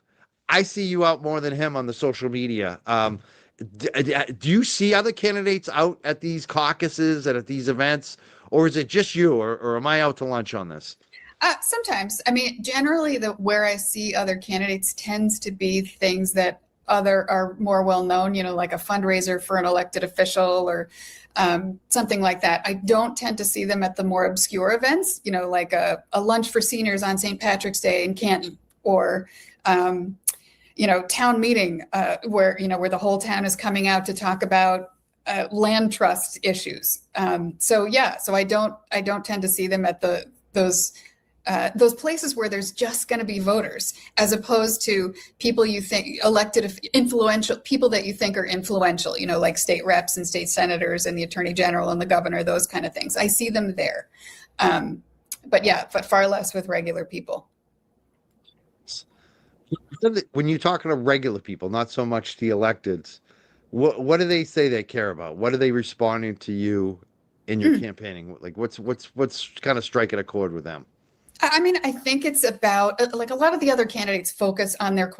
B: I see you out more than him on the social media. Do you see other candidates out at these caucuses and at these events? Or is it just you? Or am I out to lunch on this?
L: Sometimes. I mean, generally, where I see other candidates tends to be things that are more well known, you know, like a fundraiser for an elected official or something like that. I don't tend to see them at the more obscure events, you know, like a lunch for seniors on St. Patrick's Day in Canton, or you know, town meeting where the whole town is coming out to talk about land trust issues. So I don't tend to see them at those places where there's just going to be voters, as opposed to people you think influential people that you think are influential, you know, like state reps and state senators and the attorney general and the governor, those kind of things. I see them there. But far less with regular people.
B: When you're talking to regular people, not so much the electeds, what do they say they care about? What are they responding to you in your campaigning? Like what's kind of striking a chord with them?
L: I mean, I think it's about, like, a lot of the other candidates focus on their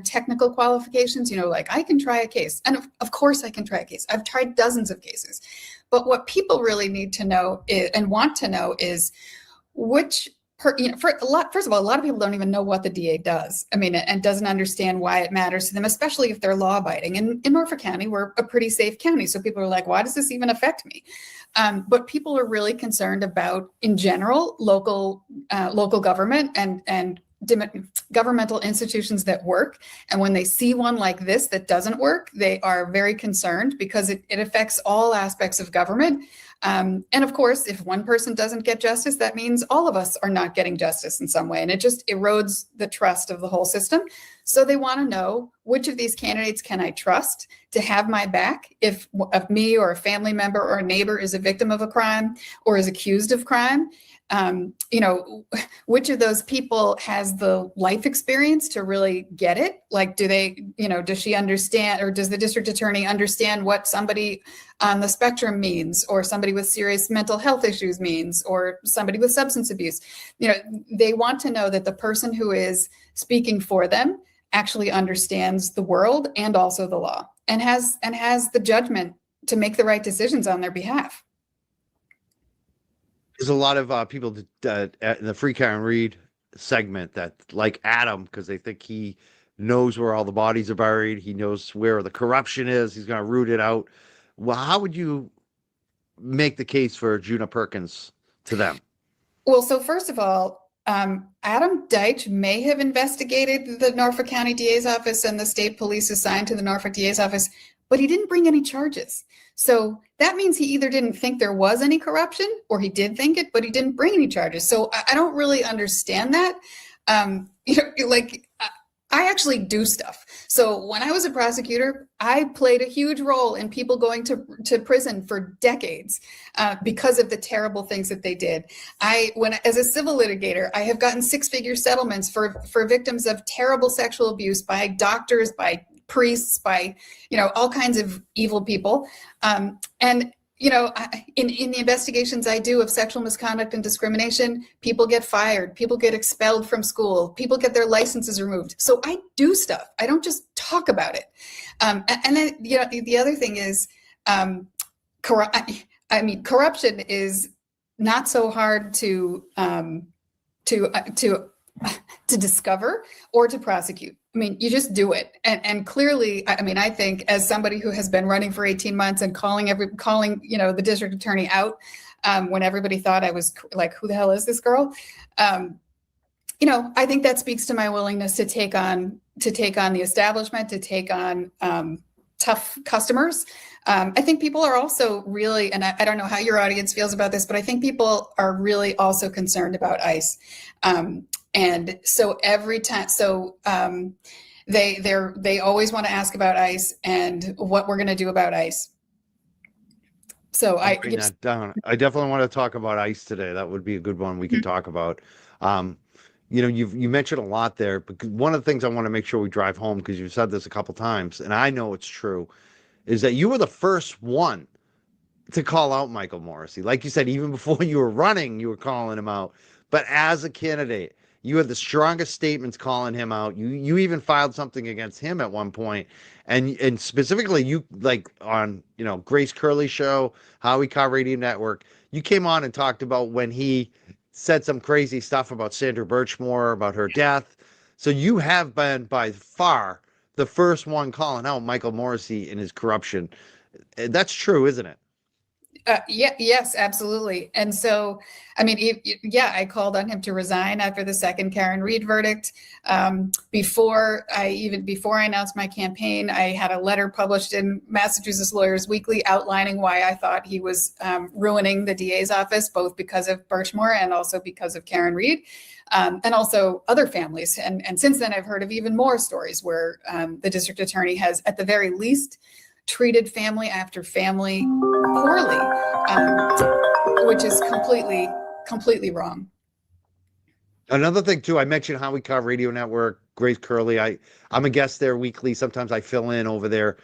L: technical qualifications, you know, like, I can try a case. And of course I can try a case. I've tried dozens of cases. But what people really need to know and want to know is first of all, a lot of people don't even know what the DA does. I mean, and doesn't understand why it matters to them, especially if they're law abiding. And in Norfolk County, we're a pretty safe county. So people are like, why does this even affect me? But people are really concerned about, in general, local government and governmental institutions that work. And when they see one like this that doesn't work, they are very concerned because it affects all aspects of government. And of course, if one person doesn't get justice, that means all of us are not getting justice in some way. And it just erodes the trust of the whole system. So they want to know, which of these candidates can I trust to have my back if me or a family member or a neighbor is a victim of a crime or is accused of crime? You know, which of those people has the life experience to really get it? Like, does she understand, or does the district attorney understand what somebody on the spectrum means, or somebody with serious mental health issues means, or somebody with substance abuse? You know, they want to know that the person who is speaking for them actually understands the world and also the law, and has the judgment to make the right decisions on their behalf.
B: There's a lot of people in the Free Karen Reed segment that like Adam because they think he knows where all the bodies are buried. He knows where the corruption is. He's going to root it out. Well, how would you make the case for Juna Perkins to them?
L: Well, so first of all, Adam Deitch may have investigated the Norfolk County DA's office and the state police assigned to the Norfolk DA's office, but he didn't bring any charges. So that means he either didn't think there was any corruption, or he did think it, but he didn't bring any charges. So I don't really understand that. I actually do stuff. So when I was a prosecutor, I played a huge role in people going to prison for decades because of the terrible things that they did. As a civil litigator, I have gotten 6-figure settlements for victims of terrible sexual abuse by doctors, by priests, by, all kinds of evil people. In the investigations I do of sexual misconduct and discrimination, people get fired, people get expelled from school, people get their licenses removed. So I do stuff. I don't just talk about it. And then, the other thing is, corruption is not so hard to discover or to prosecute. You just do it. And clearly, I think as somebody who has been running for 18 months and calling the district attorney out when everybody thought I was like, who the hell is this girl? I think that speaks to my willingness to take on the establishment, to take on tough customers. I think people are also really, and I don't know how your audience feels about this, but I think people are really also concerned about ICE. And so every time, they always want to ask about ICE and what we're going to do about ICE. So I
B: definitely want to talk about ICE today. That would be a good one we could talk about. You mentioned a lot there, but one of the things I want to make sure we drive home, because you've said this a couple times, and I know it's true, is that you were the first one to call out Michael Morrissey. Like you said, even before you were running, you were calling him out. But as a candidate, you had the strongest statements calling him out. You even filed something against him at one point. And specifically, you, like on, Grace Curley's show, Howie Carr Radio Network, you came on and talked about when he said some crazy stuff about Sandra Birchmore, about her death. So you have been by far the first one calling out Michael Morrissey and his corruption. That's true, isn't it?
L: Yes, absolutely. And so, I called on him to resign after the second Karen Reed verdict. Before I announced my campaign, I had a letter published in Massachusetts Lawyers Weekly outlining why I thought he was ruining the DA's office, both because of Birchmore and also because of Karen Reed, and also other families. And since then, I've heard of even more stories where the district attorney has, at the very least, treated family after family poorly, which is completely wrong.
B: Another thing too, I mentioned Howie Carr Radio Network, Grace Curley. I'm a guest there weekly. Sometimes I fill in over there,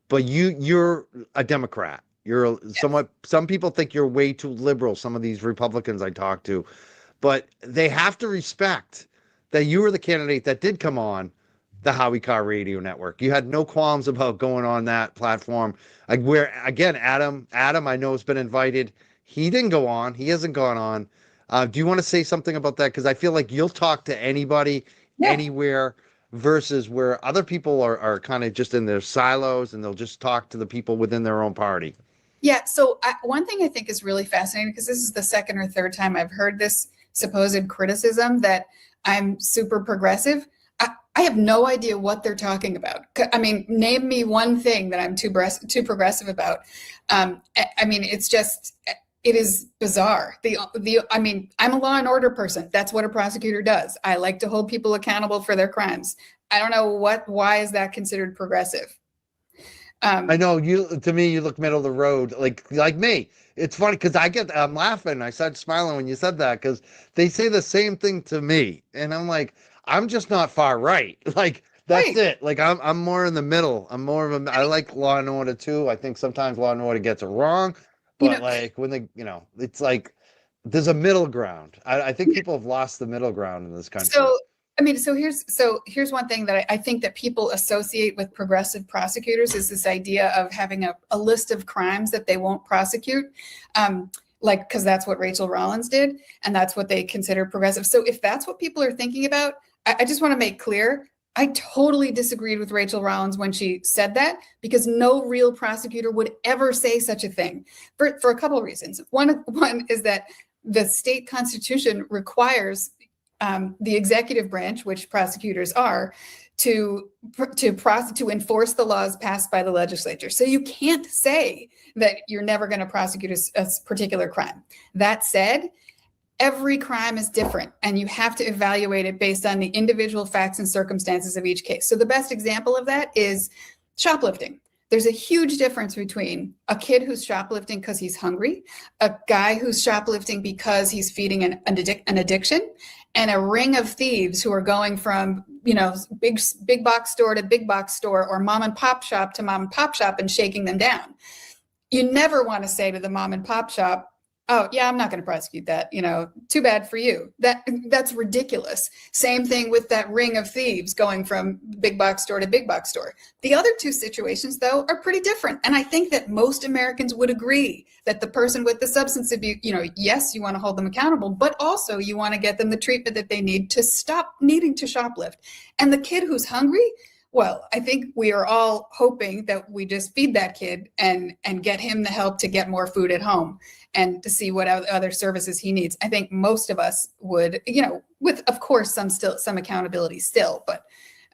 B: but you're a Democrat. You're somewhat, some people think you're way too liberal. Some of these Republicans I talk to, but they have to respect that you were the candidate that did come on the Howie Carr Radio Network. You had no qualms about going on that platform. Like where, again, Adam, I know has been invited. He didn't go on. He hasn't gone on. Do you want to say something about that? Because I feel like you'll talk to anybody, anywhere, versus where other people are kind of just in their silos and they'll just talk to the people within their own party.
L: Yeah. So one thing I think is really fascinating, because this is the second or third time I've heard this supposed criticism that I'm super progressive. I have no idea what they're talking about. Name me one thing that I'm too progressive about. It's just, it is bizarre. I'm a law and order person. That's what a prosecutor does. I like to hold people accountable for their crimes. I don't know why is that considered progressive?
B: I know to me, you look middle of the road, like me. It's funny because I'm laughing. I started smiling when you said that, because they say the same thing to me. And I'm like, I'm just not far right. Like, that's it. Like, I'm more in the middle. I like Law and Order too. I think sometimes Law and Order gets it wrong, but when it's like, there's a middle ground. I think people have lost the middle ground in this country.
L: So here's one thing that I think that people associate with progressive prosecutors is this idea of having a list of crimes that they won't prosecute. Because that's what Rachel Rollins did, and that's what they consider progressive. So if that's what people are thinking about, I just want to make clear, I totally disagreed with Rachel Rollins when she said that, because no real prosecutor would ever say such a thing for a couple of reasons. One is that the state constitution requires the executive branch, which prosecutors are, to enforce the laws passed by the legislature. So you can't say that you're never going to prosecute a particular crime. That said, every crime is different, and you have to evaluate it based on the individual facts and circumstances of each case. So the best example of that is shoplifting. There's a huge difference between a kid who's shoplifting because he's hungry, a guy who's shoplifting because he's feeding an addiction, and a ring of thieves who are going from, big box store to big box store, or mom and pop shop to mom and pop shop, and shaking them down. You never want to say to the mom and pop shop, oh yeah, I'm not going to prosecute that. Too bad for you. That's ridiculous. Same thing with that ring of thieves going from big box store to big box store. The other two situations, though, are pretty different. And I think that most Americans would agree that the person with the substance abuse, yes, you want to hold them accountable, but also you want to get them the treatment that they need to stop needing to shoplift. And the kid who's hungry, well, I think we are all hoping that we just feed that kid and get him the help to get more food at home and to see what other services he needs. I think most of us would, with, of course, some accountability still, but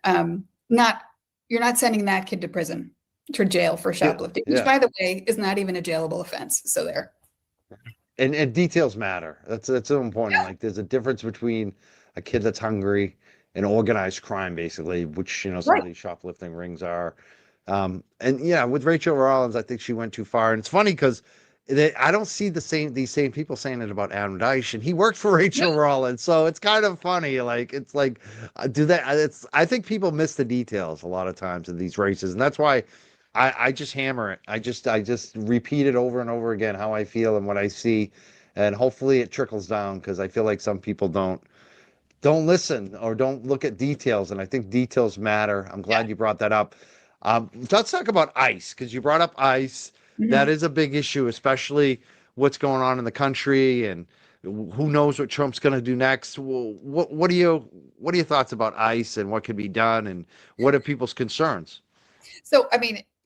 L: you're not sending that kid to prison, to jail for shoplifting, which, by the way, is not even a jailable offense. So there.
B: And details matter. That's so important. Like, there's a difference between a kid that's hungry and organized crime, basically, which, some of these shoplifting rings are. And yeah, with Rachel Rollins, I think she went too far. And it's funny because I don't see these same people saying it about Adam Deitch, and he worked for Rachel Rollins, so it's kind of funny. Like, it's like, I think people miss the details a lot of times in these races, and that's why I just hammer it. I just repeat it over and over again how I feel and what I see, and hopefully it trickles down, because I feel like some people don't listen or don't look at details, and I think details matter. I'm glad you brought that up. Let's talk about ICE, because you brought up ICE. Mm-hmm. That is a big issue, especially what's going on in the country, and who knows what Trump's going to do next. What are your thoughts about ICE and what could be done, and what are people's concerns?
L: So,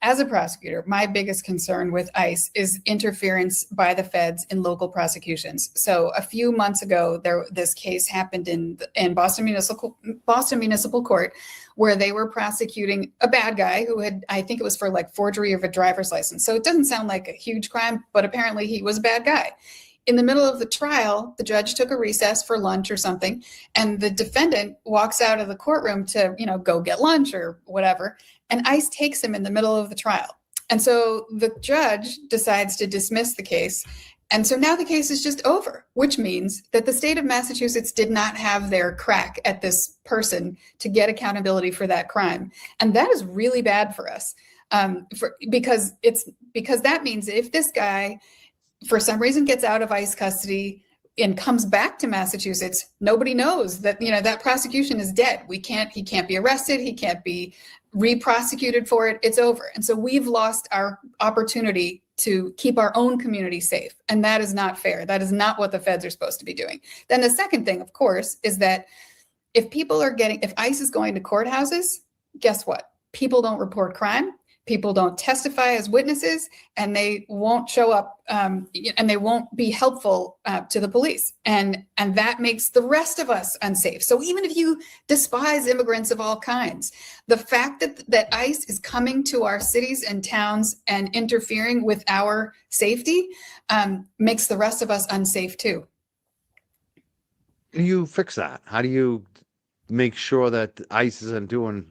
L: as a prosecutor, my biggest concern with ICE is interference by the feds in local prosecutions. So a few months ago, this case happened in Boston Municipal Court, where they were prosecuting a bad guy who had, I think it was for like forgery of a driver's license. So it doesn't sound like a huge crime, but apparently he was a bad guy. In the middle of the trial, the judge took a recess for lunch or something, and the defendant walks out of the courtroom to, go get lunch or whatever, and ICE takes him in the middle of the trial. And so the judge decides to dismiss the case. And so now the case is just over, which means that the state of Massachusetts did not have their crack at this person to get accountability for that crime. And that is really bad for us, because that means if this guy, for some reason, gets out of ICE custody and comes back to Massachusetts, nobody knows that, that prosecution is dead. He can't be arrested. He can't be re-prosecuted for it. It's over. And so we've lost our opportunity to keep our own community safe. And that is not fair. That is not what the feds are supposed to be doing. Then the second thing, of course, is that if ICE is going to courthouses, guess what? People don't report crime. People don't testify as witnesses, and they won't show up, and they won't be helpful to the police. And that makes the rest of us unsafe. So even if you despise immigrants of all kinds, the fact that ICE is coming to our cities and towns and interfering with our safety makes the rest of us unsafe too.
B: How do you fix that? How do you make sure that ICE isn't doing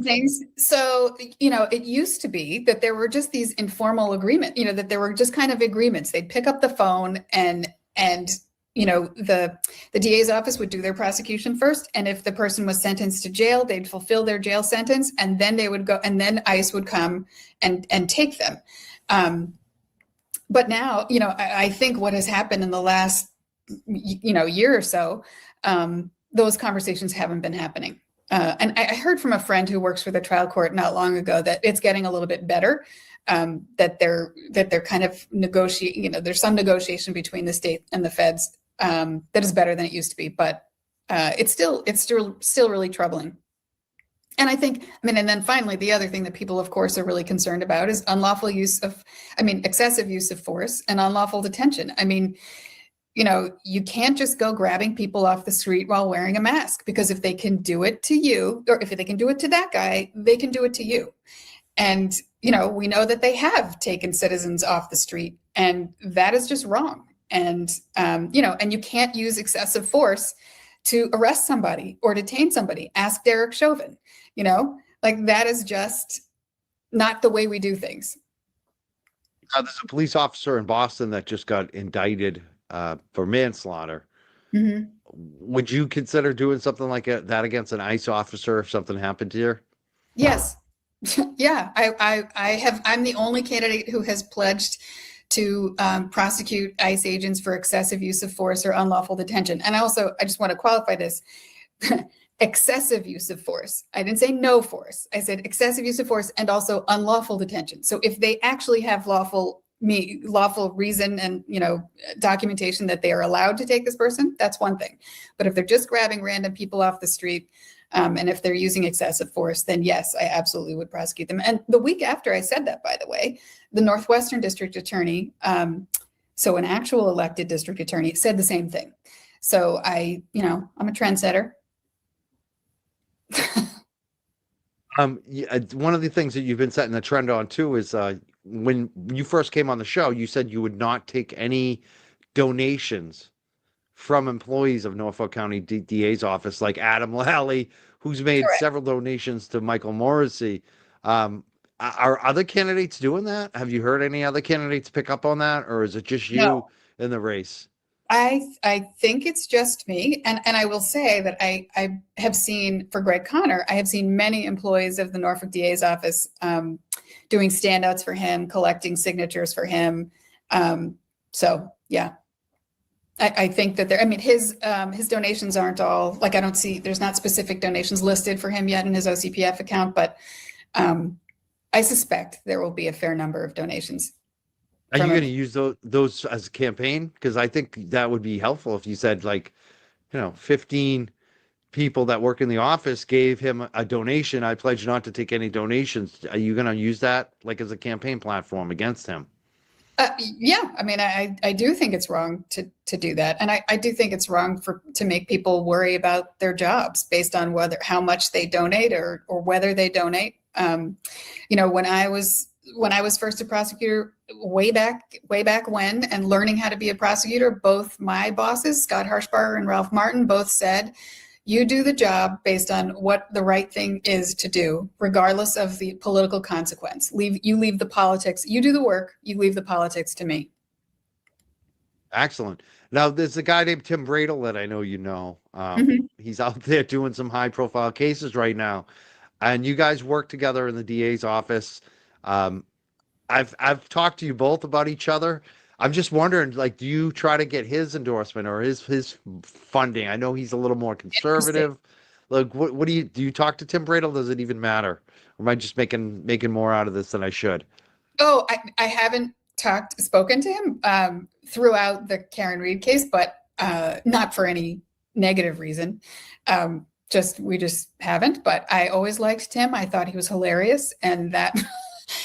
B: things?
L: So, it used to be that there were just these informal agreements, that there were just kind of agreements. They'd pick up the phone and the DA's office would do their prosecution first. And if the person was sentenced to jail, they'd fulfill their jail sentence, and then they would go, and then ICE would come and take them. But now, I think what has happened in the last, year or so, those conversations haven't been happening. And I heard from a friend who works for the trial court not long ago that it's getting a little bit better, that they're kind of negotiating, there's some negotiation between the state and the feds that is better than it used to be, but it's still really troubling. And I think, and then finally, the other thing that people, of course, are really concerned about is excessive use of force and unlawful detention. you can't just go grabbing people off the street while wearing a mask, because if they can do it to you, or if they can do it to that guy, they can do it to you. And, we know that they have taken citizens off the street, and that is just wrong. And, and you can't use excessive force to arrest somebody or detain somebody. Ask Derek Chauvin, that is just not the way we do things.
B: Now, there's a police officer in Boston that just got indicted for manslaughter.
L: Mm-hmm.
B: Would you consider doing something like that against an ICE officer if something happened to you?
L: Yes. Yeah. I'm the only candidate who has pledged to prosecute ICE agents for excessive use of force or unlawful detention. And I just want to qualify this. Excessive use of force. I didn't say no force. I said excessive use of force and also unlawful detention. So if they actually have lawful reason and, documentation that they are allowed to take this person, that's one thing. But if they're just grabbing random people off the street, and if they're using excessive force, then yes, I absolutely would prosecute them. And the week after I said that, by the way, the Northwestern District Attorney, so an actual elected district attorney, said the same thing. So I'm a trendsetter.
B: One of the things that you've been setting the trend on too is when you first came on the show, you said you would not take any donations from employees of Norfolk County DA's office, like Adam Lally, who's made
L: Correct.
B: several donations to Michael Morrissey. Are other candidates doing that? Have you heard any other candidates pick up on that, or is it just you
L: No.
B: in the race?
L: I think it's just me. And I will say that I have seen, for Greg Connor, I have seen many employees of the Norfolk DA's office doing standouts for him, collecting signatures for him. So yeah, I think that his donations aren't all, I don't see, there's not specific donations listed for him yet in his OCPF account, but I suspect there will be a fair number of donations.
B: Are you going to use those as a campaign? Because I think that would be helpful if you said 15 people that work in the office gave him a donation. I pledge not to take any donations. Are you going to use that as a campaign platform against him?
L: Yeah, I do think it's wrong to do that, and I do think it's wrong to make people worry about their jobs based on how much they donate or whether they donate. When I was first a prosecutor way back when, and learning how to be a prosecutor, both my bosses, Scott Harshbarger and Ralph Martin, both said, you do the job based on what the right thing is to do, regardless of the political consequence. You leave the politics, you do the work, you leave the politics to me.
B: Excellent. Now, there's a guy named Tim Bradle that I know you know. He's out there doing some high-profile cases right now. And you guys work together in the DA's office. I've talked to you both about each other. I'm just wondering, do you try to get his endorsement or his funding? I know he's a little more conservative. What do you talk to Tim Bradle? Does it even matter? Or am I just making more out of this than I should?
L: Oh, I haven't spoken to him throughout the Karen Reed case, but not for any negative reason. We just haven't. But I always liked Tim. I thought he was hilarious, and that.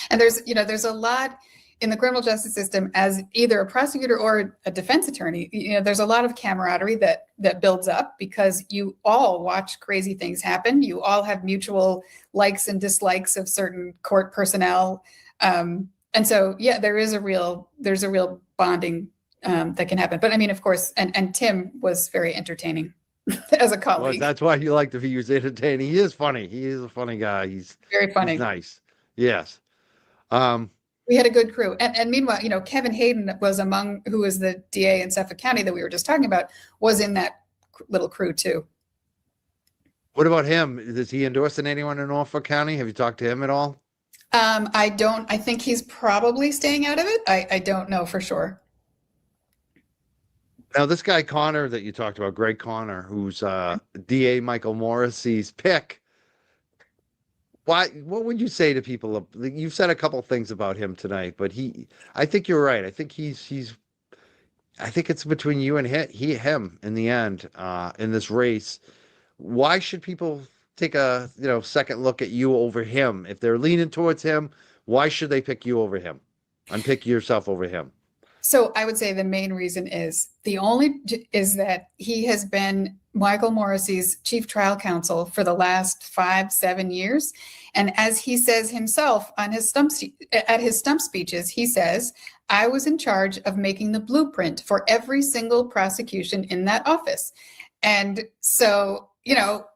L: And there's a lot in the criminal justice system as either a prosecutor or a defense attorney. There's a lot of camaraderie that builds up because you all watch crazy things happen. You all have mutual likes and dislikes of certain court personnel. And so, yeah, there's a real bonding that can happen. But of course, and Tim was very entertaining as a colleague.
B: Well, that's why you like to be entertaining. He is funny. He is a funny guy. He's
L: very funny.
B: He's nice. Yes.
L: We had a good crew. And meanwhile, Kevin Hayden who was the DA in Suffolk County that we were just talking about, was in that little crew too.
B: What about him? Is he endorsing anyone in Norfolk County? Have you talked to him at all?
L: I think he's probably staying out of it. I don't know for sure.
B: Now, this guy Connor that you talked about, Greg Connor, who's DA Michael Morrissey's pick. What would you say to people? You've said a couple things about him tonight, but I think you're right. I think I think it's between you and him in the end, in this race. Why should people take a second look at you over him? If they're leaning towards him, why should they pick you over him and pick yourself over him?
L: So I would say the main reason is that he has been Michael Morrissey's chief trial counsel for the last 5-7 years. And as he says himself on his stump speeches, he says, I was in charge of making the blueprint for every single prosecution in that office. And so,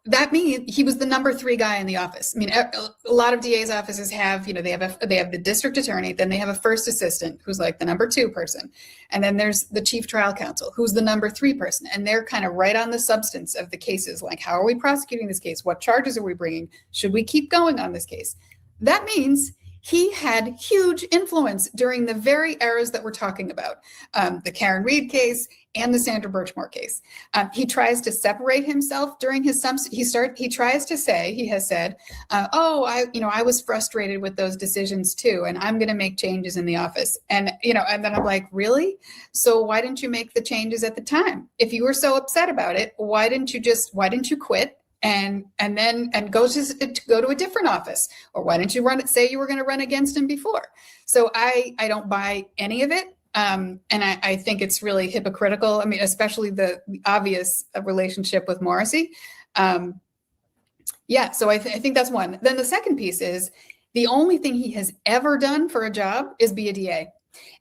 L: that means he was the number 3 guy in the office. I mean, a lot of DA's offices have, they have the district attorney, then they have a first assistant who's like the number 2 person. And then there's the chief trial counsel who's the number 3 person. And they're kind of right on the substance of the cases. Like, how are we prosecuting this case? What charges are we bringing? Should we keep going on this case? That means he had huge influence during the very eras that we're talking about, the Karen Reed case and the Sandra Birchmore case. He tries to separate himself during his he tries to say, he has said, I was frustrated with those decisions too, and I'm going to make changes in the office. And and then I'm like, really? So why didn't you make the changes at the time? If you were so upset about it, why didn't you quit? And go to a different office? Or why didn't you say you were going to run against him before? So I don't buy any of it. And I think it's really hypocritical. I mean, especially the obvious relationship with Morrissey. So I think that's one. Then the second piece is the only thing he has ever done for a job is be a DA.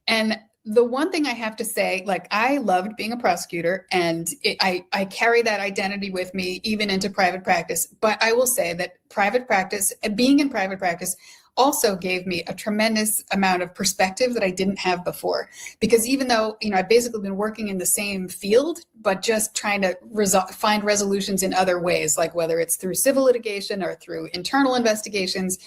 L: And the one thing I have to say, like, I loved being a prosecutor, and I carry that identity with me even into private practice. But I will say that being in private practice also gave me a tremendous amount of perspective that I didn't have before. Because even though, I've basically been working in the same field, but just trying to find resolutions in other ways, like whether it's through civil litigation or through internal investigations,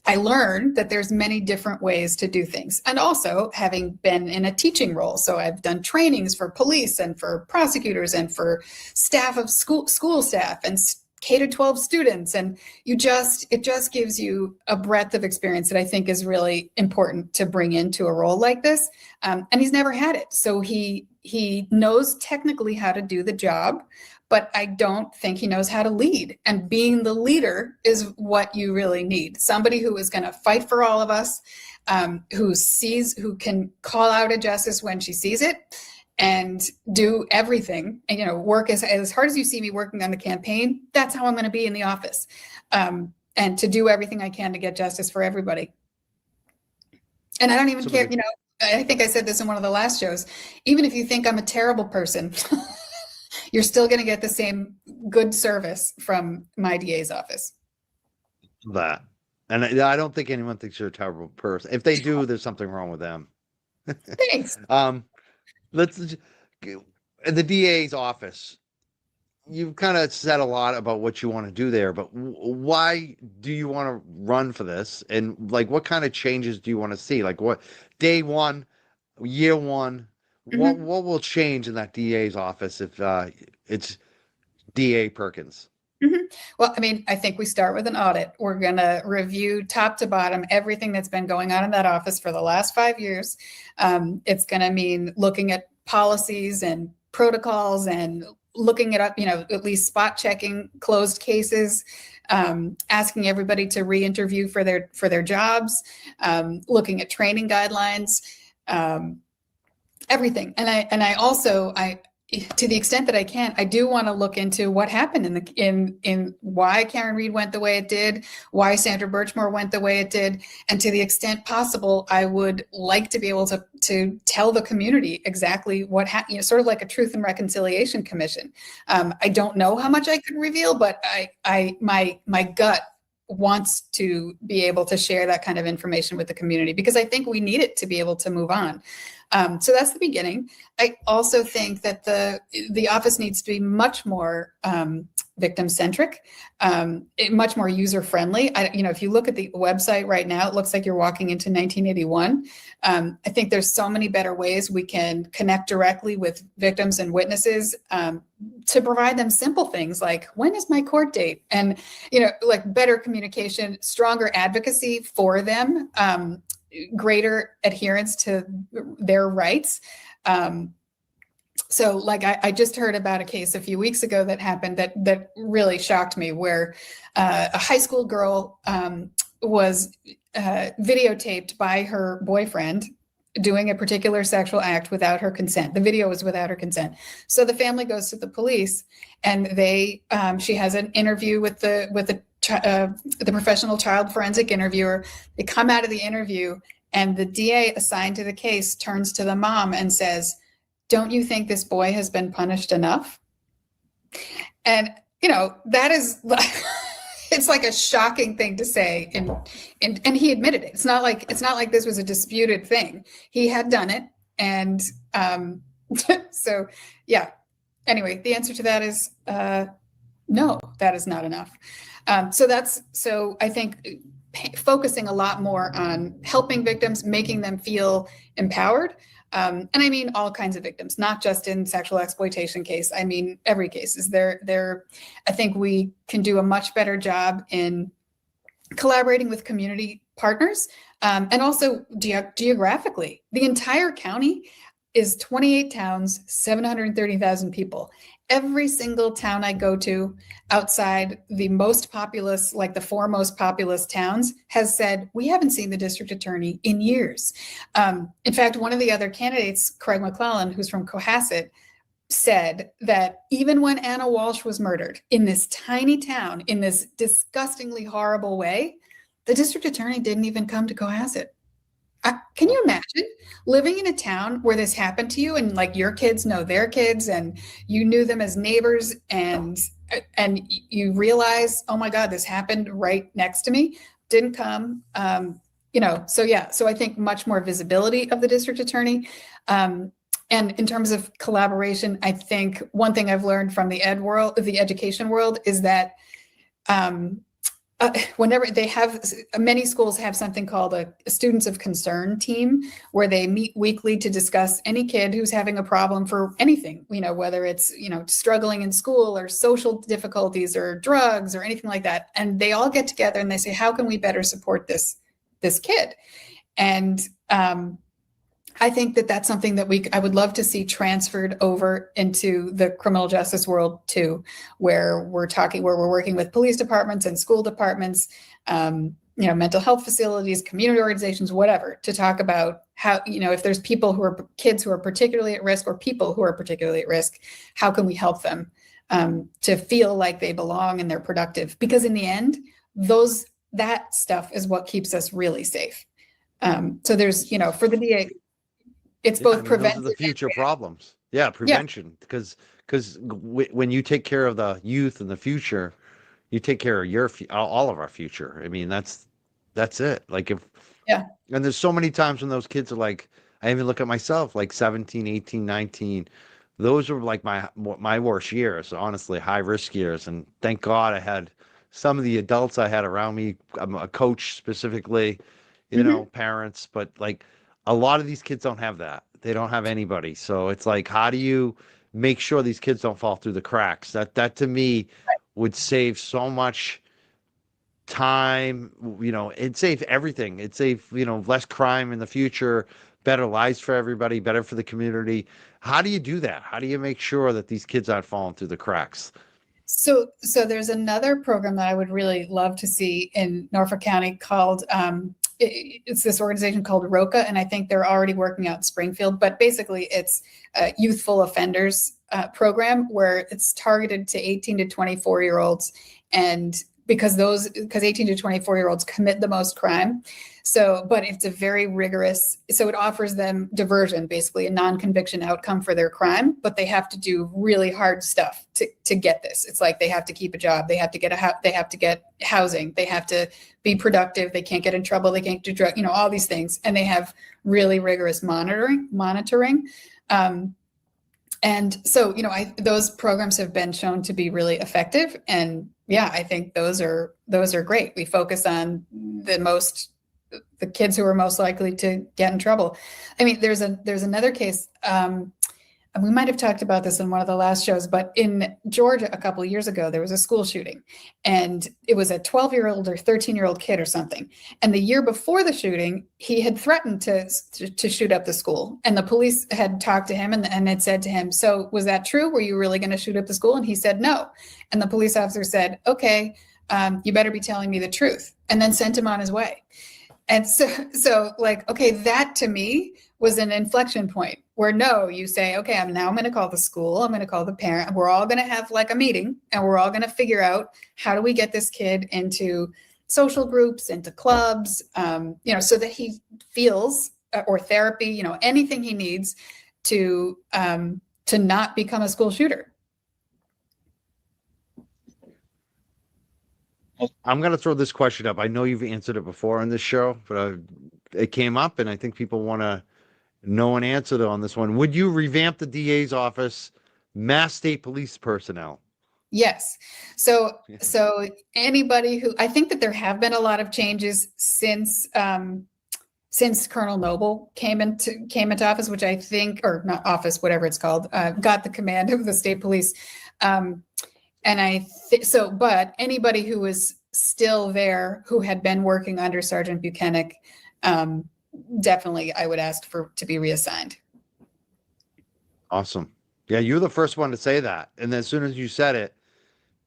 L: I learned that there's many different ways to do things. And also having been in a teaching role. So I've done trainings for police and for prosecutors and for staff of school staff and K-12 students. And it just gives you a breadth of experience that I think is really important to bring into a role like this. And he's never had it. So he knows technically how to do the job, but I don't think he knows how to lead. And being the leader is what you really need. Somebody who is going to fight for all of us, who can call out a justice when she sees it, and do everything, and work as hard as you see me working on the campaign. That's how I'm going to be in the office, and to do everything I can to get justice for everybody. And I don't even care. I think I said this in one of the last shows. Even if you think I'm a terrible person, you're still going to get the same good service from my DA's office.
B: That, and I don't think anyone thinks you're a terrible person. If they do, there's something wrong with them.
L: Thanks.
B: Let's in the DA's office. You've kind of said a lot about what you want to do there, but why do you want to run for this? And like, what kind of changes do you want to see? Like, what day one, year one?
L: Mm-hmm.
B: What will change in that DA's office if it's DA Perkins?
L: Mm-hmm. Well, I mean, I think we start with an audit. We're going to review top to bottom everything that's been going on in that office for the last 5 years. It's going to mean looking at policies and protocols and looking it up, at least spot checking closed cases, asking everybody to re-interview for their jobs, looking at training guidelines, everything. And I also, to the extent that I can, I do want to look into what happened in why Karen Reed went the way it did, why Sandra Birchmore went the way it did. And to the extent possible, I would like to be able to tell the community exactly what happened, sort of like a Truth and Reconciliation Commission. I don't know how much I could reveal, but my gut wants to be able to share that kind of information with the community, because I think we need it to be able to move on. So that's the beginning. I also think that the office needs to be much more victim-centric, much more user-friendly. If you look at the website right now, it looks like you're walking into 1981. I think there's so many better ways we can connect directly with victims and witnesses to provide them simple things like, when is my court date? And, like better communication, stronger advocacy for them, greater adherence to their rights. So like I just heard about a case a few weeks ago that happened that really shocked me, where a high school girl was videotaped by her boyfriend doing a particular sexual act without her consent. The video was without her consent. So the family goes to the police, and she has an interview with the professional child forensic interviewer. They come out of the interview, and the DA assigned to the case turns to the mom and says, "Don't you think this boy has been punished enough?" And, that is, it's like a shocking thing to say. And he admitted it. It's not like this was a disputed thing. He had done it. And so, yeah. Anyway, the answer to that is no, that is not enough. So I think focusing a lot more on helping victims, making them feel empowered. And I mean all kinds of victims, not just in sexual exploitation case. I mean every case is there. I think we can do a much better job in collaborating with community partners, and also geographically. The entire county is 28 towns, 730,000 people. Every single town I go to outside the most populous, like the 4 most populous towns, has said, we haven't seen the district attorney in years. In fact, one of the other candidates, Craig McClellan, who's from Cohasset, said that even when Anna Walsh was murdered in this tiny town, in this disgustingly horrible way, the district attorney didn't even come to Cohasset. Can you imagine living in a town where this happened to you, and like your kids know their kids, and you knew them as neighbors, and you realize, oh my God, this happened right next to me, didn't come, so yeah. So I think much more visibility of the district attorney. And in terms of collaboration, I think one thing I've learned from the education world is that whenever they have, many schools have something called a students of concern team, where they meet weekly to discuss any kid who's having a problem for anything, whether it's, struggling in school or social difficulties or drugs or anything like that. And they all get together and they say, how can we better support this kid? And I think that that's something that I would love to see transferred over into the criminal justice world too, where we're working with police departments and school departments, mental health facilities, community organizations, whatever, to talk about how, if there's kids who are particularly at risk, or people who are particularly at risk, how can we help them to feel like they belong and they're productive? Because in the end, that stuff is what keeps us really safe. So there's, for the DA, it's both prevention.
B: Those are the future problems. Yeah, prevention. Because when you take care of the youth in the future, you take care of all of our future. I mean, that's it. Like and there's so many times when those kids are like, I even look at myself, like 17, 18, 19. Those were like my worst years, honestly, high risk years. And thank God I had some of the adults I had around me. I'm a coach specifically, parents, but like, a lot of these kids don't have that. They don't have anybody. So it's like, how do you make sure these kids don't fall through the cracks? That to me would save so much time. It'd save everything. It'd save, less crime in the future, better lives for everybody, better for the community. How do you do that? How do you make sure that these kids aren't falling through the cracks?
L: So there's another program that I would really love to see in Norfolk County called, it's this organization called ROCA, and I think they're already working out in Springfield, but basically it's a youthful offenders program where it's targeted to 18 to 24-year-olds, and because 18 to 24-year-olds commit the most crime. But it's a very rigorous, so it offers them diversion, basically a non-conviction outcome for their crime, but they have to do really hard stuff to get this. It's like they have to keep a job, they have to get housing, they have to be productive, they can't get in trouble, they can't do drug, all these things, and they have really rigorous monitoring. And so, those programs have been shown to be really effective, and I think those are great. We focus on the kids who are most likely to get in trouble. I mean, there's another case. We might have talked about this in one of the last shows, but in Georgia a couple of years ago, there was a school shooting, and it was a 12-year-old or 13-year-old kid or something. And the year before the shooting, he had threatened to shoot up the school, and the police had talked to him and had said to him, "So was that true? Were you really going to shoot up the school?" And he said no. And the police officer said, "Okay, you better be telling me the truth," and then sent him on his way. And so like, okay, that to me was an inflection point where no, you say, okay, I'm going to call the school. I'm going to call the parent. We're all going to have like a meeting and we're all going to figure out how do we get this kid into social groups, into clubs, so that he feels or therapy, anything he needs to not become a school shooter.
B: I'm going to throw this question up. I know you've answered it before on this show, but it came up, and I think people want to know an answer on this one. Would you revamp the DA's office, mass state police personnel?
L: Yes. So anybody who, I think that there have been a lot of changes since Colonel Noble came into office, which I think, or not office, whatever it's called, got the command of the state police. But anybody who was still there, who had been working under Sergeant Buchanan, definitely I would ask to be reassigned.
B: Awesome. Yeah, you were the first one to say that. And then as soon as you said it,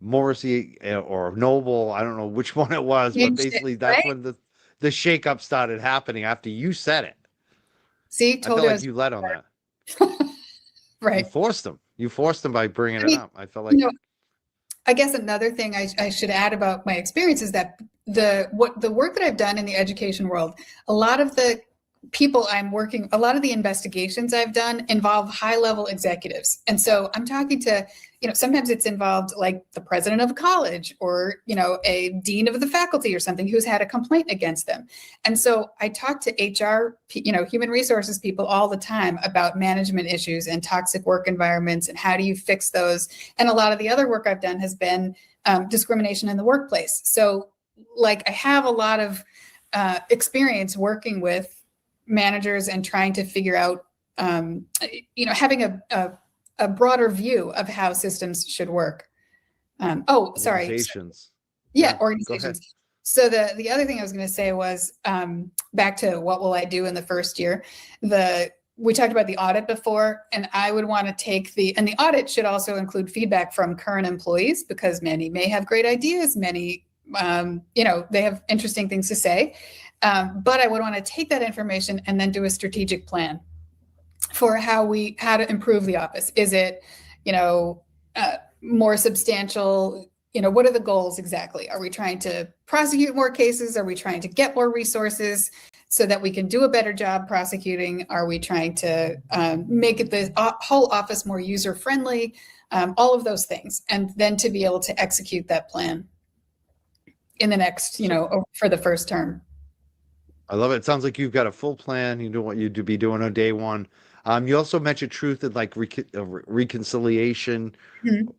B: Morrissey or Noble, I don't know which one it was, but basically that's when the shakeup started happening after you said it.
L: See,
B: I felt like you led on that.
L: Right.
B: You forced them by bringing it up. I felt like.
L: I guess another thing I should add about my experience is that the work that I've done in the education world, a lot of the investigations I've done involve high-level executives. And so I'm talking to, sometimes it's involved like the president of a college or, a dean of the faculty or something who's had a complaint against them. And so I talk to HR, human resources people all the time about management issues and toxic work environments and how do you fix those. And a lot of the other work I've done has been discrimination in the workplace. So like I have a lot of experience working with managers and trying to figure out, having a broader view of how systems should work.
B: Organizations.
L: Yeah, organizations. So the other thing I was going to say was back to what will I do in the first year. We talked about the audit before, and I would want to take the audit should also include feedback from current employees because many may have great ideas, many they have interesting things to say. But I would want to take that information and then do a strategic plan for how to improve the office. Is it, more substantial? What are the goals exactly? Are we trying to prosecute more cases? Are we trying to get more resources so that we can do a better job prosecuting? Are we trying to make the whole office more user-friendly? All of those things. And then to be able to execute that plan in the next, for the first term.
B: I love it. It sounds like you've got a full plan. You know what you'd be doing on day one. You also mentioned truth and like reconciliation,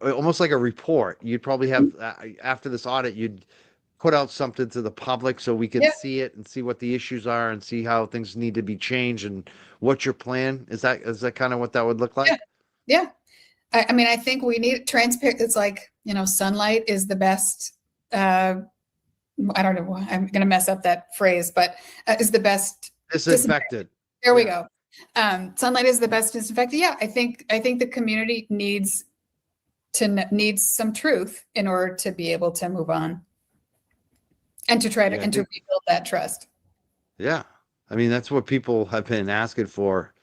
B: almost like a report. You'd probably have after this audit, you'd put out something to the public so we can see it and see what the issues are and see how things need to be changed and what's your plan. Is that kind of what that would look like?
L: Yeah. I mean, I think we need transparent. It's like, sunlight is the best. I don't know. I'm going to mess up that phrase, but is the best
B: disinfected.
L: There we go. Sunlight is the best disinfectant. Yeah, I think the community needs some truth in order to be able to move on and to try to to rebuild that trust.
B: Yeah, I mean that's what people have been asking for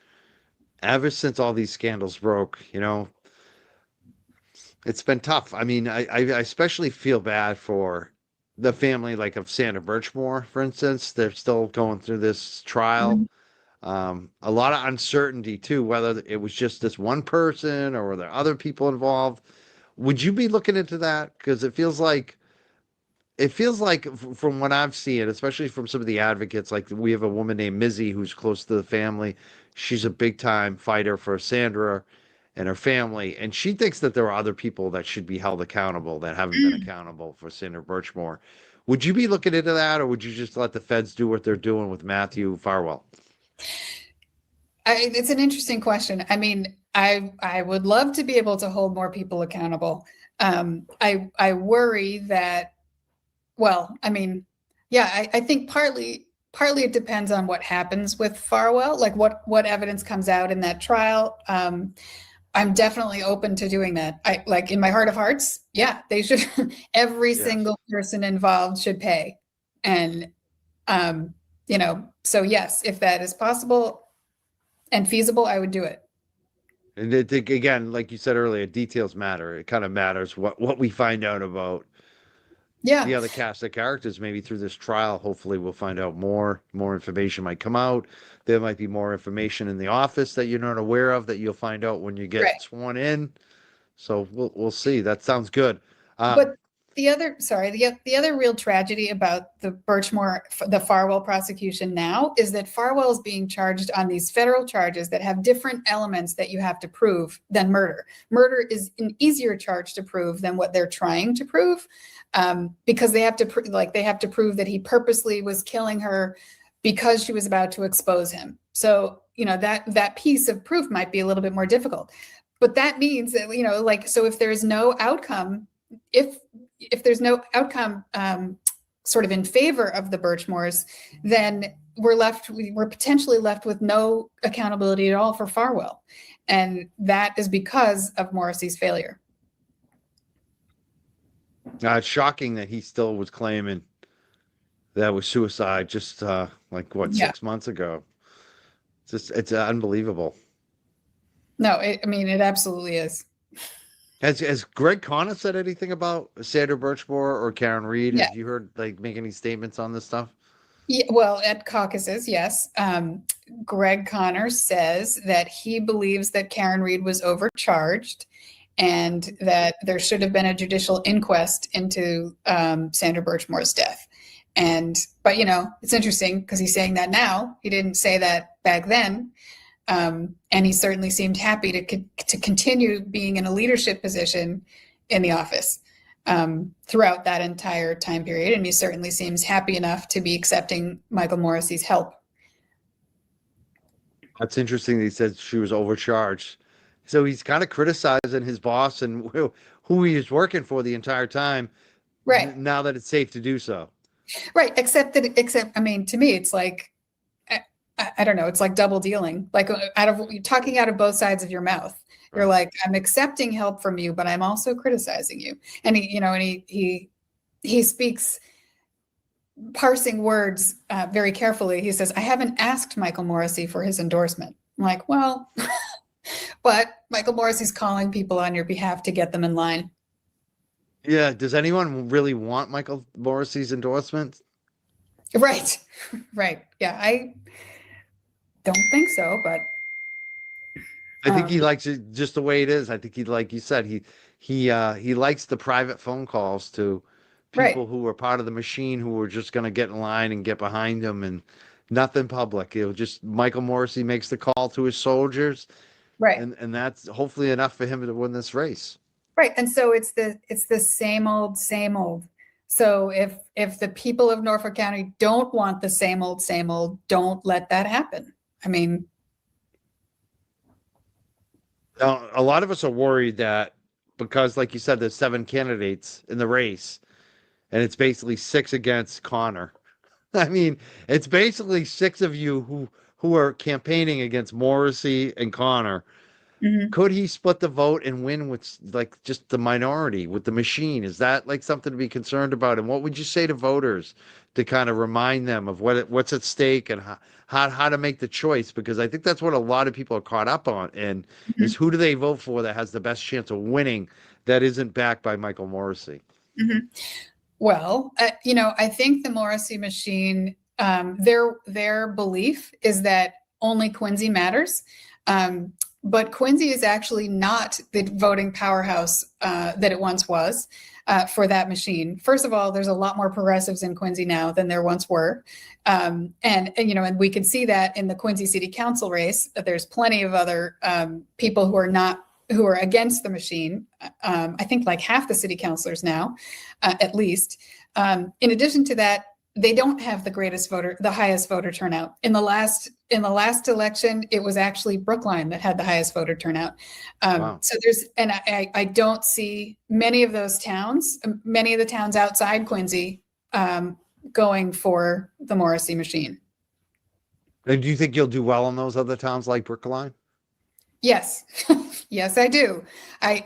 B: ever since all these scandals broke. It's been tough. I mean, I especially feel bad for the family like of Sandra Birchmore, for instance. They're still going through this trial. A lot of uncertainty too, whether it was just this one person or were there other people involved. Would you be looking into that? Because it feels like from what I've seen, especially from some of the advocates, like we have a woman named Mizzy who's close to the family. She's a big time fighter for Sandra and her family. And she thinks that there are other people that should be held accountable that haven't been accountable for Sandra Birchmore. Would you be looking into that, or would you just let the feds do what they're doing with Matthew Farwell?
L: It's an interesting question. I mean, I would love to be able to hold more people accountable. I worry that, I think partly it depends on what happens with Farwell, like what evidence comes out in that trial. I'm definitely open to doing that. I like in my heart of hearts. Yeah, they should, every single person involved should pay. And, So yes, if that is possible and feasible, I would do it.
B: And again, like you said earlier, details matter. It kind of matters what we find out about
L: Yeah.
B: the other cast of characters. Maybe through this trial, hopefully we'll find out more information might come out. There might be more information in the office that you're not aware of that you'll find out when you get
L: Right.
B: sworn in. So we'll see. That sounds good.
L: But the other real tragedy about the the Farwell prosecution now is that Farwell is being charged on these federal charges that have different elements that you have to prove than murder. Murder is an easier charge to prove than what they're trying to prove, because they have to prove that he purposely was killing her because she was about to expose him. So, that piece of proof might be a little bit more difficult. But that means that, so if there's no outcome, if there's no outcome sort of in favor of the Birchmores, then we're potentially left with no accountability at all for Farwell. And that is because of Morrissey's failure.
B: It's shocking that he still was claiming that was suicide just 6 months ago. It's unbelievable.
L: No, it absolutely is.
B: Has Greg Conner said anything about Sandra Birchmore or Karen Reed?
L: Yeah.
B: Have you heard make any statements on this stuff?
L: Yeah, well, at caucuses, yes. Greg Conner says that he believes that Karen Reed was overcharged and that there should have been a judicial inquest into Sandra Birchmore's death. But it's interesting because he's saying that now. He didn't say that back then. And he certainly seemed happy to continue being in a leadership position in the office throughout that entire time period. And he certainly seems happy enough to be accepting Michael Morrissey's help.
B: That's interesting that he said she was overcharged. So he's kind of criticizing his boss and who he is working for the entire time.
L: Right.
B: Now that it's safe to do so.
L: Right. Except to me, it's like, I don't know. It's like double dealing, like talking out of both sides of your mouth. Right. You're like, I'm accepting help from you, but I'm also criticizing you. And he speaks parsing words very carefully. He says, I haven't asked Michael Morrissey for his endorsement. I'm like, well, but Michael Morrissey's calling people on your behalf to get them in line.
B: Yeah. Does anyone really want Michael Morrissey's endorsement?
L: Right. Right. Yeah. I don't think so, but
B: I think he likes it just the way it is. I think like you said, he likes the private phone calls to people who were part of the machine who were just going to get in line and get behind him and nothing public. It was just Michael Morrissey makes the call to his soldiers.
L: Right.
B: And that's hopefully enough for him to win this race.
L: Right. And so it's the same old. So if the people of Norfolk County don't want the same old, don't let that happen. I mean,
B: a lot of us are worried that because, like you said, there's 7 candidates in the race, and it's basically 6 against Connor. I mean, it's basically 6 of you who are campaigning against Morrissey and Connor. Mm-hmm. Could he split the vote and win with just the minority with the machine? Is that something to be concerned about? And what would you say to voters to kind of remind them of what's at stake and how to make the choice? Because I think that's what a lot of people are caught up on, and mm-hmm. is who do they vote for that has the best chance of winning that isn't backed by Michael Morrissey?
L: Mm-hmm. Well, I think the Morrissey machine, their belief is that only Quincy matters. But Quincy is actually not the voting powerhouse that it once was for that machine. First of all, there's a lot more progressives in Quincy now than there once were. And we can see that in the Quincy City Council race. There's plenty of other people who are against the machine. I think like half the city councilors now, at least. In addition to that, they don't have the highest voter turnout. In the last election, it was actually Brookline that had the highest voter turnout. Wow. So I don't see many of those towns, many of the towns outside Quincy, going for the Morrissey machine.
B: And do you think you'll do well in those other towns like Brookline?
L: Yes, yes, I do.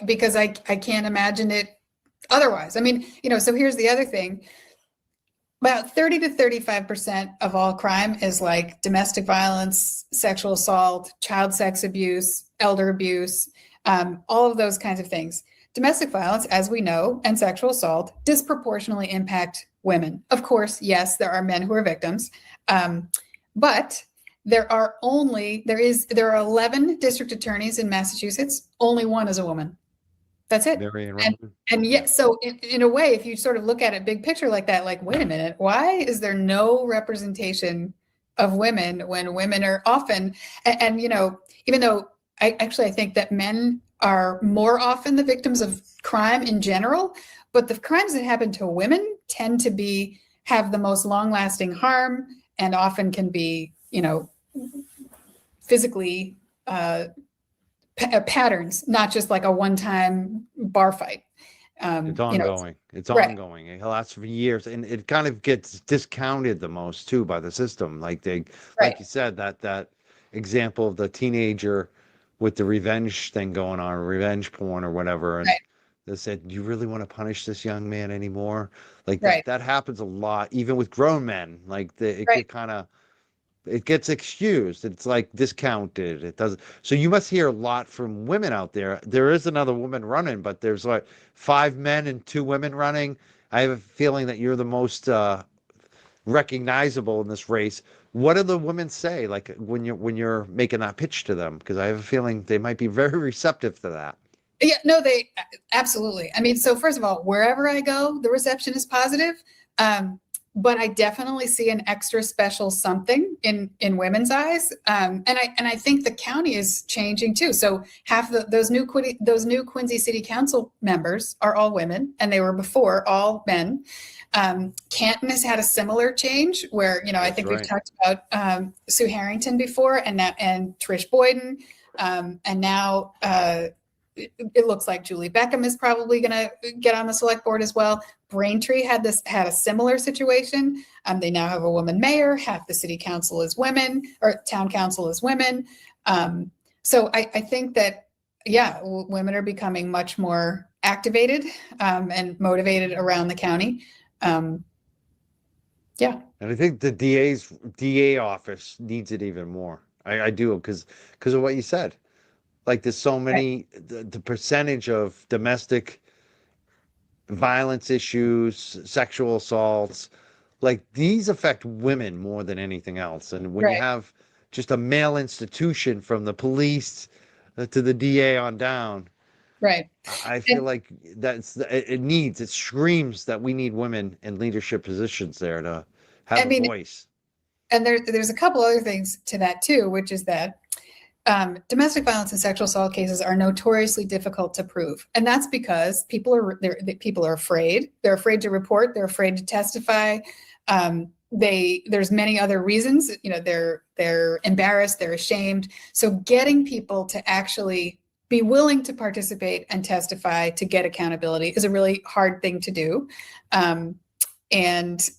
L: Because I can't imagine it otherwise. I mean, so here's the other thing. About 30 to 35% of all crime is like domestic violence, sexual assault, child sex abuse, elder abuse, all of those kinds of things. Domestic violence, as we know, and sexual assault disproportionately impact women. Of course, yes, there are men who are victims, but there are 11 district attorneys in Massachusetts. Only one is a woman. That's it. And yet, so in a way, if you sort of look at it big picture like that, like, wait a minute, why is there no representation of women when women are often, and you know, even though I think that men are more often the victims of crime in general, but the crimes that happen to women tend to have the most long-lasting harm and often can be, you know, physically patterns, not just like a one-time bar fight.
B: It's ongoing. It's
L: right.
B: ongoing. It lasts for years, and it kind of gets discounted the most too by the system. Like like you said, that example of the teenager with the revenge thing going on, revenge porn or whatever, and they said, "Do you really want to punish this young man anymore?" Like that happens a lot, even with grown men. Like it gets excused. It's like discounted. It doesn't. So you must hear a lot from women out there. There is another woman running, but there's like 5 men and 2 women running. I have a feeling that you're the most recognizable in this race. What do the women say, like when you're making that pitch to them? Because I have a feeling they might be very receptive to that.
L: Yeah, no, they absolutely. I mean, so first of all, wherever I go, the reception is positive. But I definitely see an extra special something in women's eyes, and I think the county is changing too. So half those new Quincy City Council members are all women, and they were before all men. Canton has had a similar change where, you know, I think we've talked about Sue Harrington before, and Trish Boyden, and now it looks like Julie Beckham is probably going to get on the select board as well. Braintree had a similar situation. They now have a woman mayor. Half the city council is women, or town council is women. So I think that, yeah, women are becoming much more activated and motivated around the county. Yeah.
B: And I think the DA office needs it even more. I do, because of what you said. Like there's so many, the percentage of domestic violence issues, sexual assaults, like these affect women more than anything else. And when you have just a male institution from the police to the DA on down, I feel like it screams that we need women in leadership positions there to have a voice.
L: And there's a couple other things to that too, which is that domestic violence and sexual assault cases are notoriously difficult to prove. And that's because people are afraid. They're afraid to report. They're afraid to testify. There's many other reasons, you know, they're embarrassed, they're ashamed. So getting people to actually be willing to participate and testify to get accountability is a really hard thing to do. And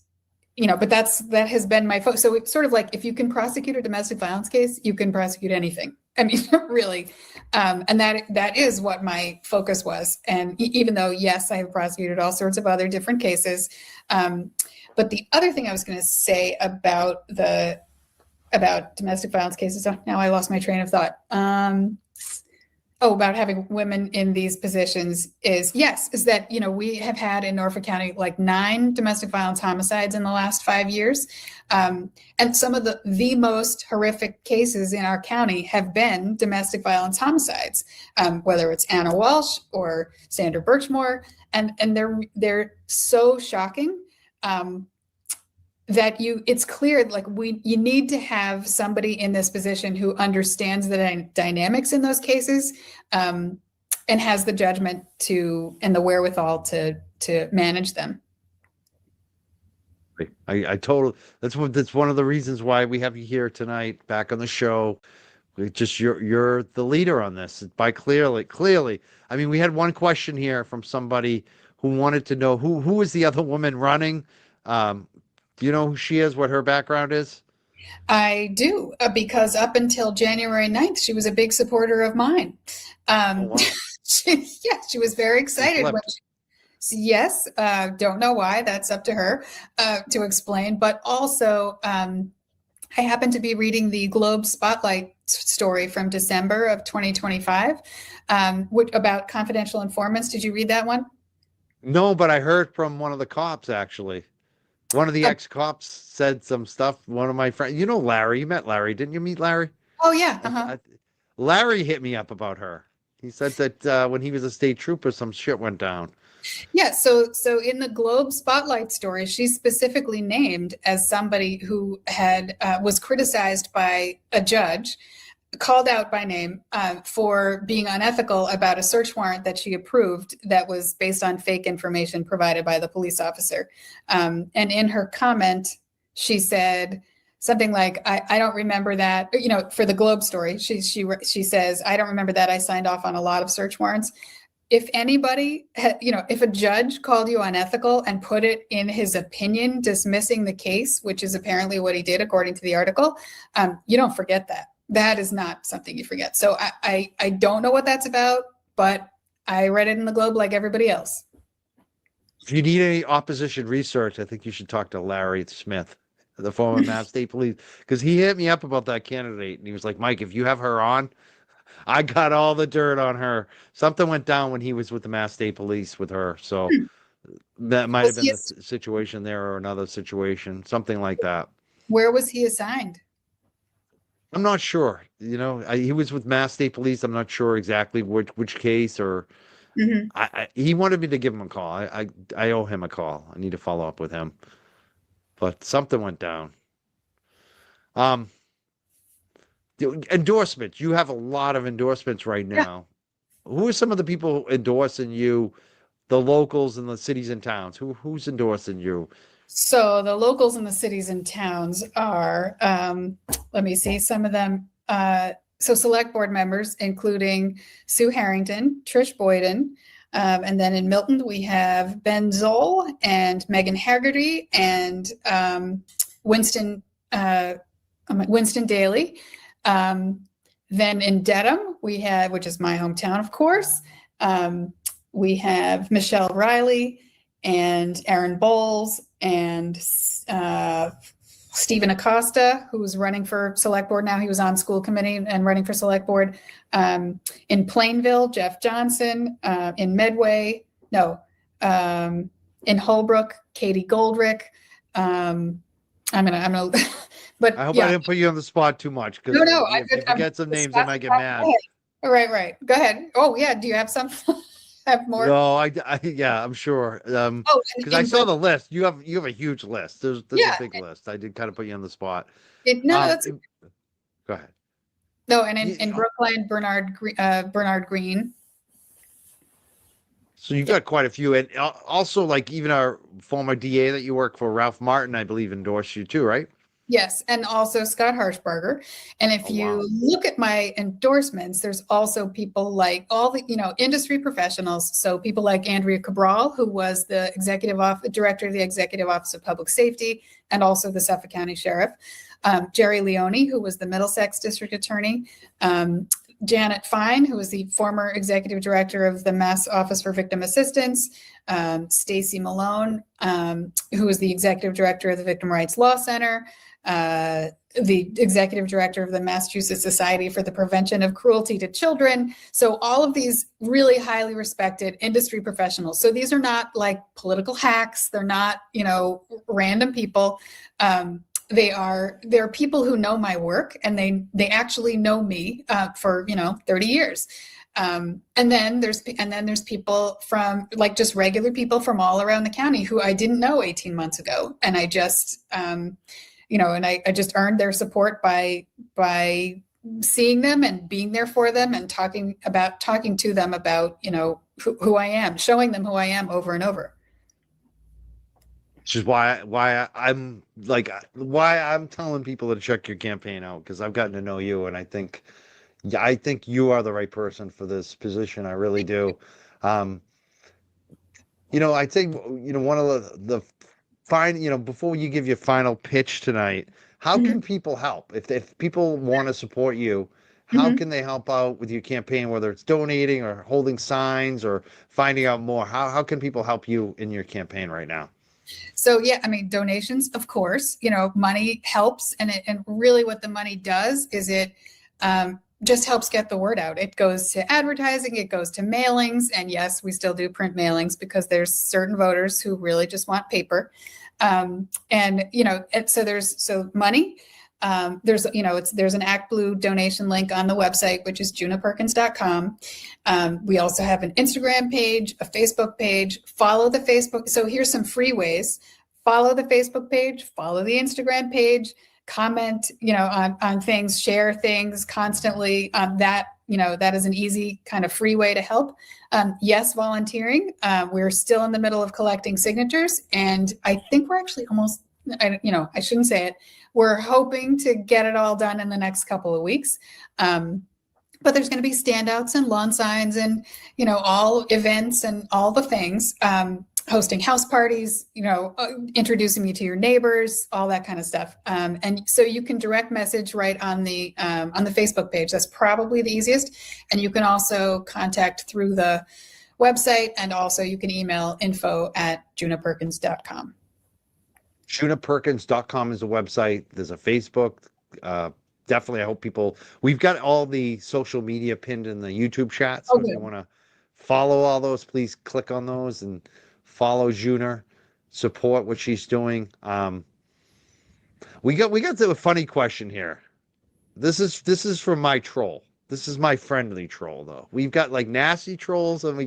L: you know, but that has been my focus. So it's sort of like, if you can prosecute a domestic violence case, you can prosecute anything. I mean, really. And that is what my focus was. And even though, yes, I have prosecuted all sorts of other different cases. But the other thing I was going to say about domestic violence cases, now I lost my train of thought. About having women in these positions is that, you know, we have had in Norfolk County like 9 domestic violence homicides in the last 5 years. And some of the most horrific cases in our county have been domestic violence homicides, whether it's Anna Walsh or Sandra Birchmore. And they're so shocking that it's clear, like you need to have somebody in this position who understands the dynamics in those cases, and has the judgment and the wherewithal to manage them.
B: That's one of the reasons why we have you here tonight, back on the show. You're the leader on this by clearly. I mean, we had one question here from somebody who wanted to know who is the other woman running. Do you know who she is, what her background is?
L: I do, because up until January 9th, she was a big supporter of mine. She was very excited. Yes, don't know why. That's up to her to explain. But also, I happen to be reading the Globe Spotlight story from December of 2025 about confidential informants. Did you read that one?
B: No, but I heard from one of the cops actually. One of the
L: Uh,
B: ex-cops said some stuff. One of my friends, you know Larry, you met Larry, didn't you meet Larry?
L: oh, yeah.
B: Larry hit me up about her. He said that when he was a state trooper, some shit went down.
L: Yeah, so in the Globe Spotlight story, she's specifically named as somebody who had was criticized by a judge, called out by name for being unethical about a search warrant that she approved that was based on fake information provided by the police officer. And in her comment, she said something like, I don't remember that, you know, for the Globe story, she says, I don't remember that. I signed off on a lot of search warrants. If anybody, you know, if a judge called you unethical and put it in his opinion, dismissing the case, which is apparently what he did according to the article, you don't forget that. That is not something you forget. So I don't know what that's about, but I read it in the Globe like everybody else.
B: If you need any opposition research, I think you should talk to Larry Smith, the former Mass State Police, because he hit me up about that candidate, and he was like, Mike, if you have her on, I got all the dirt on her. Something went down when he was with the Mass State Police with her. So that might have been the situation there or another situation, something like that.
L: Where was he assigned?
B: I'm not sure. You know, he was with Mass State Police. I'm not sure exactly which case or he wanted me to give him a call. I owe him a call. I need to follow up with him. But something went down. Endorsements. You have a lot of endorsements right now. Yeah. Who are some of the people endorsing you? The locals in the cities and towns. Who's endorsing you?
L: So the locals in the cities and towns are, let me see, some of them. So select board members, including Sue Harrington, Trish Boyden, and then in Milton we have Ben Zoll and Megan Haggerty and Winston Daly. Then in Dedham, we have, which is my hometown, of course, we have Michelle Riley and Aaron Bowles and Stephen Acosta, who's running for select board now. He was on school committee and running for select board. In Plainville, Jeff Johnson. In Medway, in Holbrook, Katie Goldrick. I'm gonna but
B: I hope
L: yeah.
B: I didn't put you on the spot too much.
L: No,
B: if you get some names, I might get mad.
L: Right. Go ahead. Oh yeah, do you have some? Have more?
B: No, yeah, I'm sure. Because I saw the list. You have a huge list. There's a big list. I did kind of put you on the spot.
L: That's
B: go ahead.
L: No, and in Brookline, Bernard Green.
B: So you got quite a few, and also like even our former DA that you work for, Ralph Martin, I believe, endorsed you too, right?
L: Yes, and also Scott Harshbarger. And if you look at my endorsements, there's also people like all the, industry professionals. So people like Andrea Cabral, who was the director of the Executive Office of Public Safety, and also the Suffolk County Sheriff. Jerry Leone, who was the Middlesex District Attorney. Janet Fine, who was the former executive director of the Mass Office for Victim Assistance. Stacy Malone, who was the executive director of the Victim Rights Law Center. The executive director of the Massachusetts Society for the Prevention of Cruelty to Children. So all of these really highly respected industry professionals. So these are not like political hacks. They're not, random people. They're people who know my work, and they actually know me for 30 years. And then there's people from just regular people from all around the county who I didn't know 18 months ago, and I just and I just earned their support by seeing them and being there for them and talking to them about who I am, showing them who I am over and over.
B: Which is why I'm telling people to check your campaign out, because I've gotten to know you, and I think you are the right person for this position. I really do. I think one of the fine, before you give your final pitch tonight, how can people help if people want to support you? how can they help out with your campaign, whether it's donating or holding signs or finding out more? How can people help you in your campaign right now?
L: So yeah, I mean, donations, of course, money helps. And really what the money does is it just helps get the word out. It goes to advertising, it goes to mailings. And yes, we still do print mailings because there's certain voters who really just want paper. So there's money. There's an ActBlue donation link on the website, which is junaperkins.com. We also have an Instagram page, a Facebook page. Follow the Facebook. So here's some free ways. Follow the Facebook page, follow the Instagram page, comment, on things, share things constantly. That is an easy kind of free way to help. Yes, volunteering. We're still in the middle of collecting signatures, and I think we're actually almost, I shouldn't say it. We're hoping to get it all done in the next couple of weeks. But there's going to be standouts and lawn signs and, all events and all the things, hosting house parties, introducing you to your neighbors, all that kind of stuff. And so you can direct message right on the Facebook page. That's probably the easiest. And you can also contact through the website, and also you can email info@junaperkins.com.
B: JunaPerkins.com is the website. There's a Facebook. Definitely, I hope we've got all the social media pinned in the YouTube chat. So if you want to follow all those, please click on those and follow Juna, support what she's doing. We got to a funny question here. This is from my troll. This is my friendly troll, though. We've got like nasty trolls, and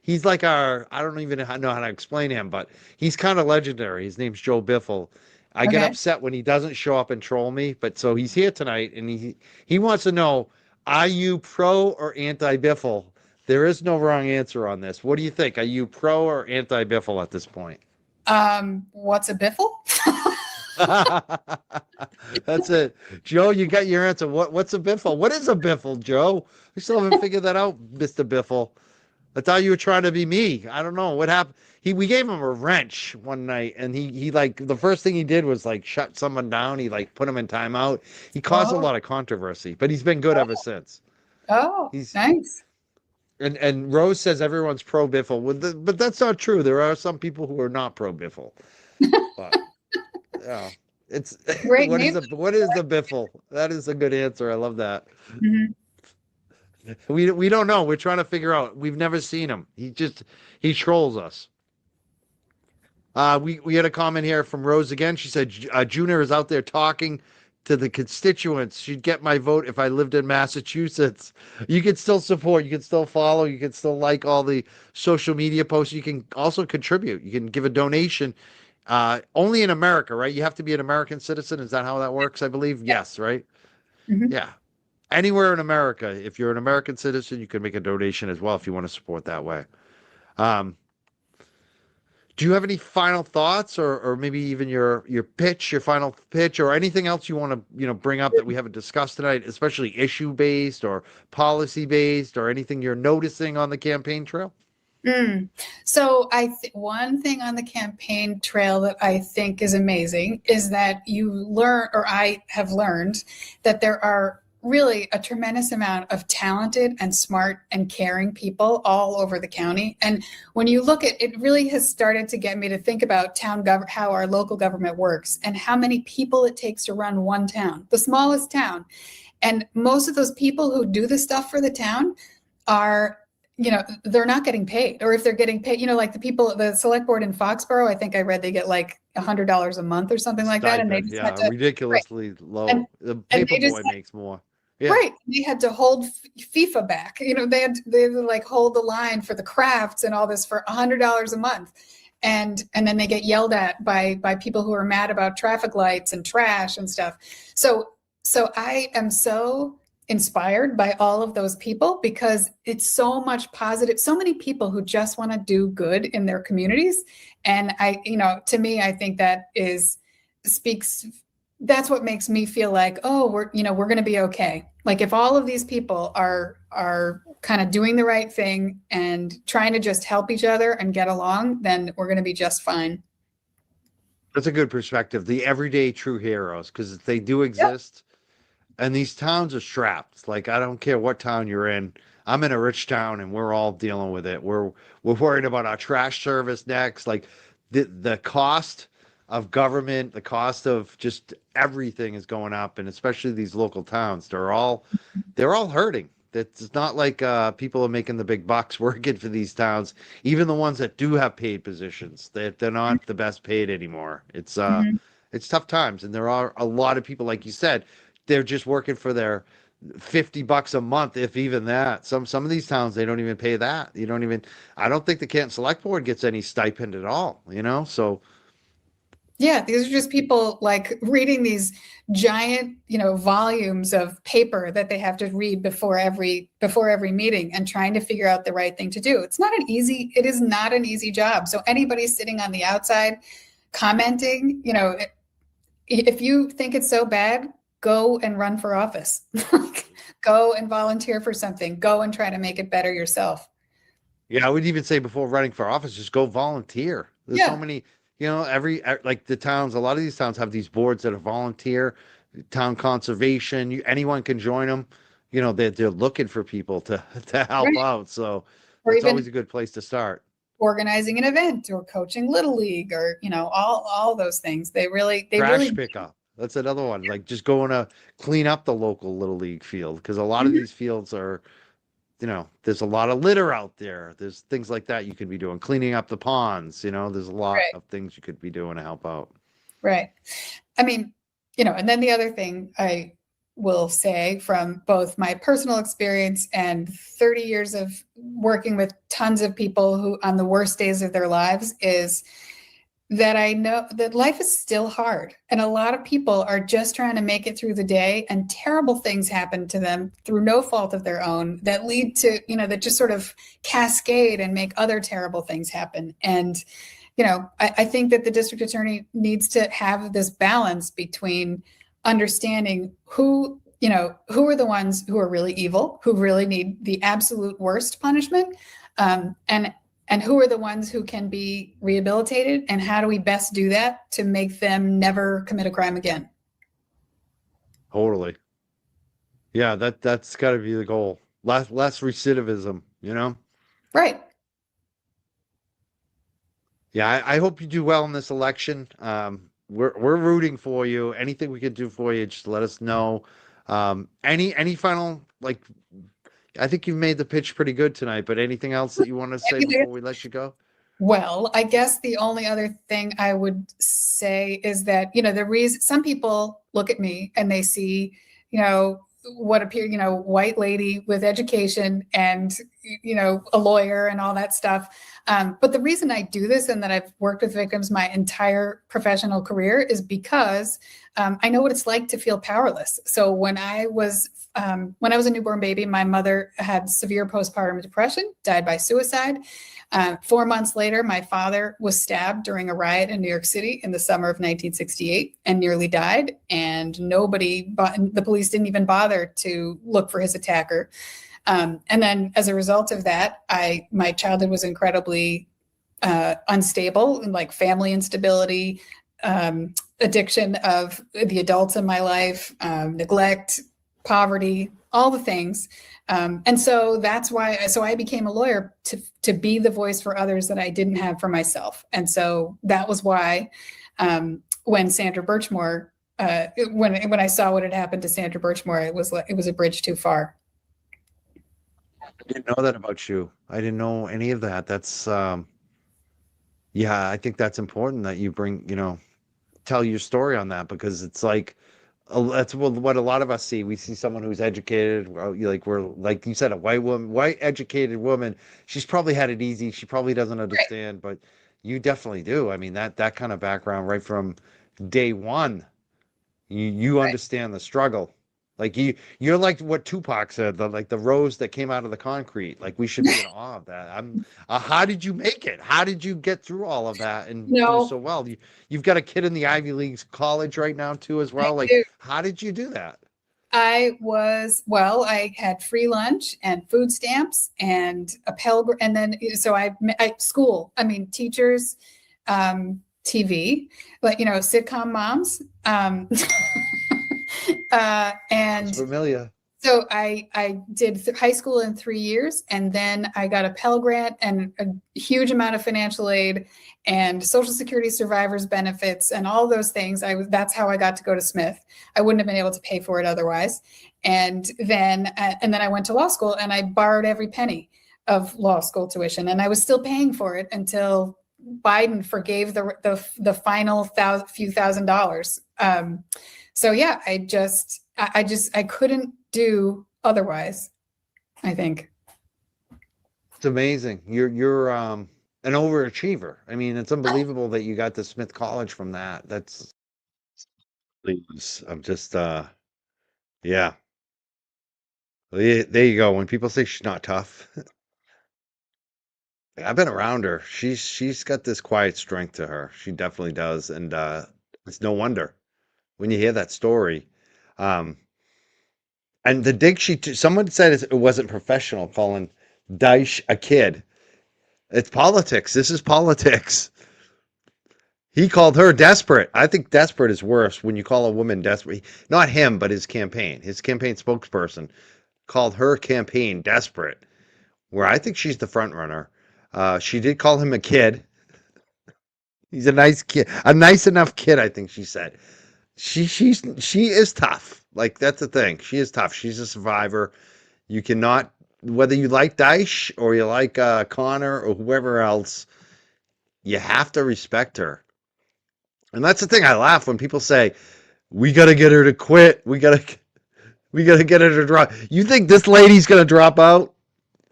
B: he's like I don't even know how to explain him, but he's kind of legendary. His name's Joe Biffle. I get upset when he doesn't show up and troll me, but so he's here tonight, and he wants to know, are you pro or anti-Biffle? There is no wrong answer on this. What do you think? Are you pro or anti-Biffle at this point?
L: What's a Biffle?
B: That's it. Joe, you got your answer. What's a Biffle? What is a Biffle, Joe? We still haven't figured that out, Mr. Biffle. I thought you were trying to be me. I don't know what happened. We gave him a wrench one night, and he like the first thing he did was like shut someone down. He like put him in timeout. He caused a lot of controversy, but he's been good ever since.
L: Oh, nice.
B: And Rose says everyone's pro Biffle, but that's not true. There are some people who are not pro Biffle. But yeah, it's
L: great.
B: What is the Biffle? That is a good answer. I love that.
L: Mm-hmm.
B: We don't know. We're trying to figure out. We've never seen him. He trolls us. We had a comment here from Rose again. She said, Juna is out there talking to the constituents. She'd get my vote if I lived in Massachusetts. You can still support. You can still follow. You can still like all the social media posts. You can also contribute. You can give a donation. Only in America, right? You have to be an American citizen. Is that how that works? I believe. Yes, right?
L: Mm-hmm.
B: Yeah. Anywhere in America, if you're an American citizen, you can make a donation as well if you want to support that way. Do you have any final thoughts, or maybe even your final pitch, or anything else you want to bring up that we haven't discussed tonight, especially issue based or policy based, or anything you're noticing on the campaign trail?
L: So one thing on the campaign trail that I think is amazing is that I have learned that there are really a tremendous amount of talented and smart and caring people all over the county. And when you look at it, really has started to get me to think about how our local government works and how many people it takes to run one town, the smallest town. And most of those people who do the stuff for the town are, they're not getting paid. Or if they're getting paid, like the select board in Foxborough, I think I read they get like $100 a month or something like that. And they just had to,
B: ridiculously low. The paper boy makes more. Yeah.
L: Right. They had to hold FIFA back. They had to like hold the line for the crafts and all this for $100 a month. And then they get yelled at by people who are mad about traffic lights and trash and stuff. So I am so inspired by all of those people because it's so much positive, so many people who just want to do good in their communities. And to me, I think that that's what makes me feel like, oh, we're going to be okay. Like if all of these people are kind of doing the right thing and trying to just help each other and get along, then we're going to be just fine.
B: That's a good perspective. The everyday true heroes, because they do exist. And these towns are strapped. Like, I don't care what town you're in. I'm in a rich town and we're all dealing with it. We're worried about our trash service next. Like the cost of government, the cost of just everything is going up, and especially these local towns, they're all hurting. It's not like people are making the big bucks working for these towns. Even the ones that do have paid positions, they're not the best paid anymore. It's tough times, and there are a lot of people, like you said, they're just working for their $50 a month, if even that. Some of these towns, they don't even pay that. You don't even. I don't think the Canton Select Board gets any stipend at all. So
L: Yeah, these are just people like reading these giant, volumes of paper that they have to read before every meeting and trying to figure out the right thing to do. It is not an easy job. So anybody sitting on the outside commenting, if you think it's so bad, go and run for office. Go and volunteer for something. Go and try to make it better yourself.
B: yeah, I would even say before running for office, just go volunteer. There's so
L: Yeah.
B: many. Like the towns, a lot of these towns have these boards that are volunteer, town conservation. Anyone can join them. They're looking for people to help
L: Right.
B: out. So
L: Or
B: that's
L: even
B: always a good place to start.
L: organizing an event or coaching Little League or, all those things. They really
B: Trash pickup. That's another one. Like just going to clean up the local little league field, because a lot of these fields are, there's a lot of litter out there. There's things like that you could be doing, cleaning up the ponds. There's a lot
L: Right.
B: of things you could be doing to help out.
L: Right. I mean, and then the other thing I will say from both my personal experience and 30 years of working with tons of people who on the worst days of their lives is that I know that life is still hard. And a lot of people are just trying to make it through the day, and terrible things happen to them through no fault of their own that lead to, that just sort of cascade and make other terrible things happen. And, I think that the district attorney needs to have this balance between understanding who are the ones who are really evil, who really need the absolute worst punishment, and who are the ones who can be rehabilitated, and how do we best do that to make them never commit a crime again?
B: Totally. Yeah, that's got to be the goal. Less recidivism,
L: Right.
B: Yeah, I hope you do well in this election. We're rooting for you. Anything we can do for you, just let us know. Any final, like, I think you've made the pitch pretty good tonight, but anything else that you want to say before we let you go?
L: Well, I guess the only other thing I would say is that, the reason some people look at me and they see, what appear, white lady with education and, a lawyer and all that stuff. But the reason I do this and that I've worked with victims my entire professional career is because I know what it's like to feel powerless. So when I was a newborn baby, my mother had severe postpartum depression, died by suicide. 4 months later, my father was stabbed during a riot in New York City in the summer of 1968 and nearly died. And the police didn't even bother to look for his attacker. And then as a result of that, my childhood was incredibly unstable, and like family instability, addiction of the adults in my life, neglect, poverty, all the things. And so that's why, I became a lawyer to be the voice for others that I didn't have for myself. And so that was why, when Sandra Birchmore, when I saw what had happened to Sandra Birchmore, it was a bridge too far.
B: I didn't know that about you. I didn't know any of that. That's, yeah, I think that's important that you bring, tell your story on that, because it's like, that's what a lot of us see. We see someone who's educated, we're like you said, a white educated woman. She's probably had it easy. She probably doesn't understand, but you definitely do. I mean, that kind of background right from day one, you understand the struggle. Like you're like what Tupac said, the rose that came out of the concrete. Like we should be in awe of that. How did you make it? How did you get through all of that and do so well? You've got a kid in the Ivy League college right now too, as well. Like, how did you do that?
L: I had free lunch and food stamps and a Pell, and then so teachers, TV, like sitcom moms. And
B: It's familiar.
L: so I did high school in 3 years, and then I got a Pell Grant and a huge amount of financial aid and Social Security survivors benefits and all those things. That's how I got to go to Smith. I wouldn't have been able to pay for it otherwise. And then I went to law school, and I borrowed every penny of law school tuition, and I was still paying for it until Biden forgave the final few $1,000s. So yeah, I couldn't do otherwise, I think.
B: It's amazing. You're an overachiever. I mean, it's unbelievable that you got to Smith College from that. That's I'm just yeah. There you go. When people say she's not tough, I've been around her. She's got this quiet strength to her. She definitely does, and it's no wonder when you hear that story. Um, and the dig someone said it wasn't professional calling Daesh a kid. It's politics. This is politics. He called her desperate. I think desperate is worse when you call a woman desperate. Not him, but his campaign. His campaign spokesperson called her campaign desperate, where I think she's the front runner. She did call him a kid. He's a nice kid, a nice enough kid, I think she said. She is tough. Like, that's the thing. She is tough. She's a survivor. You cannot, whether you like Daesh or you like Connor or whoever else, you have to respect her. And that's the thing. I laugh when people say, we got to get her to quit. We got to get her to drop. You think this lady's going to drop out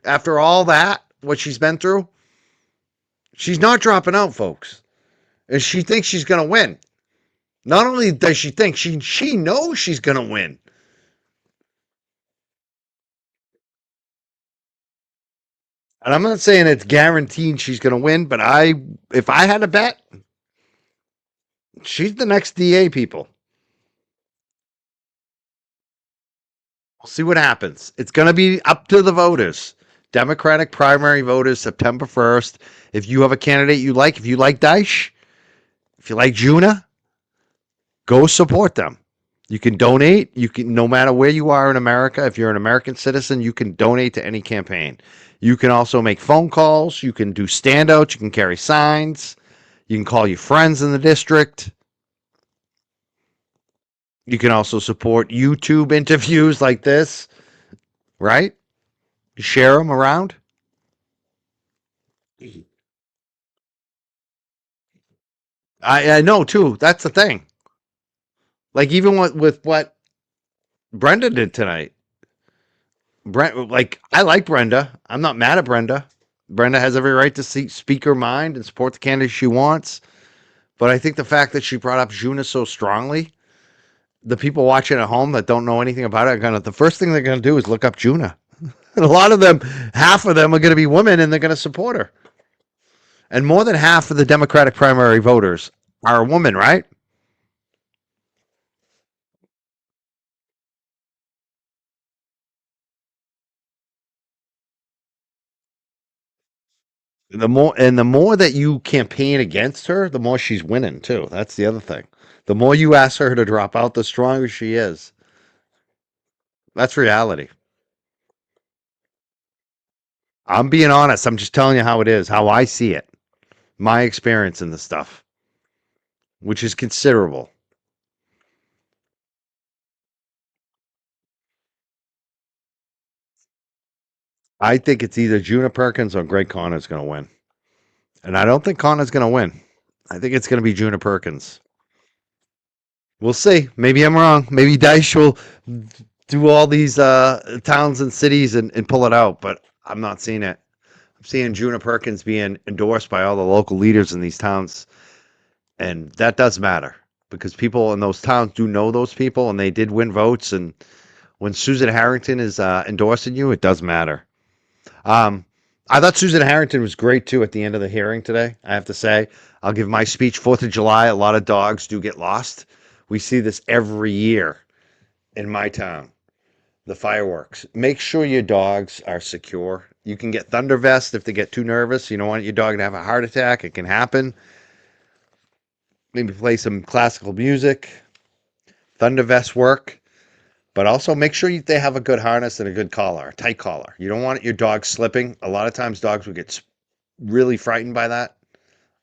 B: after all that, what she's been through? She's not dropping out, folks. And she thinks she's going to win. Not only does she think, she knows she's going to win. And I'm not saying it's guaranteed she's going to win, but if I had a bet, she's the next DA, people. We'll see what happens. It's going to be up to the voters. Democratic primary voters, September 1st. If you have a candidate you like, if you like Daesh, if you like Juna, go support them. You can donate. You can, no matter where you are in America, if you're an American citizen, you can donate to any campaign. You can also make phone calls. You can do standouts. You can carry signs. You can call your friends in the district. You can also support YouTube interviews like this, right? You share them around. I know too. That's the thing. Like, even with what Brenda did tonight. I like Brenda. I'm not mad at Brenda. Brenda has every right to speak her mind and support the candidate she wants. But I think the fact that she brought up Juna so strongly, the people watching at home that don't know anything about it the first thing they're gonna do is look up Juna. And a lot of them, half of them are gonna be women, and they're gonna support her. And more than half of the Democratic primary voters are a woman, right? The more that you campaign against her, the more she's winning too. That's the other thing. The more you ask her to drop out, the stronger she is. That's reality. I'm being honest. I'm just telling you how it is, how I see it. My experience in this stuff, which is considerable. I think it's either Juna Perkins or Greg Connor's going to win. And I don't think Connor's going to win. I think it's going to be Juna Perkins. We'll see. Maybe I'm wrong. Maybe Daesh will do all these towns and cities and pull it out, but I'm not seeing it. I'm seeing Juna Perkins being endorsed by all the local leaders in these towns. And that does matter because people in those towns do know those people and they did win votes. And when Susan Harrington is endorsing you, it does matter. I thought Susan Harrington was great too at the end of the hearing today. I have to say, I'll give my speech. 4th of July, a lot of dogs do get lost. We see this every year in my town. The fireworks. Make sure your dogs are secure. You can get thunder vests if they get too nervous. You don't want your dog to have a heart attack. It can happen. Maybe play some classical music. Thunder vests work. But also make sure they have a good harness and a good collar, a tight collar. You don't want your dog slipping. A lot of times dogs will get really frightened by that.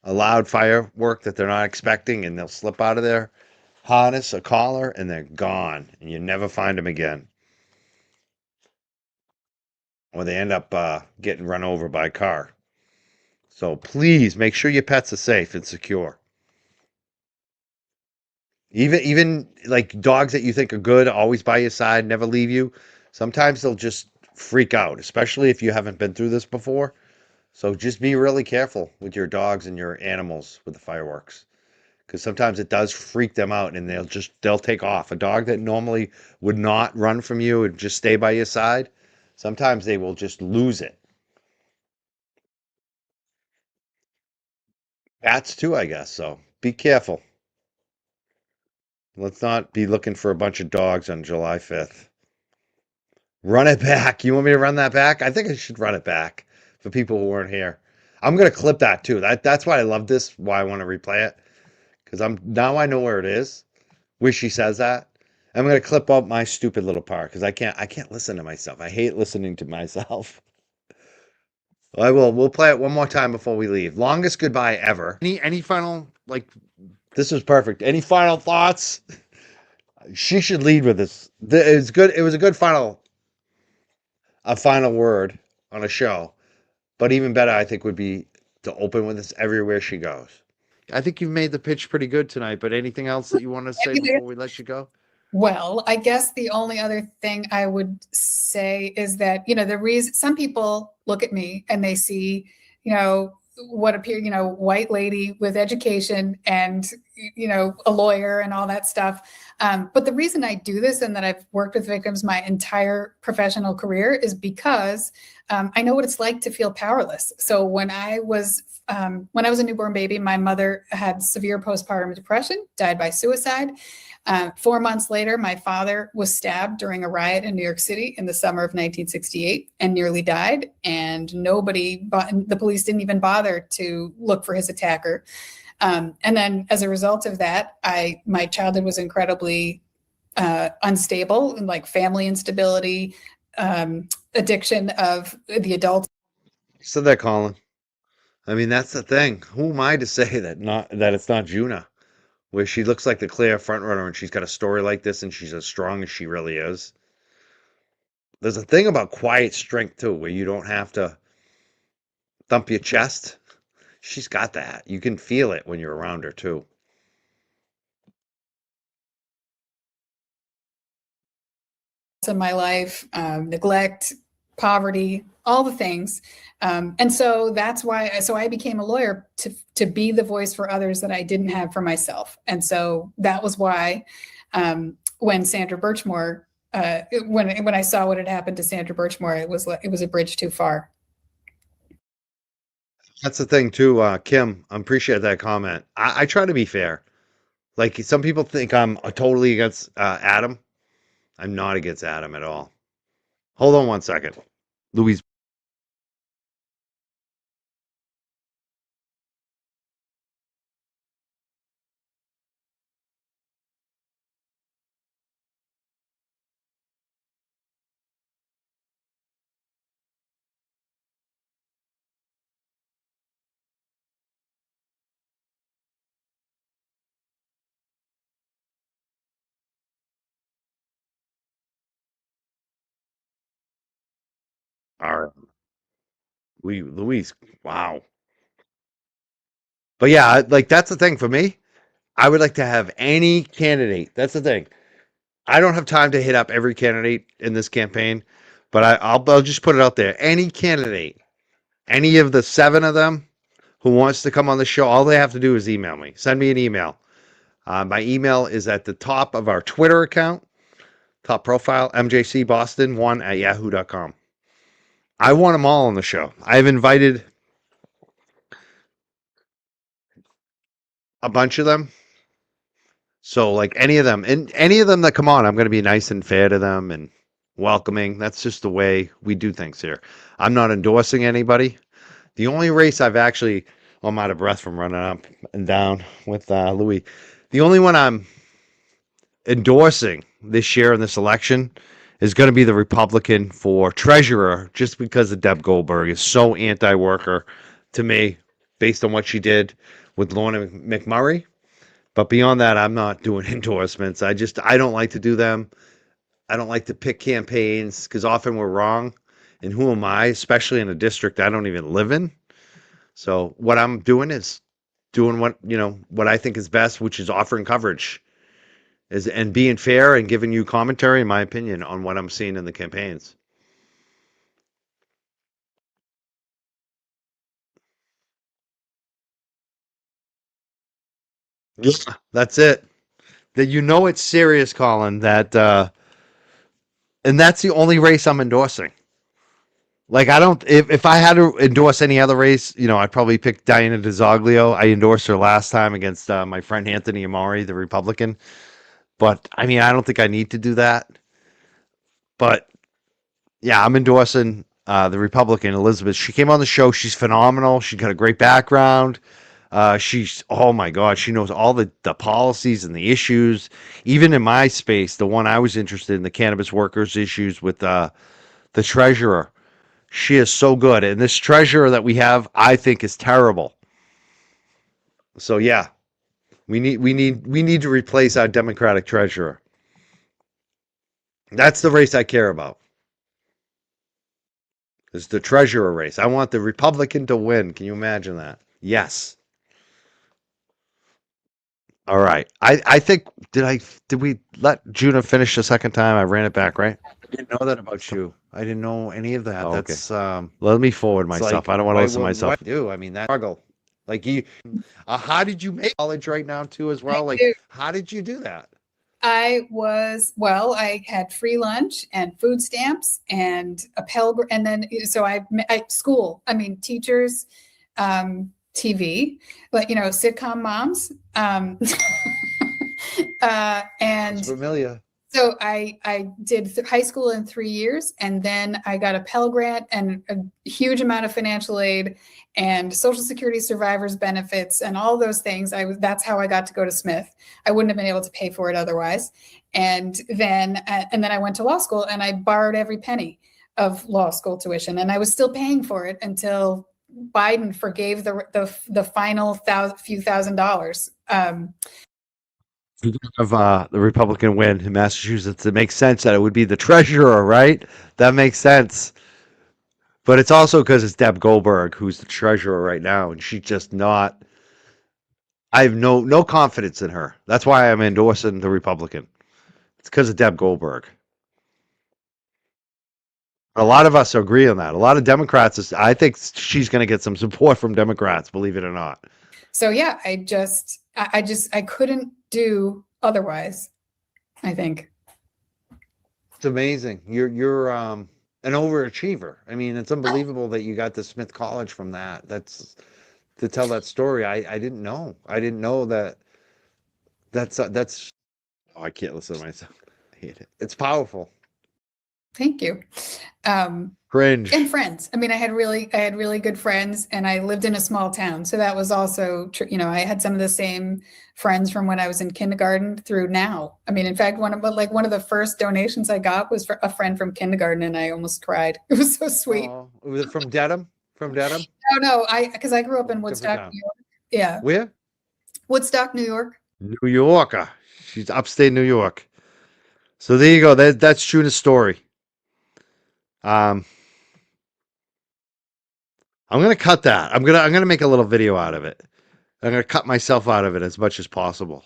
B: A loud firework that they're not expecting, and they'll slip out of their harness, a collar, and they're gone, and you never find them again. Or they end up getting run over by a car. So please make sure your pets are safe and secure. Even like dogs that you think are good, always by your side, never leave you. Sometimes they'll just freak out, especially if you haven't been through this before. So just be really careful with your dogs and your animals with the fireworks, because sometimes it does freak them out and they'll take off. A dog that normally would not run from you and just stay by your side, sometimes they will just lose it. Cats too, I guess. So be careful. Let's not be looking for a bunch of dogs on July 5th. Run it back. You want me to run that back? I think I should run it back for people who weren't here. I'm gonna clip that too. That's why I love this. Why I want to replay it, because now I know where it is. Where she says that. I'm gonna clip up my stupid little part because I can't listen to myself. I hate listening to myself. I will. We'll play it one more time before we leave. Longest goodbye ever. Any final, like, this was perfect. Any final thoughts? She should lead with this. It's good. It was a final word on a show. But even better, I think, would be to open with this everywhere she goes. I think you've made the pitch pretty good tonight, but anything else that you want to say before we let you go?
L: Well, I guess the only other thing I would say is that, the reason some people look at me and they see, what appear, white lady with education and, a lawyer and all that stuff. But the reason I do this and that I've worked with victims my entire professional career is because I know what it's like to feel powerless. So when I was a newborn baby, my mother had severe postpartum depression, died by suicide. 4 months later, my father was stabbed during a riot in New York City in the summer of 1968 and nearly died. And the police didn't even bother to look for his attacker. And then as a result of that, my childhood was incredibly unstable, and like family instability, addiction of the adults.
B: So there, Colin. I mean, that's the thing. Who am I to say that it's not Juna, where she looks like the clear front runner and she's got a story like this and she's as strong as she really is. There's a thing about quiet strength too, where you don't have to thump your chest. She's got that. You can feel it when you're around her too.
L: In my life, neglect, poverty, all the things. And so that's why, I became a lawyer to be the voice for others that I didn't have for myself. And so that was why when Sandra Birchmore, when I saw what had happened to Sandra Birchmore, it was a bridge too far.
B: That's the thing too, Kim. I appreciate that comment. I try to be fair. Like, some people think I'm totally against Adam. I'm not against Adam at all. Hold on one second. Louise. All right. Louise. Wow. But yeah, like, that's the thing for me. I would like to have any candidate. That's the thing. I don't have time to hit up every candidate in this campaign, but I'll just put it out there. Any candidate, any of the 7 of them who wants to come on the show, all they have to do is email me. Send me an email. My email is at the top of our Twitter account, top profile, mjcboston1@yahoo.com. I want them all on the show. I've invited a bunch of them. So, like, any of them, and any of them that come on, I'm going to be nice and fair to them and welcoming. That's just the way we do things here. I'm not endorsing anybody. The only race I've actually, I'm out of breath from running up and down with Louis. The only one endorsing this year in this election is going to be the Republican for treasurer, just because of Deb Goldberg is so anti-worker to me, based on what she did with Lorna McMurray. But beyond that, I'm not doing endorsements. I don't like to do them. I don't like to pick campaigns because often we're wrong. And who am I, especially in a district I don't even live in? So what I'm doing is doing what I think is best, which is offering coverage and being fair and giving you commentary, in my opinion, on what I'm seeing in the campaigns. Yeah, that's it. That it's serious, Colin. And that's the only race I'm endorsing. Like I don't, if I had to endorse any other race, I'd probably pick Diana DeZoglio. I endorsed her last time against my friend Anthony Amari, the Republican. But I mean, I don't think I need to do that. But yeah, I'm endorsing the Republican, Elizabeth. She came on the show. She's phenomenal. She's got a great background. Oh my God, she knows all the policies and the issues. Even in my space, the one I was interested in, the cannabis workers issues with the treasurer. She is so good. And this treasurer that we have, I think, is terrible. So yeah, we need to replace our Democratic treasurer. That's the race I care about. It's the treasurer race. I want the Republican to win. Can you imagine that? Yes. All right. I think did we let Juna finish the second time? I ran it back, right? I didn't know that about you. I didn't know any of that.
M: Oh, okay.
B: That's let me forward myself.
M: like,
B: I don't want to
M: why
B: listen to
M: would-
B: myself.
M: why-
B: Do I mean that struggle? Like how did you make college right now too as well? Like
L: do.
B: how did you do that?
L: I had free lunch and food stamps and a Pell, and then, so teachers, TV, but, sitcom moms. And
B: It's familiar.
L: so I did high school in 3 years, and then I got a Pell Grant and a huge amount of financial aid and Social Security survivors benefits and all those things. That's how I got to go to Smith. I wouldn't have been able to pay for it otherwise. And then I went to law school, and I borrowed every penny of law school tuition, and I was still paying for it until Biden forgave the final few $1,000s.
B: Of the Republican win in Massachusetts, it makes sense that it would be the treasurer, right? That makes sense. But it's also because it's Deb Goldberg who's the treasurer right now, and she's just not. I have no confidence in her. That's why I'm endorsing the Republican. It's because of Deb Goldberg. A lot of us agree on that. A lot of Democrats, I think she's going to get some support from Democrats, believe it or not.
L: So yeah, I couldn't do otherwise, I think.
B: It's amazing. You're an overachiever. I mean, it's unbelievable that you got to Smith College from that. That's to tell that story. I didn't know. I didn't know that. That's. Oh, I can't listen to myself. I hate it. It's powerful.
L: Thank you.
B: Cringe.
L: And friends. I mean, I had really good friends, and I lived in a small town. So that was also, I had some of the same friends from when I was in kindergarten through now. I mean, in fact, one of the first donations I got was for a friend from kindergarten, and I almost cried. It was so sweet.
B: Oh, was it from Dedham? From Dedham?
L: No, because I grew up in Woodstock,
B: town.
L: New York. Yeah.
B: Where?
L: Woodstock, New York.
B: New Yorker. She's upstate New York. So there you go. That's Juna's story. I'm gonna cut that. I'm gonna make a little video out of it. I'm gonna cut myself out of it as much as possible.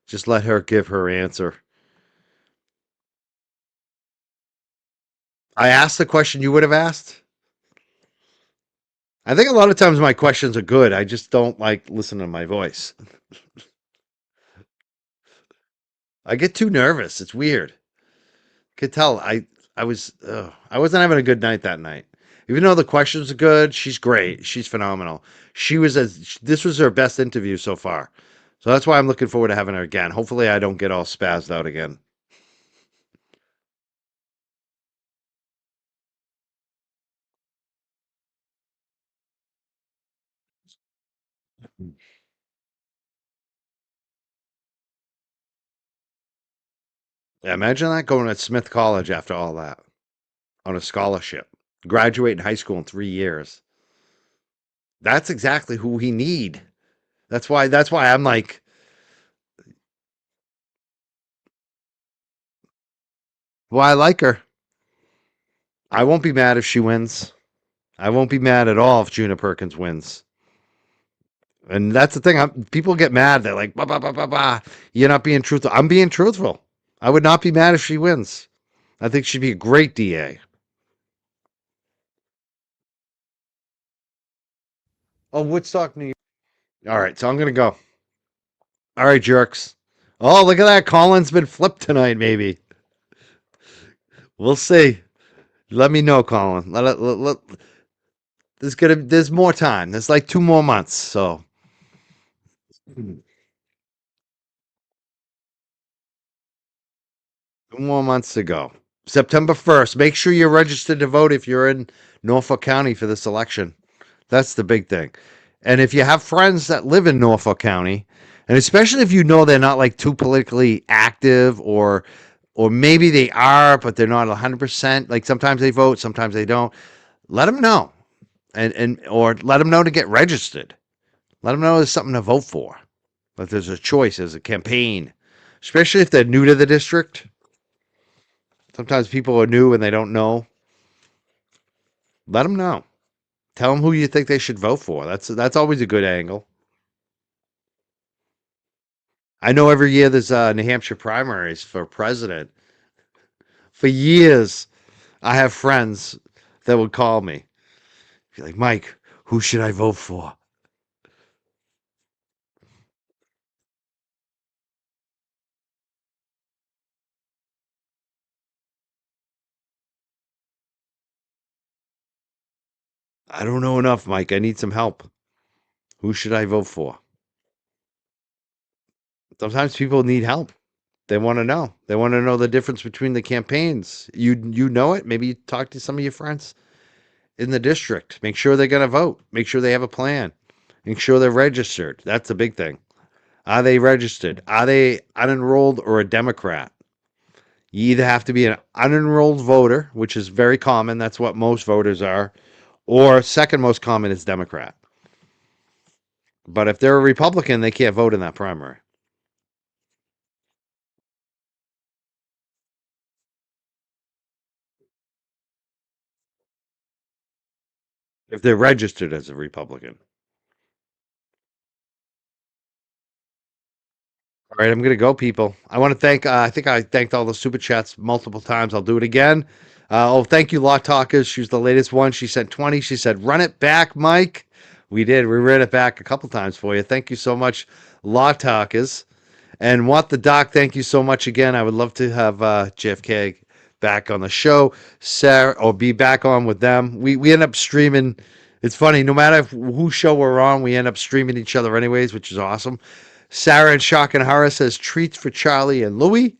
B: Just let her give her answer. I asked the question you would have asked. I think a lot of times my questions are good. I just don't like listening to my voice. I get too nervous. It's weird. Could tell I wasn't having a good night that night. Even though the questions are good, she's great. She's phenomenal. This was her best interview so far. So that's why I'm looking forward to having her again. Hopefully I don't get all spazzed out again. Yeah, imagine that going to Smith College after all that on a scholarship, graduating high school in 3 years. That's exactly who we need. That's why I'm like, well, I like her. I won't be mad if she wins. I won't be mad at all if Juna Perkins wins. And that's the thing. People get mad. They're like, bah, bah, bah, bah, bah. You're not being truthful. I'm being truthful. I would not be mad if she wins. I think she'd be a great DA. Oh, Woodstock, New York. All right, so I'm going to go. All right, jerks. Oh, look at that. Colin's been flipped tonight, maybe. We'll see. Let me know, Colin. There's more time. There's like 2 more months, so 2 more months to go. September 1st. Make sure you're registered to vote if you're in Norfolk County for this election. That's the big thing. And if you have friends that live in Norfolk County, and especially if you know they're not like too politically active, or maybe they are but they're not 100%, like sometimes they vote, sometimes they don't, let them know. And or let them know to get registered. Let them know there's something to vote for. That there's a choice, there's a campaign. Especially if they're new to the district. Sometimes people are new and they don't know. Let them know. Tell them who you think they should vote for. That's always a good angle. I know every year there's New Hampshire primaries for president. For years, I have friends that would call me. Be like, Mike, who should I vote for? I don't know enough, Mike. I need some help. Who should I vote for? Sometimes people need help. They want to know. They want to know the difference between the campaigns. You know it. Maybe you talk to some of your friends in the district. Make sure they're going to vote. Make sure they have a plan. Make sure they're registered. That's the big thing. Are they registered? Are they unenrolled or a Democrat? You either have to be an unenrolled voter, which is very common. That's what most voters are. Or second most common is Democrat. But if they're a Republican, they can't vote in that primary. If they're registered as a Republican. All right, I'm going to go, people. I want to thank, I think I thanked all the super chats multiple times. I'll do it again. Thank you, Law Talkers. She's the latest one. She sent 20. She said, run it back, Mike. We did. We ran it back a couple times for you. Thank you so much, Law Talkers. And Want the Doc, thank you so much again. I would love to have JFK back on the show, Sarah, or be back on with them. We end up streaming. It's funny, no matter whose show we're on, we end up streaming each other anyways, which is awesome. Sarah and Shock and Horror says treats for Charlie and Louie.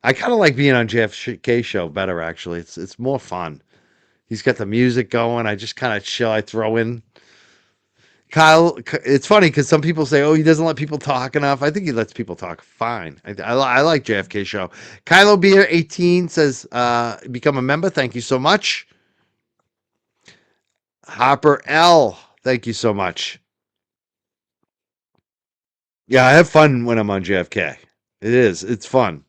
B: I kind of like being on JFK show better, actually. It's more fun. He's got the music going. I just kind of chill. I throw in Kyle. It's funny because some people say, oh, he doesn't let people talk enough. I think he lets people talk fine. I like JFK show. Kylo Beer 18 says, become a member. Thank you so much. Hopper L, thank you so much. Yeah, I have fun when I'm on JFK. It is. It's fun.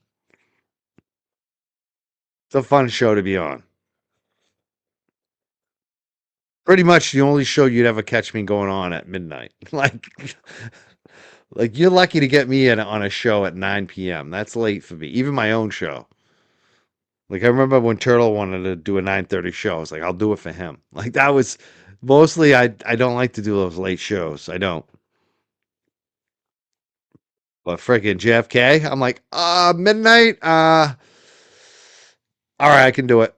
B: It's a fun show to be on. Pretty much the only show you'd ever catch me going on at midnight. Like you're lucky to get me on a show at 9 p.m. That's late for me. Even my own show. Like I remember when Turtle wanted to do a 9:30 show. I was like, I'll do it for him. Like that was mostly I don't like to do those late shows. I don't. But freaking JFK, I'm like, midnight. All right, I can do it.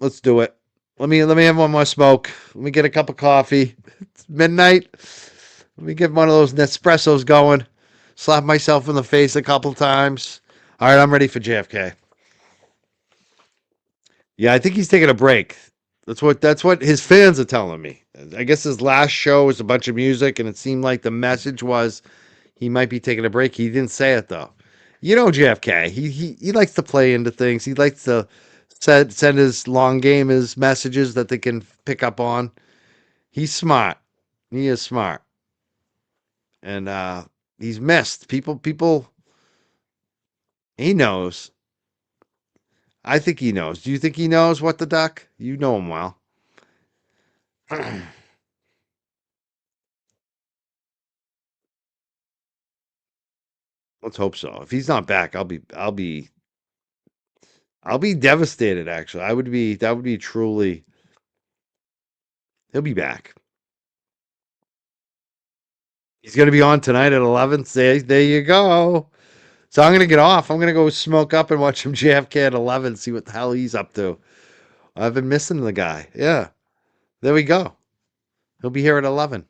B: Let's do it. Let me have one more smoke. Let me get a cup of coffee. It's midnight. Let me get one of those Nespressos going. Slap myself in the face a couple times. All right, I'm ready for JFK. Yeah, I think he's taking a break. That's what his fans are telling me. I guess his last show was a bunch of music, and it seemed like the message was he might be taking a break. He didn't say it though. You know JFK. He likes to play into things. He likes to send his long game, his messages that they can pick up on. He's smart. He is smart. And he's missed. People he knows. I think he knows. Do you think he knows what the duck? You know him well. Let's hope so. If he's not back, I'll be devastated actually. That would be truly. He'll be back. He's going to be on tonight at 11. Say, there you go. So I'm going to get off. I'm going to go smoke up and watch him JFK at 11, see what the hell he's up to. I've been missing the guy. Yeah. There we go. He'll be here at 11.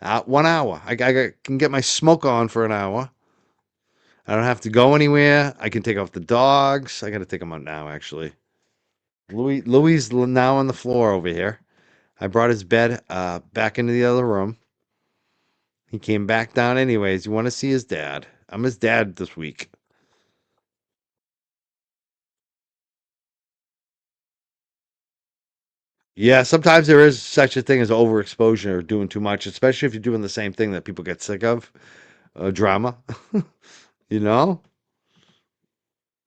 B: 1 hour. I can get my smoke on for an hour. I don't have to go anywhere. I can take off the dogs. I got to take them out now, actually. Louis now on the floor over here. I brought his bed back into the other room. He came back down anyways. You want to see his dad? I'm his dad this week. Yeah, sometimes there is such a thing as overexposure or doing too much, especially if you're doing the same thing that people get sick of. Drama. You know?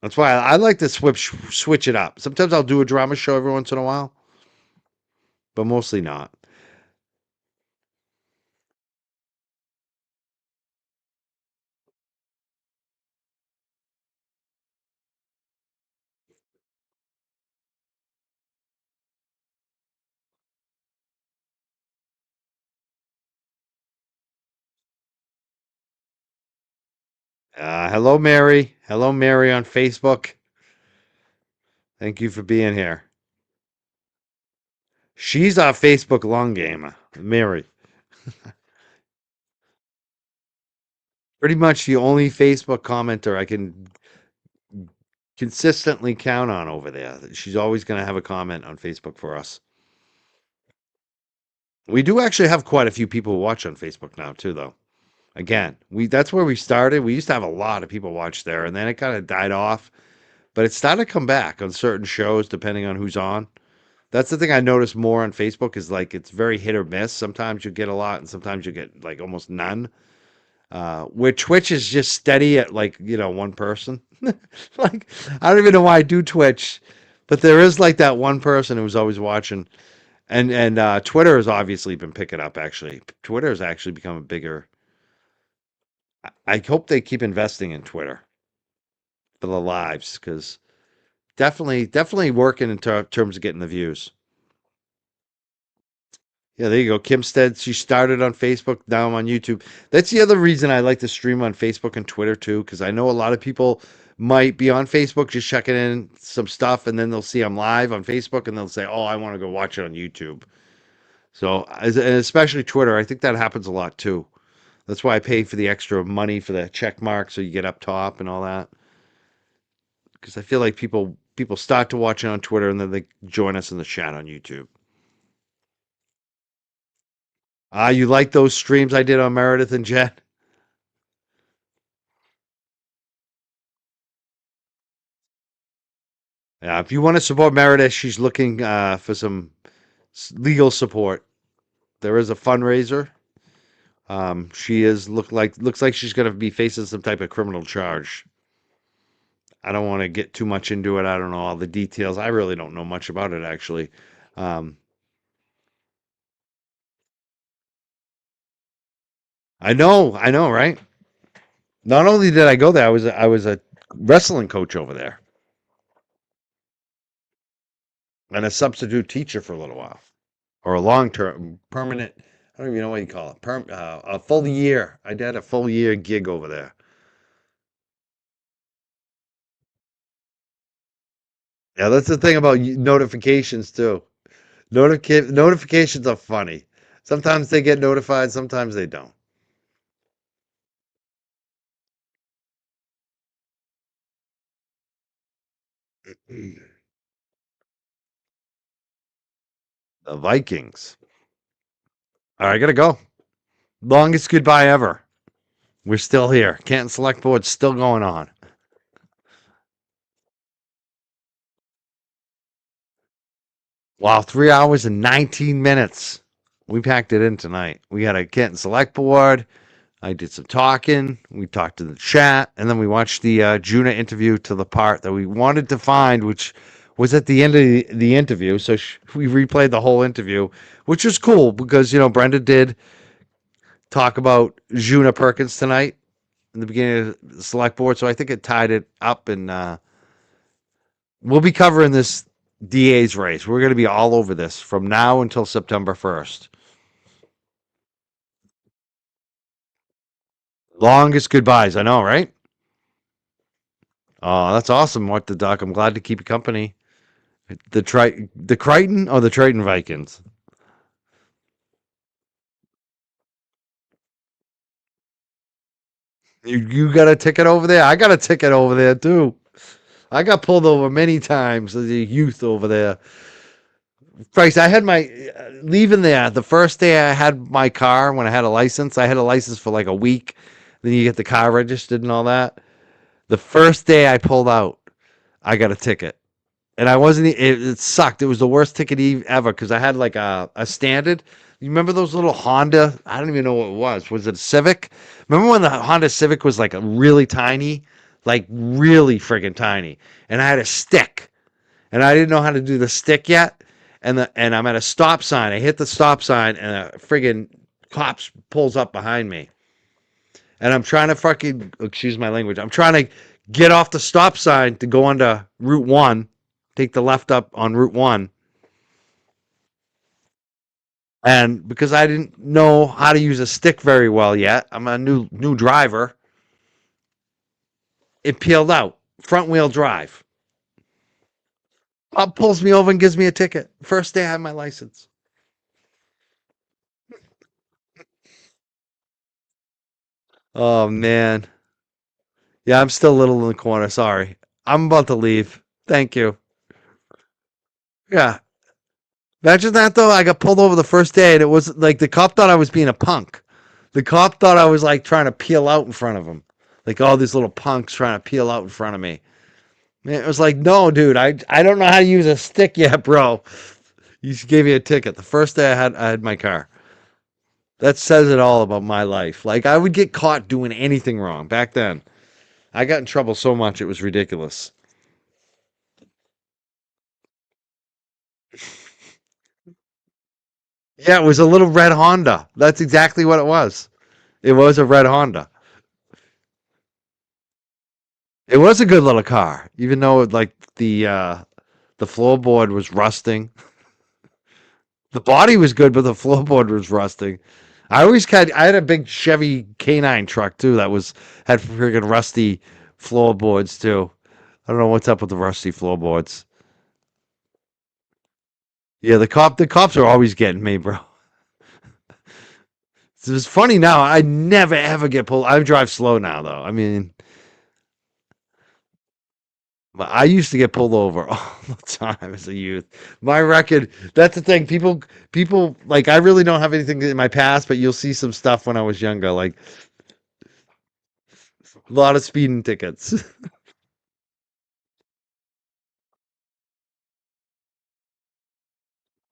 B: That's why I like to switch it up. Sometimes I'll do a drama show every once in a while, but mostly not. Hello, Mary. Hello, Mary on Facebook. Thank you for being here. She's our Facebook long gamer, Mary. Pretty much the only Facebook commenter I can consistently count on over there. She's always going to have a comment on Facebook for us. We do actually have quite a few people who watch on Facebook now, too, though. Again, that's where we started. We used to have a lot of people watch there, and then it kind of died off. But it started to come back on certain shows, depending on who's on. That's the thing I notice more on Facebook is like it's very hit or miss. Sometimes you get a lot, and sometimes you get like almost none. Where Twitch is just steady at like one person. Like I don't even know why I do Twitch, but there is like that one person who's always watching. And Twitter has obviously been picking up. Actually, Twitter has actually become a bigger. I hope they keep investing in Twitter for the lives because definitely working in terms of getting the views. Yeah, there you go. Kim Stead, she started on Facebook, now I'm on YouTube. That's the other reason I like to stream on Facebook and Twitter too, because I know a lot of people might be on Facebook just checking in some stuff, and then they'll see I'm live on Facebook, and they'll say, oh, I want to go watch it on YouTube. So, and especially Twitter, I think that happens a lot too. That's why I pay for the extra money for the check mark so you get up top and all that. Because I feel like people start to watch it on Twitter, and then they join us in the chat on YouTube. You like those streams I did on Meredith and Jen? Yeah, if you want to support Meredith, she's looking for some legal support. There is a fundraiser. She looks like she's going to be facing some type of criminal charge. I don't want to get too much into it. I don't know all the details. I really don't know much about it actually. I know, right? Not only did I go there, I was a wrestling coach over there and a substitute teacher for a little while, or a long-term, permanent. I don't even know what you call it. A full year. I did a full year gig over there. Yeah, that's the thing about notifications too. Notifications are funny. Sometimes they get notified, sometimes they don't. The Vikings. All right, I gotta go. Longest goodbye ever. We're still here. Canton Select Board's still going on. Wow, 3 hours and 19 minutes. We packed it in tonight. We had a Canton Select Board. I did some talking. We talked to the chat, and then we watched the Juna interview to the part that we wanted to find, which was at the end of the interview. So we replayed the whole interview, which was cool because, Brenda did talk about Juna Perkins tonight in the beginning of the Select Board. So I think it tied it up, and we'll be covering this DA's race. We're going to be all over this from now until September 1st. Longest goodbyes, I know, right? Oh, that's awesome, What the Duck. I'm glad to keep you company. The Crichton or the Triton Vikings? You got a ticket over there? I got a ticket over there too. I got pulled over many times as a youth over there. Christ, I had my leaving there the first day I had my car when I had a license. I had a license for like a week. Then you get the car registered and all that. The first day I pulled out, I got a ticket. And I wasn't, it sucked. It was the worst ticket ever because I had like a standard. You remember those little Honda? I don't even know what it was. Was it a Civic? Remember when the Honda Civic was like a really tiny, like really friggin' tiny? And I had a stick. And I didn't know how to do the stick yet. And I'm at a stop sign. I hit the stop sign and a friggin' cops pulls up behind me. And I'm trying to fucking, excuse my language, I'm trying to get off the stop sign to go onto Route 1, take the left up on Route 1. And because I didn't know how to use a stick very well yet, I'm a new driver, it peeled out. Front wheel drive. Bob pulls me over and gives me a ticket. First day I had my license. Oh, man. Yeah, I'm still a little in the corner. Sorry. I'm about to leave. Thank you. Yeah. Imagine that, though. I got pulled over the first day, and it was like the cop thought I was being a punk. The cop thought I was like trying to peel out in front of him. Like all these little punks trying to peel out in front of me. Man, it was like, no, dude, I don't know how to use a stick yet, bro. You just gave me a ticket. The first day I had my car. That says it all about my life. Like, I would get caught doing anything wrong back then. I got in trouble so much, it was ridiculous. Yeah, it was a little red Honda. That's exactly what it was. It was a red Honda. It was a good little car, even though like the floorboard was rusting. The body was good, but the floorboard was rusting. I had a big Chevy K9 truck too that had freaking rusty floorboards too. I don't know what's up with the rusty floorboards. Yeah, the cops are always getting me, bro. It's funny now. I never ever get pulled. I drive slow now, though. I mean, but I used to get pulled over all the time as a youth. My record. That's the thing. People like. I really don't have anything in my past, but you'll see some stuff when I was younger, like a lot of speeding tickets.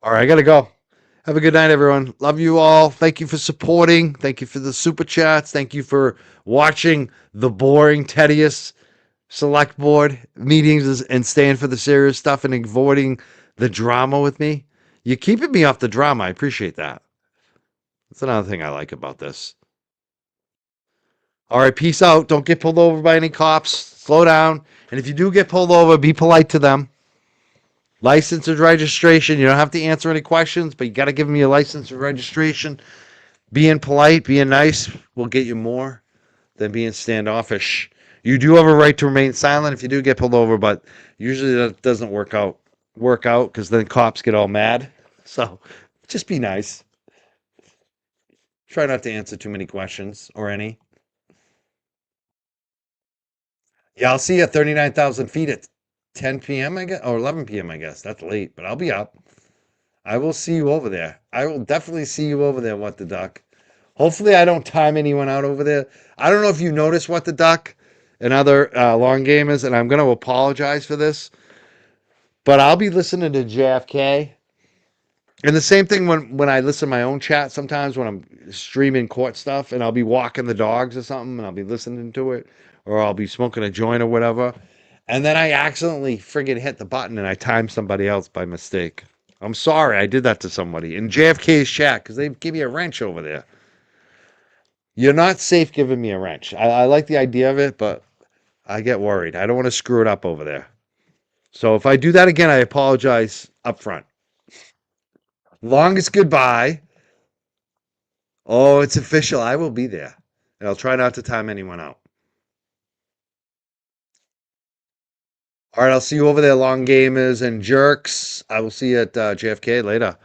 B: All right, I gotta go. Have a good night, everyone. Love you all. Thank you for supporting. Thank you for the super chats. Thank you for watching the boring, tedious select board meetings and staying for the serious stuff and avoiding the drama with me. You're keeping me off the drama. I appreciate that. That's another thing I like about this. All right, peace out. Don't get pulled over by any cops. Slow down. And if you do get pulled over, be polite to them. License and registration. You don't have to answer any questions, but you got to give them your license and registration. Being polite, being nice will get you more than being standoffish. You do have a right to remain silent if you do get pulled over, but usually that doesn't work out because then cops get all mad. So just be nice. Try not to answer too many questions or any. Yeah, I'll see you at 39,000 feet at 10 p.m., I guess, or 11 p.m., I guess. That's late, but I'll be up. I will see you over there. I will definitely see you over there, What the Duck. Hopefully I don't time anyone out over there. I don't know if you noticed What the Duck and other long gamers, and I'm going to apologize for this, but I'll be listening to JFK And the same thing when I listen to my own chat sometimes when I'm streaming court stuff and I'll be walking the dogs or something and I'll be listening to it or I'll be smoking a joint or whatever. And then I accidentally friggin' hit the button and I timed somebody else by mistake. I'm sorry I did that to somebody in JFK's chat because they give me a wrench over there. You're not safe giving me a wrench. I like the idea of it, but I get worried. I don't want to screw it up over there. So if I do that again, I apologize up front. Longest goodbye. Oh, it's official. I will be there. And I'll try not to time anyone out. All right, I'll see you over there, long gamers and jerks. I will see you at JFK later.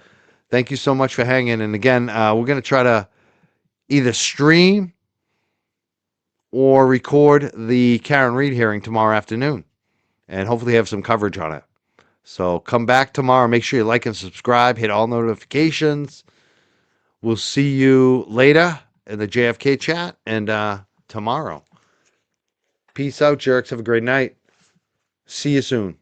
B: Thank you so much for hanging. And again, we're going to try to either stream or record the Karen Reed hearing tomorrow afternoon and hopefully have some coverage on it. So come back tomorrow. Make sure you like and subscribe. Hit all notifications. We'll see you later in the JFK chat and tomorrow. Peace out, jerks. Have a great night. See you soon.